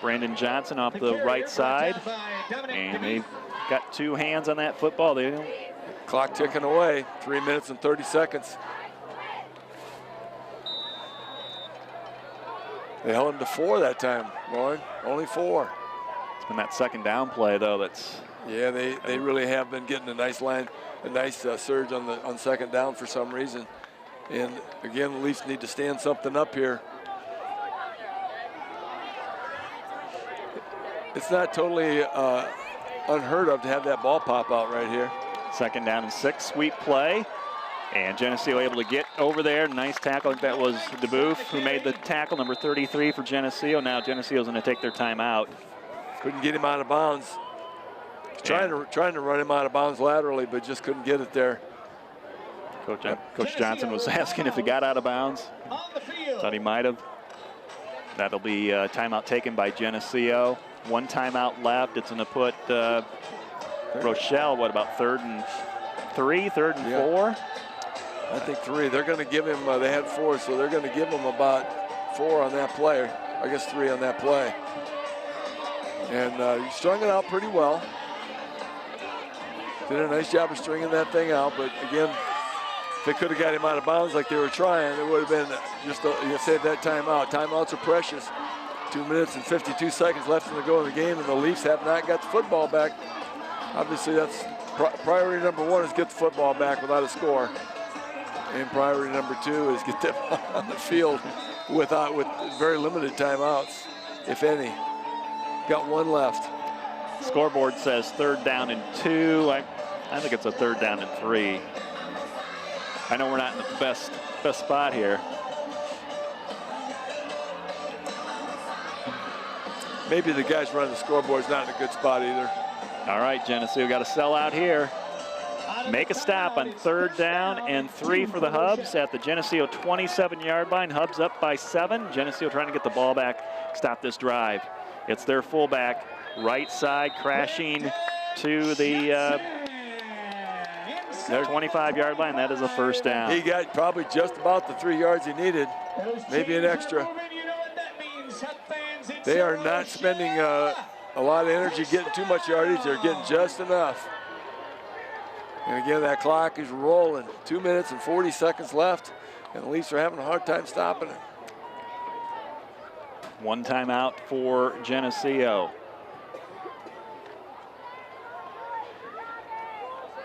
Brandon Johnson off the right side. And they've got 2 hands on that football. They don't. Clock ticking away, 3 minutes and 30 seconds. They held him to 4 that time, Lauren. Only 4. It's been that second down play, though, that's... Yeah, they really have been getting a nice line, a nice surge on second down for some reason. And again, the Leafs need to stand something up here. It's not totally unheard of to have that ball pop out right here. 2nd down and 6, sweep play. And Geneseo able to get over there. Nice tackle. I think that was DeBoeuf who made the tackle, number 33 for Geneseo. Now Geneseo's going to take their time out. Couldn't get him out of bounds. Trying to run him out of bounds laterally, but just couldn't get it there. Coach Johnson was asking if he got out of bounds. Thought he might have. That'll be a timeout taken by Geneseo. 1 timeout left. It's going to put Rochelle, what, about 3rd and 3, 3rd and 4? I think 3. They're going to give him, they had 4, so they're going to give him about 4 on that play. I guess 3 on that play. And he strung it out pretty well. Did a nice job of stringing that thing out, but again, if they could have got him out of bounds like they were trying, it would have been just, you said that timeout. Timeouts are precious. 2 minutes and 52 seconds left in the go of the game, and the Leafs have not got the football back. Obviously, that's priority number 1 is get the football back without a score. And priority number 2 is get them on the field with very limited timeouts, if any. Got 1 left. Scoreboard says 3rd down and 2. I think it's a 3rd down and 3. I know we're not in the best spot here. Maybe the guys running the scoreboard's not in a good spot either. All right, Geneseo got to sell out here. Make a stop on 3rd down and 3 for the Hubs at the Geneseo 27-yard line. Hubs up by 7. Geneseo trying to get the ball back, stop this drive. It's their fullback, right side, crashing to the their 25-yard line. That is a first down. He got probably just about the 3 yards he needed, maybe an extra. They are not spending a lot of energy getting too much yardage. They're getting just enough. And again, that clock is rolling. 2 minutes and 40 seconds left, and the Leafs are having a hard time stopping it. 1 timeout for Geneseo.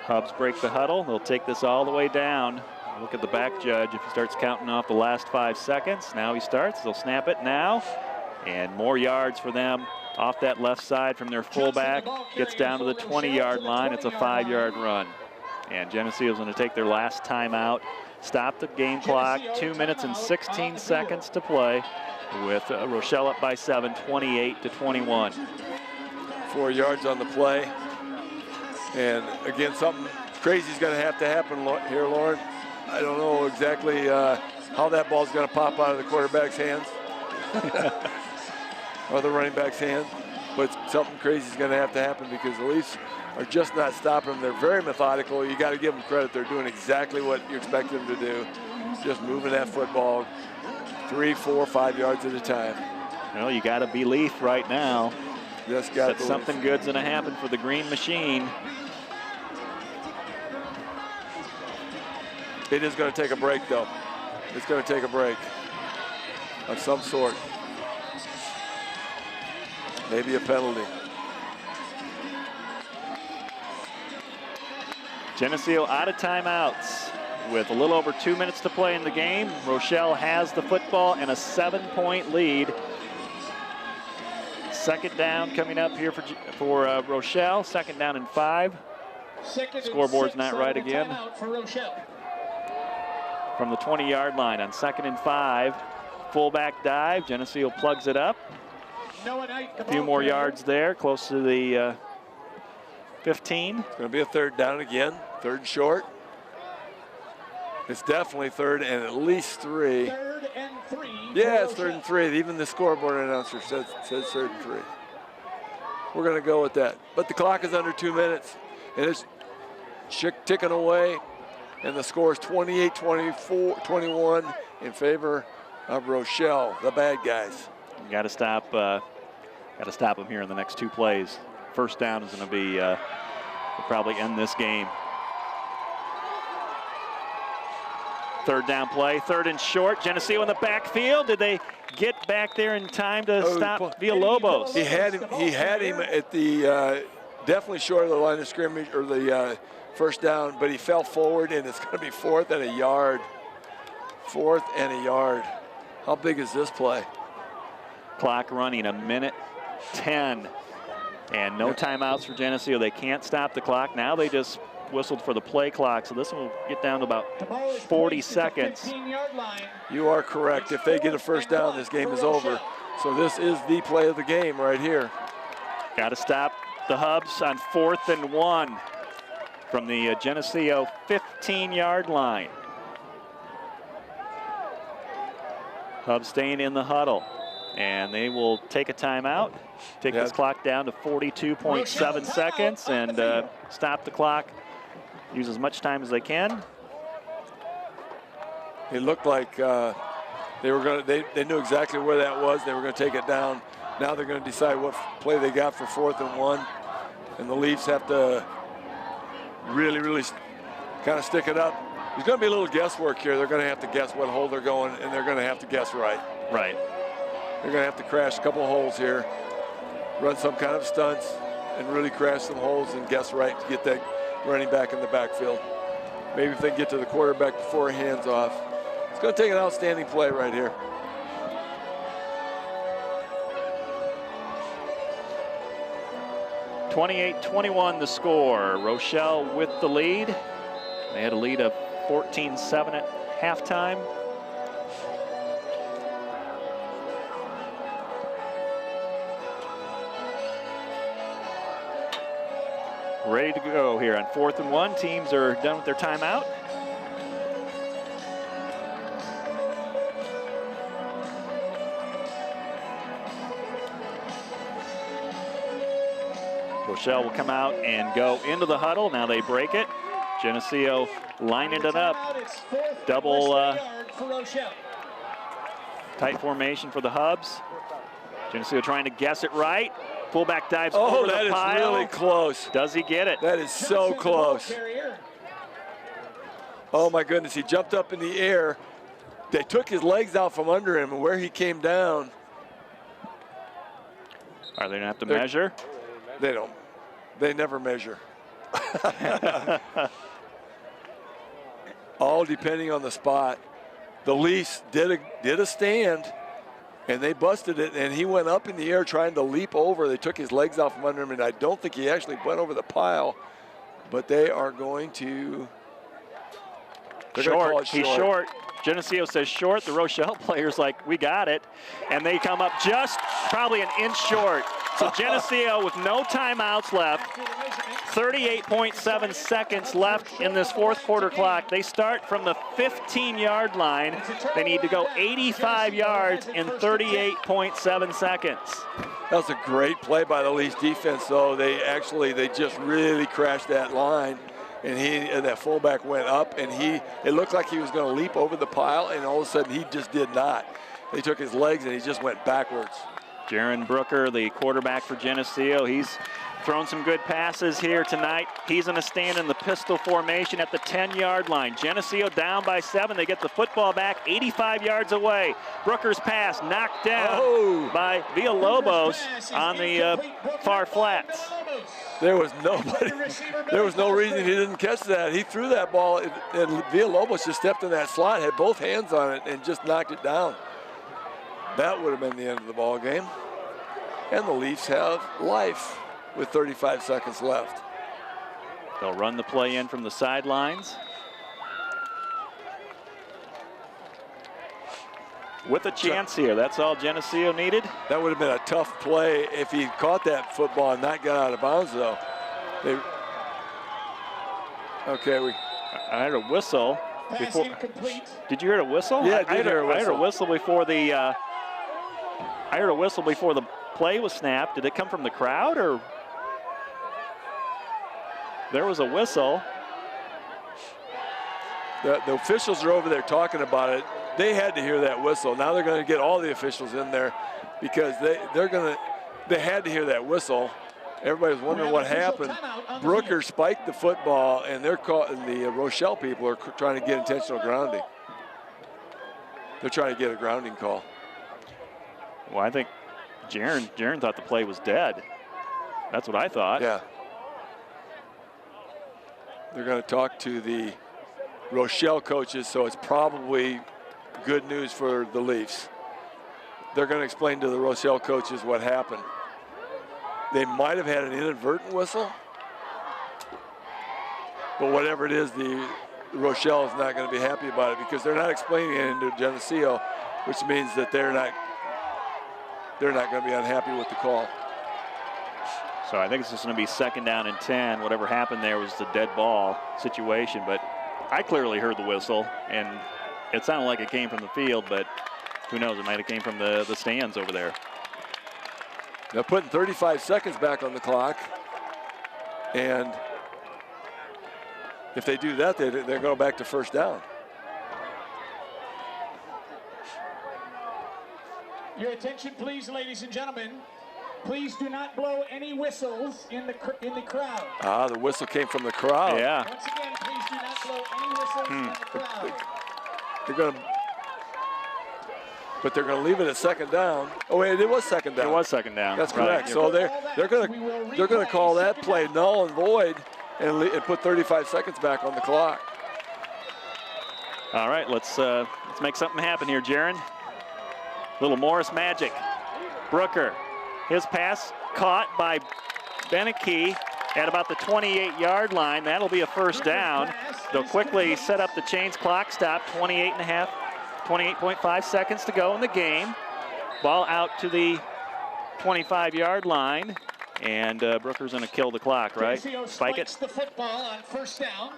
Hubs break the huddle. They'll take this all the way down. Look at the back judge if he starts counting off the last 5 seconds. Now he starts. They'll snap it now. And more yards for them off that left side from their fullback. Gets down to the 20-yard line. It's a 5-yard run. And Geneseo is going to take their last timeout. Stop the game clock. 2 minutes and 16 seconds to play with Rochelle up by 7, 28-21. 4 yards on the play. And again, something crazy is going to happen here, Lauren. I don't know exactly how that ball's going to pop out of the quarterback's hands or the running back's hand, but something crazy is going to happen because the Leafs are just not stopping them. They're very methodical. You got to give them credit. They're doing exactly what you expect them to do, just moving that football 3, 4, 5 yards at a time. Well, you got to be Leaf right now. Just got that something good's going to happen for the Green Machine. It is going to take a break, though. It's going to take a break of some sort. Maybe a penalty. Geneseo out of timeouts with a little over 2 minutes to play in the game. Rochelle has the football and a 7-point lead. Second down coming up here for Rochelle. Second down and 5. Scoreboard's not right again. For Rochelle. From the 20-yard line on 2nd and 5. Fullback dive. Geneseo plugs it up. A few more yards there, close to the 15. It's going to be a 3rd down again. 3rd and short. It's definitely 3rd and at least 3. 3rd and 3. Yeah, it's 3rd and 3. Even the scoreboard announcer says 3rd and 3. We're going to go with that. But the clock is under 2 minutes, and it's ticking away. And the score is 28-21 in favor of Rochelle, the bad guys. You got to stop them here in the next 2 plays. First down is going to be will probably end this game. 3rd down play, 3rd and short. Geneseo in the backfield. Did they get back there in time to stop Villalobos? He had him at the definitely short of the line of scrimmage or the first down, but he fell forward, and it's going to be 4th and a yard. 4th and a yard. How big is this play? Clock running 1:10, and no timeouts for Geneseo. They can't stop the clock. Now they just whistled for the play clock, so this will get down to about 40 seconds. You are correct. If they get a first down, this game is over. So this is the play of the game right here. Got to stop the Hubs on 4th and 1 from the Geneseo 15-yard line. Hubs staying in the huddle, and they will take a timeout, take this clock down to 42.7 seconds, and stop the clock. Use as much time as they can. It looked like they knew exactly where that was. They were going to take it down. Now they're going to decide what play they got for 4th and 1, and the Leafs have to really kind of stick it up. There's going to be a little guesswork here. They're going to have to guess what hole they're going, and they're going to have to guess right. Right. They're going to have to crash a couple holes here, run some kind of stunts, and really crash some holes and guess right to get that running back in the backfield. Maybe if they can get to the quarterback before he hands off. It's going to take an outstanding play right here. (28-21) the score. Rochelle with the lead. They had a lead of 14-7 at halftime. Ready to go here on 4th and 1. Teams are done with their timeout. Rochelle will come out and go into the huddle. Now they break it. Geneseo lining it up. Double tight formation for the Hubs. Geneseo trying to guess it right. Fullback dives over the pile. Oh, that is really close. Does he get it? That is so close. Oh, my goodness. He jumped up in the air. They took his legs out from under him, and where he came down. Are they going to have to measure? They don't. They never measure. All depending on the spot. The Leafs did a stand, and they busted it, and he went up in the air trying to leap over. They took his legs out from under him, and I don't think he actually went over the pile, but they are going to. Short. He's short. Geneseo says short. The Rochelle player's like, we got it. And they come up just probably an inch short. So Geneseo with no timeouts left, 38.7 seconds left in this fourth quarter clock. They start from the 15-yard line. They need to go 85 yards in 38.7 seconds. That was a great play by the Leafs defense, though. They just really crashed that line. And that fullback went up, and it looked like he was going to leap over the pile, and all of a sudden he just did not. They took his legs, and he just went backwards. Jaron Brooker, the quarterback for Geneseo, he's thrown some good passes here tonight. He's going to stand in the pistol formation at the 10-yard line. Geneseo down by 7. They get the football back 85 yards away. Brooker's pass knocked down by Villalobos on the far flats. There was no reason he didn't catch that. He threw that ball, and Villalobos just stepped in that slot, had both hands on it, and just knocked it down. That would have been the end of the ball game. And the Leafs have life with 35 seconds left. They'll run the play in from the sidelines. With a chance here. That's all Geneseo needed. That would have been a tough play if he caught that football and not got out of bounds, though. I heard a whistle. Before. Did you hear a whistle? Yeah, I heard a whistle before the. I heard a whistle before the play was snapped. Did it come from the crowd, or there was a whistle? The officials are over there talking about it. They had to hear that whistle. Now they're going to get all the officials in there because they had to hear that whistle. Everybody's wondering what happened. Brooker spiked the football, and the Rochelle people are trying to get intentional grounding. They're trying to get a grounding call. Well, I think Jaron thought the play was dead. That's what I thought. Yeah. They're going to talk to the Rochelle coaches, so it's probably good news for the Leafs. They're going to explain to the Rochelle coaches what happened. They might have had an inadvertent whistle, but whatever it is, the Rochelle is not going to be happy about it because they're not explaining it to Geneseo, which means that they're not going to be unhappy with the call. So I think it's just going to be 2nd down and 10. Whatever happened there was the dead ball situation, but I clearly heard the whistle, and it sounded like it came from the field, but who knows, it might have came from the stands over there. They're putting 35 seconds back on the clock, and if they do that, they're going back to 1st down. Your attention, please, ladies and gentlemen. Please do not blow any whistles in the crowd. Ah, the whistle came from the crowd. Yeah. Once again, please do not blow any whistles in the crowd. But they're going to leave it at 2nd down. Oh wait, it was 2nd down. It was 2nd down. That's correct. Right. So they're going to call that play null and void and put 35 seconds back on the clock. All right, let's make something happen here, Jaron. Little Morris magic. Brooker, his pass caught by Beneke at about the 28-yard line. That'll be a 1st down. They'll quickly set up the chains clock stop. 28.5 seconds to go in the game. Ball out to the 25-yard line, and Brooker's going to kill the clock, right? Spike it. The football on 1st down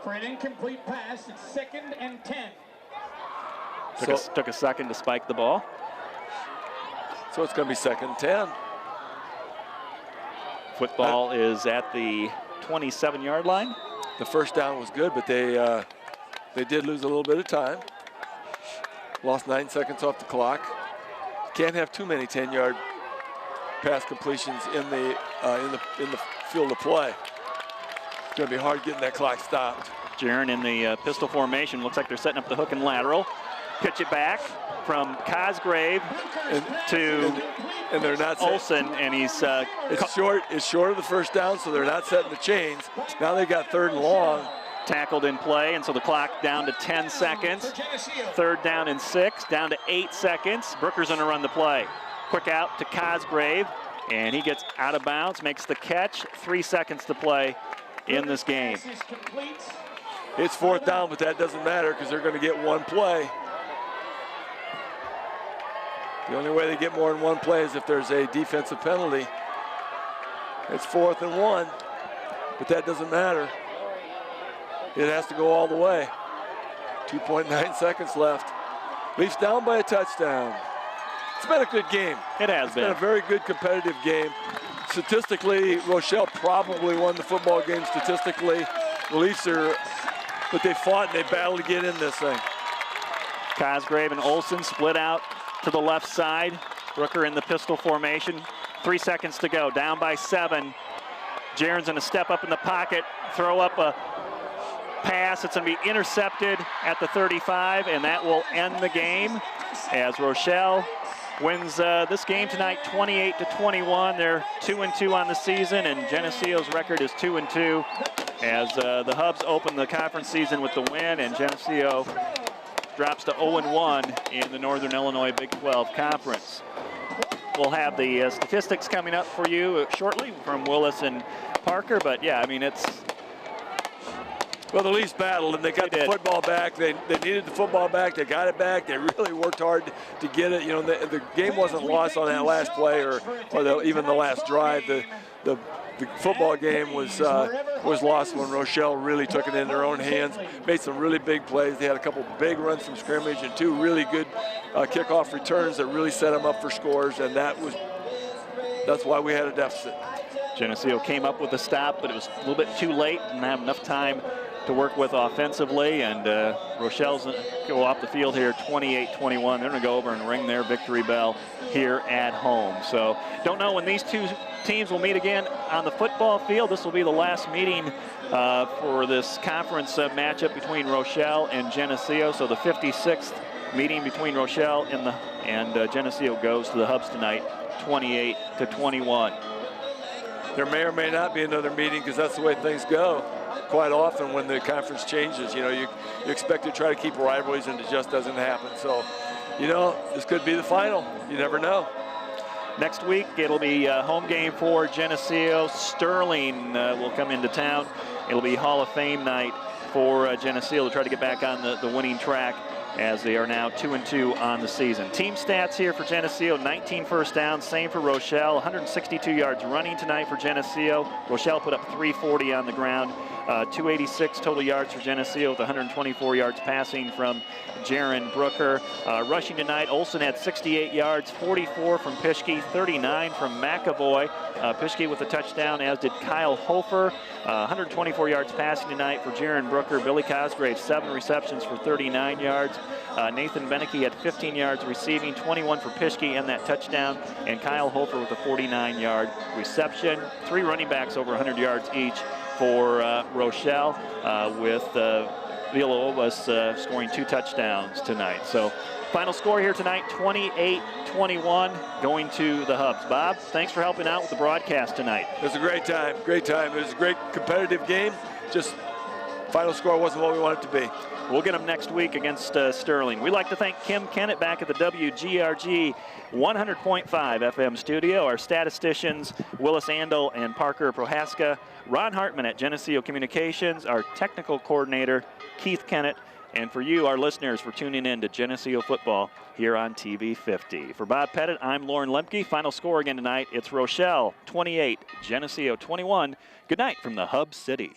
for an incomplete pass. It's 2nd and 10. Took a second to spike the ball. So it's going to be 2nd and 10. Football is at the 27-yard line. The 1st down was good, but they did lose a little bit of time. Lost 9 seconds off the clock. Can't have too many 10-yard pass completions in the field of play. It's going to be hard getting that clock stopped. Jaron in the pistol formation. Looks like they're setting up the hook and lateral. Pitch it back from Cosgrave to they're not Olsen, and he's it's short of the 1st down, so they're not setting the chains. Now they've got 3rd and long. Tackled in play, and so the clock down to 10 seconds. 3rd down and 6, down to 8 seconds. Brooker's going to run the play. Quick out to Cosgrave, and he gets out of bounds, makes the catch. 3 seconds to play in this game. It's 4th down, but that doesn't matter because they're going to get one play. The only way they get more than one play is if there's a defensive penalty. It's 4th and 1, but that doesn't matter. It has to go all the way. 2.9 seconds left. Leafs down by a touchdown. It's been a good game. It has been a very good competitive game. Statistically, Rochelle probably won the football game statistically. The Leafs are, but they fought and they battled to get in this thing. Cosgrave and Olsen split out to the left side. Brooker in the pistol formation. 3 seconds to go, down by 7. Jaron's gonna step up in the pocket, throw up a pass. It's gonna be intercepted at the 35, and that will end the game as Rochelle wins this game tonight 28-21. They're 2-2 on the season, and Geneseo's record is 2-2 as the Hubs open the conference season with the win, and Geneseo drops to 0-1 in the Northern Illinois Big 12 Conference. We'll have the statistics coming up for you shortly from Willis and Parker, but yeah, I mean, it's... Well, the Leafs battled, and they got the football back. They needed the football back. They got it back. They really worked hard to get it. You know, the game wasn't lost on that last play or even the last drive. The football game was lost when Rochelle really took it in their own hands, made some really big plays. They had a couple big runs from scrimmage and 2 really good kickoff returns that really set them up for scores, and that's why we had a deficit. Geneseo came up with a stop, but it was a little bit too late, didn't have enough time to work with offensively, and Rochelle's gonna go off the field here 28-21. They're gonna go over and ring their victory bell here at home. So don't know when these two teams will meet again on the football field. This will be the last meeting for this conference matchup between Rochelle and Geneseo. So the 56th meeting between Rochelle and Geneseo goes to the Hubs tonight, 28-21. There may or may not be another meeting because that's the way things go. Quite often when the conference changes, you know, you expect to try to keep rivalries, and it just doesn't happen. So, you know, this could be the final. You never know. Next week, it'll be a home game for Geneseo. Sterling will come into town. It'll be Hall of Fame night for Geneseo to try to get back on the winning track, as they are now 2-2 on the season. Team stats here for Geneseo: 19 first downs, same for Rochelle. 162 yards running tonight for Geneseo. Rochelle put up 340 on the ground. 286 total yards for Geneseo with 124 yards passing from Jaron Brooker. Rushing tonight, Olsen had 68 yards, 44 from Pischke, 39 from McAvoy. Pischke with a touchdown, as did Kyle Hofer. 124 yards passing tonight for Jaron Brooker. Billy Cosgrave, 7 receptions for 39 yards. Nathan Beneke had 15 yards receiving, 21 for Pischke and that touchdown, and Kyle Hofer with a 49-yard reception. 3 running backs over 100 yards each for Rochelle, with Villalobos scoring 2 touchdowns tonight. So final score here tonight, 28-21, going to the Hubs. Bob, thanks for helping out with the broadcast tonight. It was a great time, great time. It was a great competitive game. Just final score wasn't what we wanted it to be. We'll get them next week against Sterling. We'd like to thank Kim Kennett back at the WGRG 100.5 FM studio, our statisticians Willis Andel and Parker Prohaska, Ron Hartman at Geneseo Communications, our technical coordinator Keith Kennett, and for you, our listeners, for tuning in to Geneseo football here on TV 50. For Bob Pettit, I'm Lauren Lemke. Final score again tonight, it's Rochelle 28, Geneseo 21. Good night from the Hub City.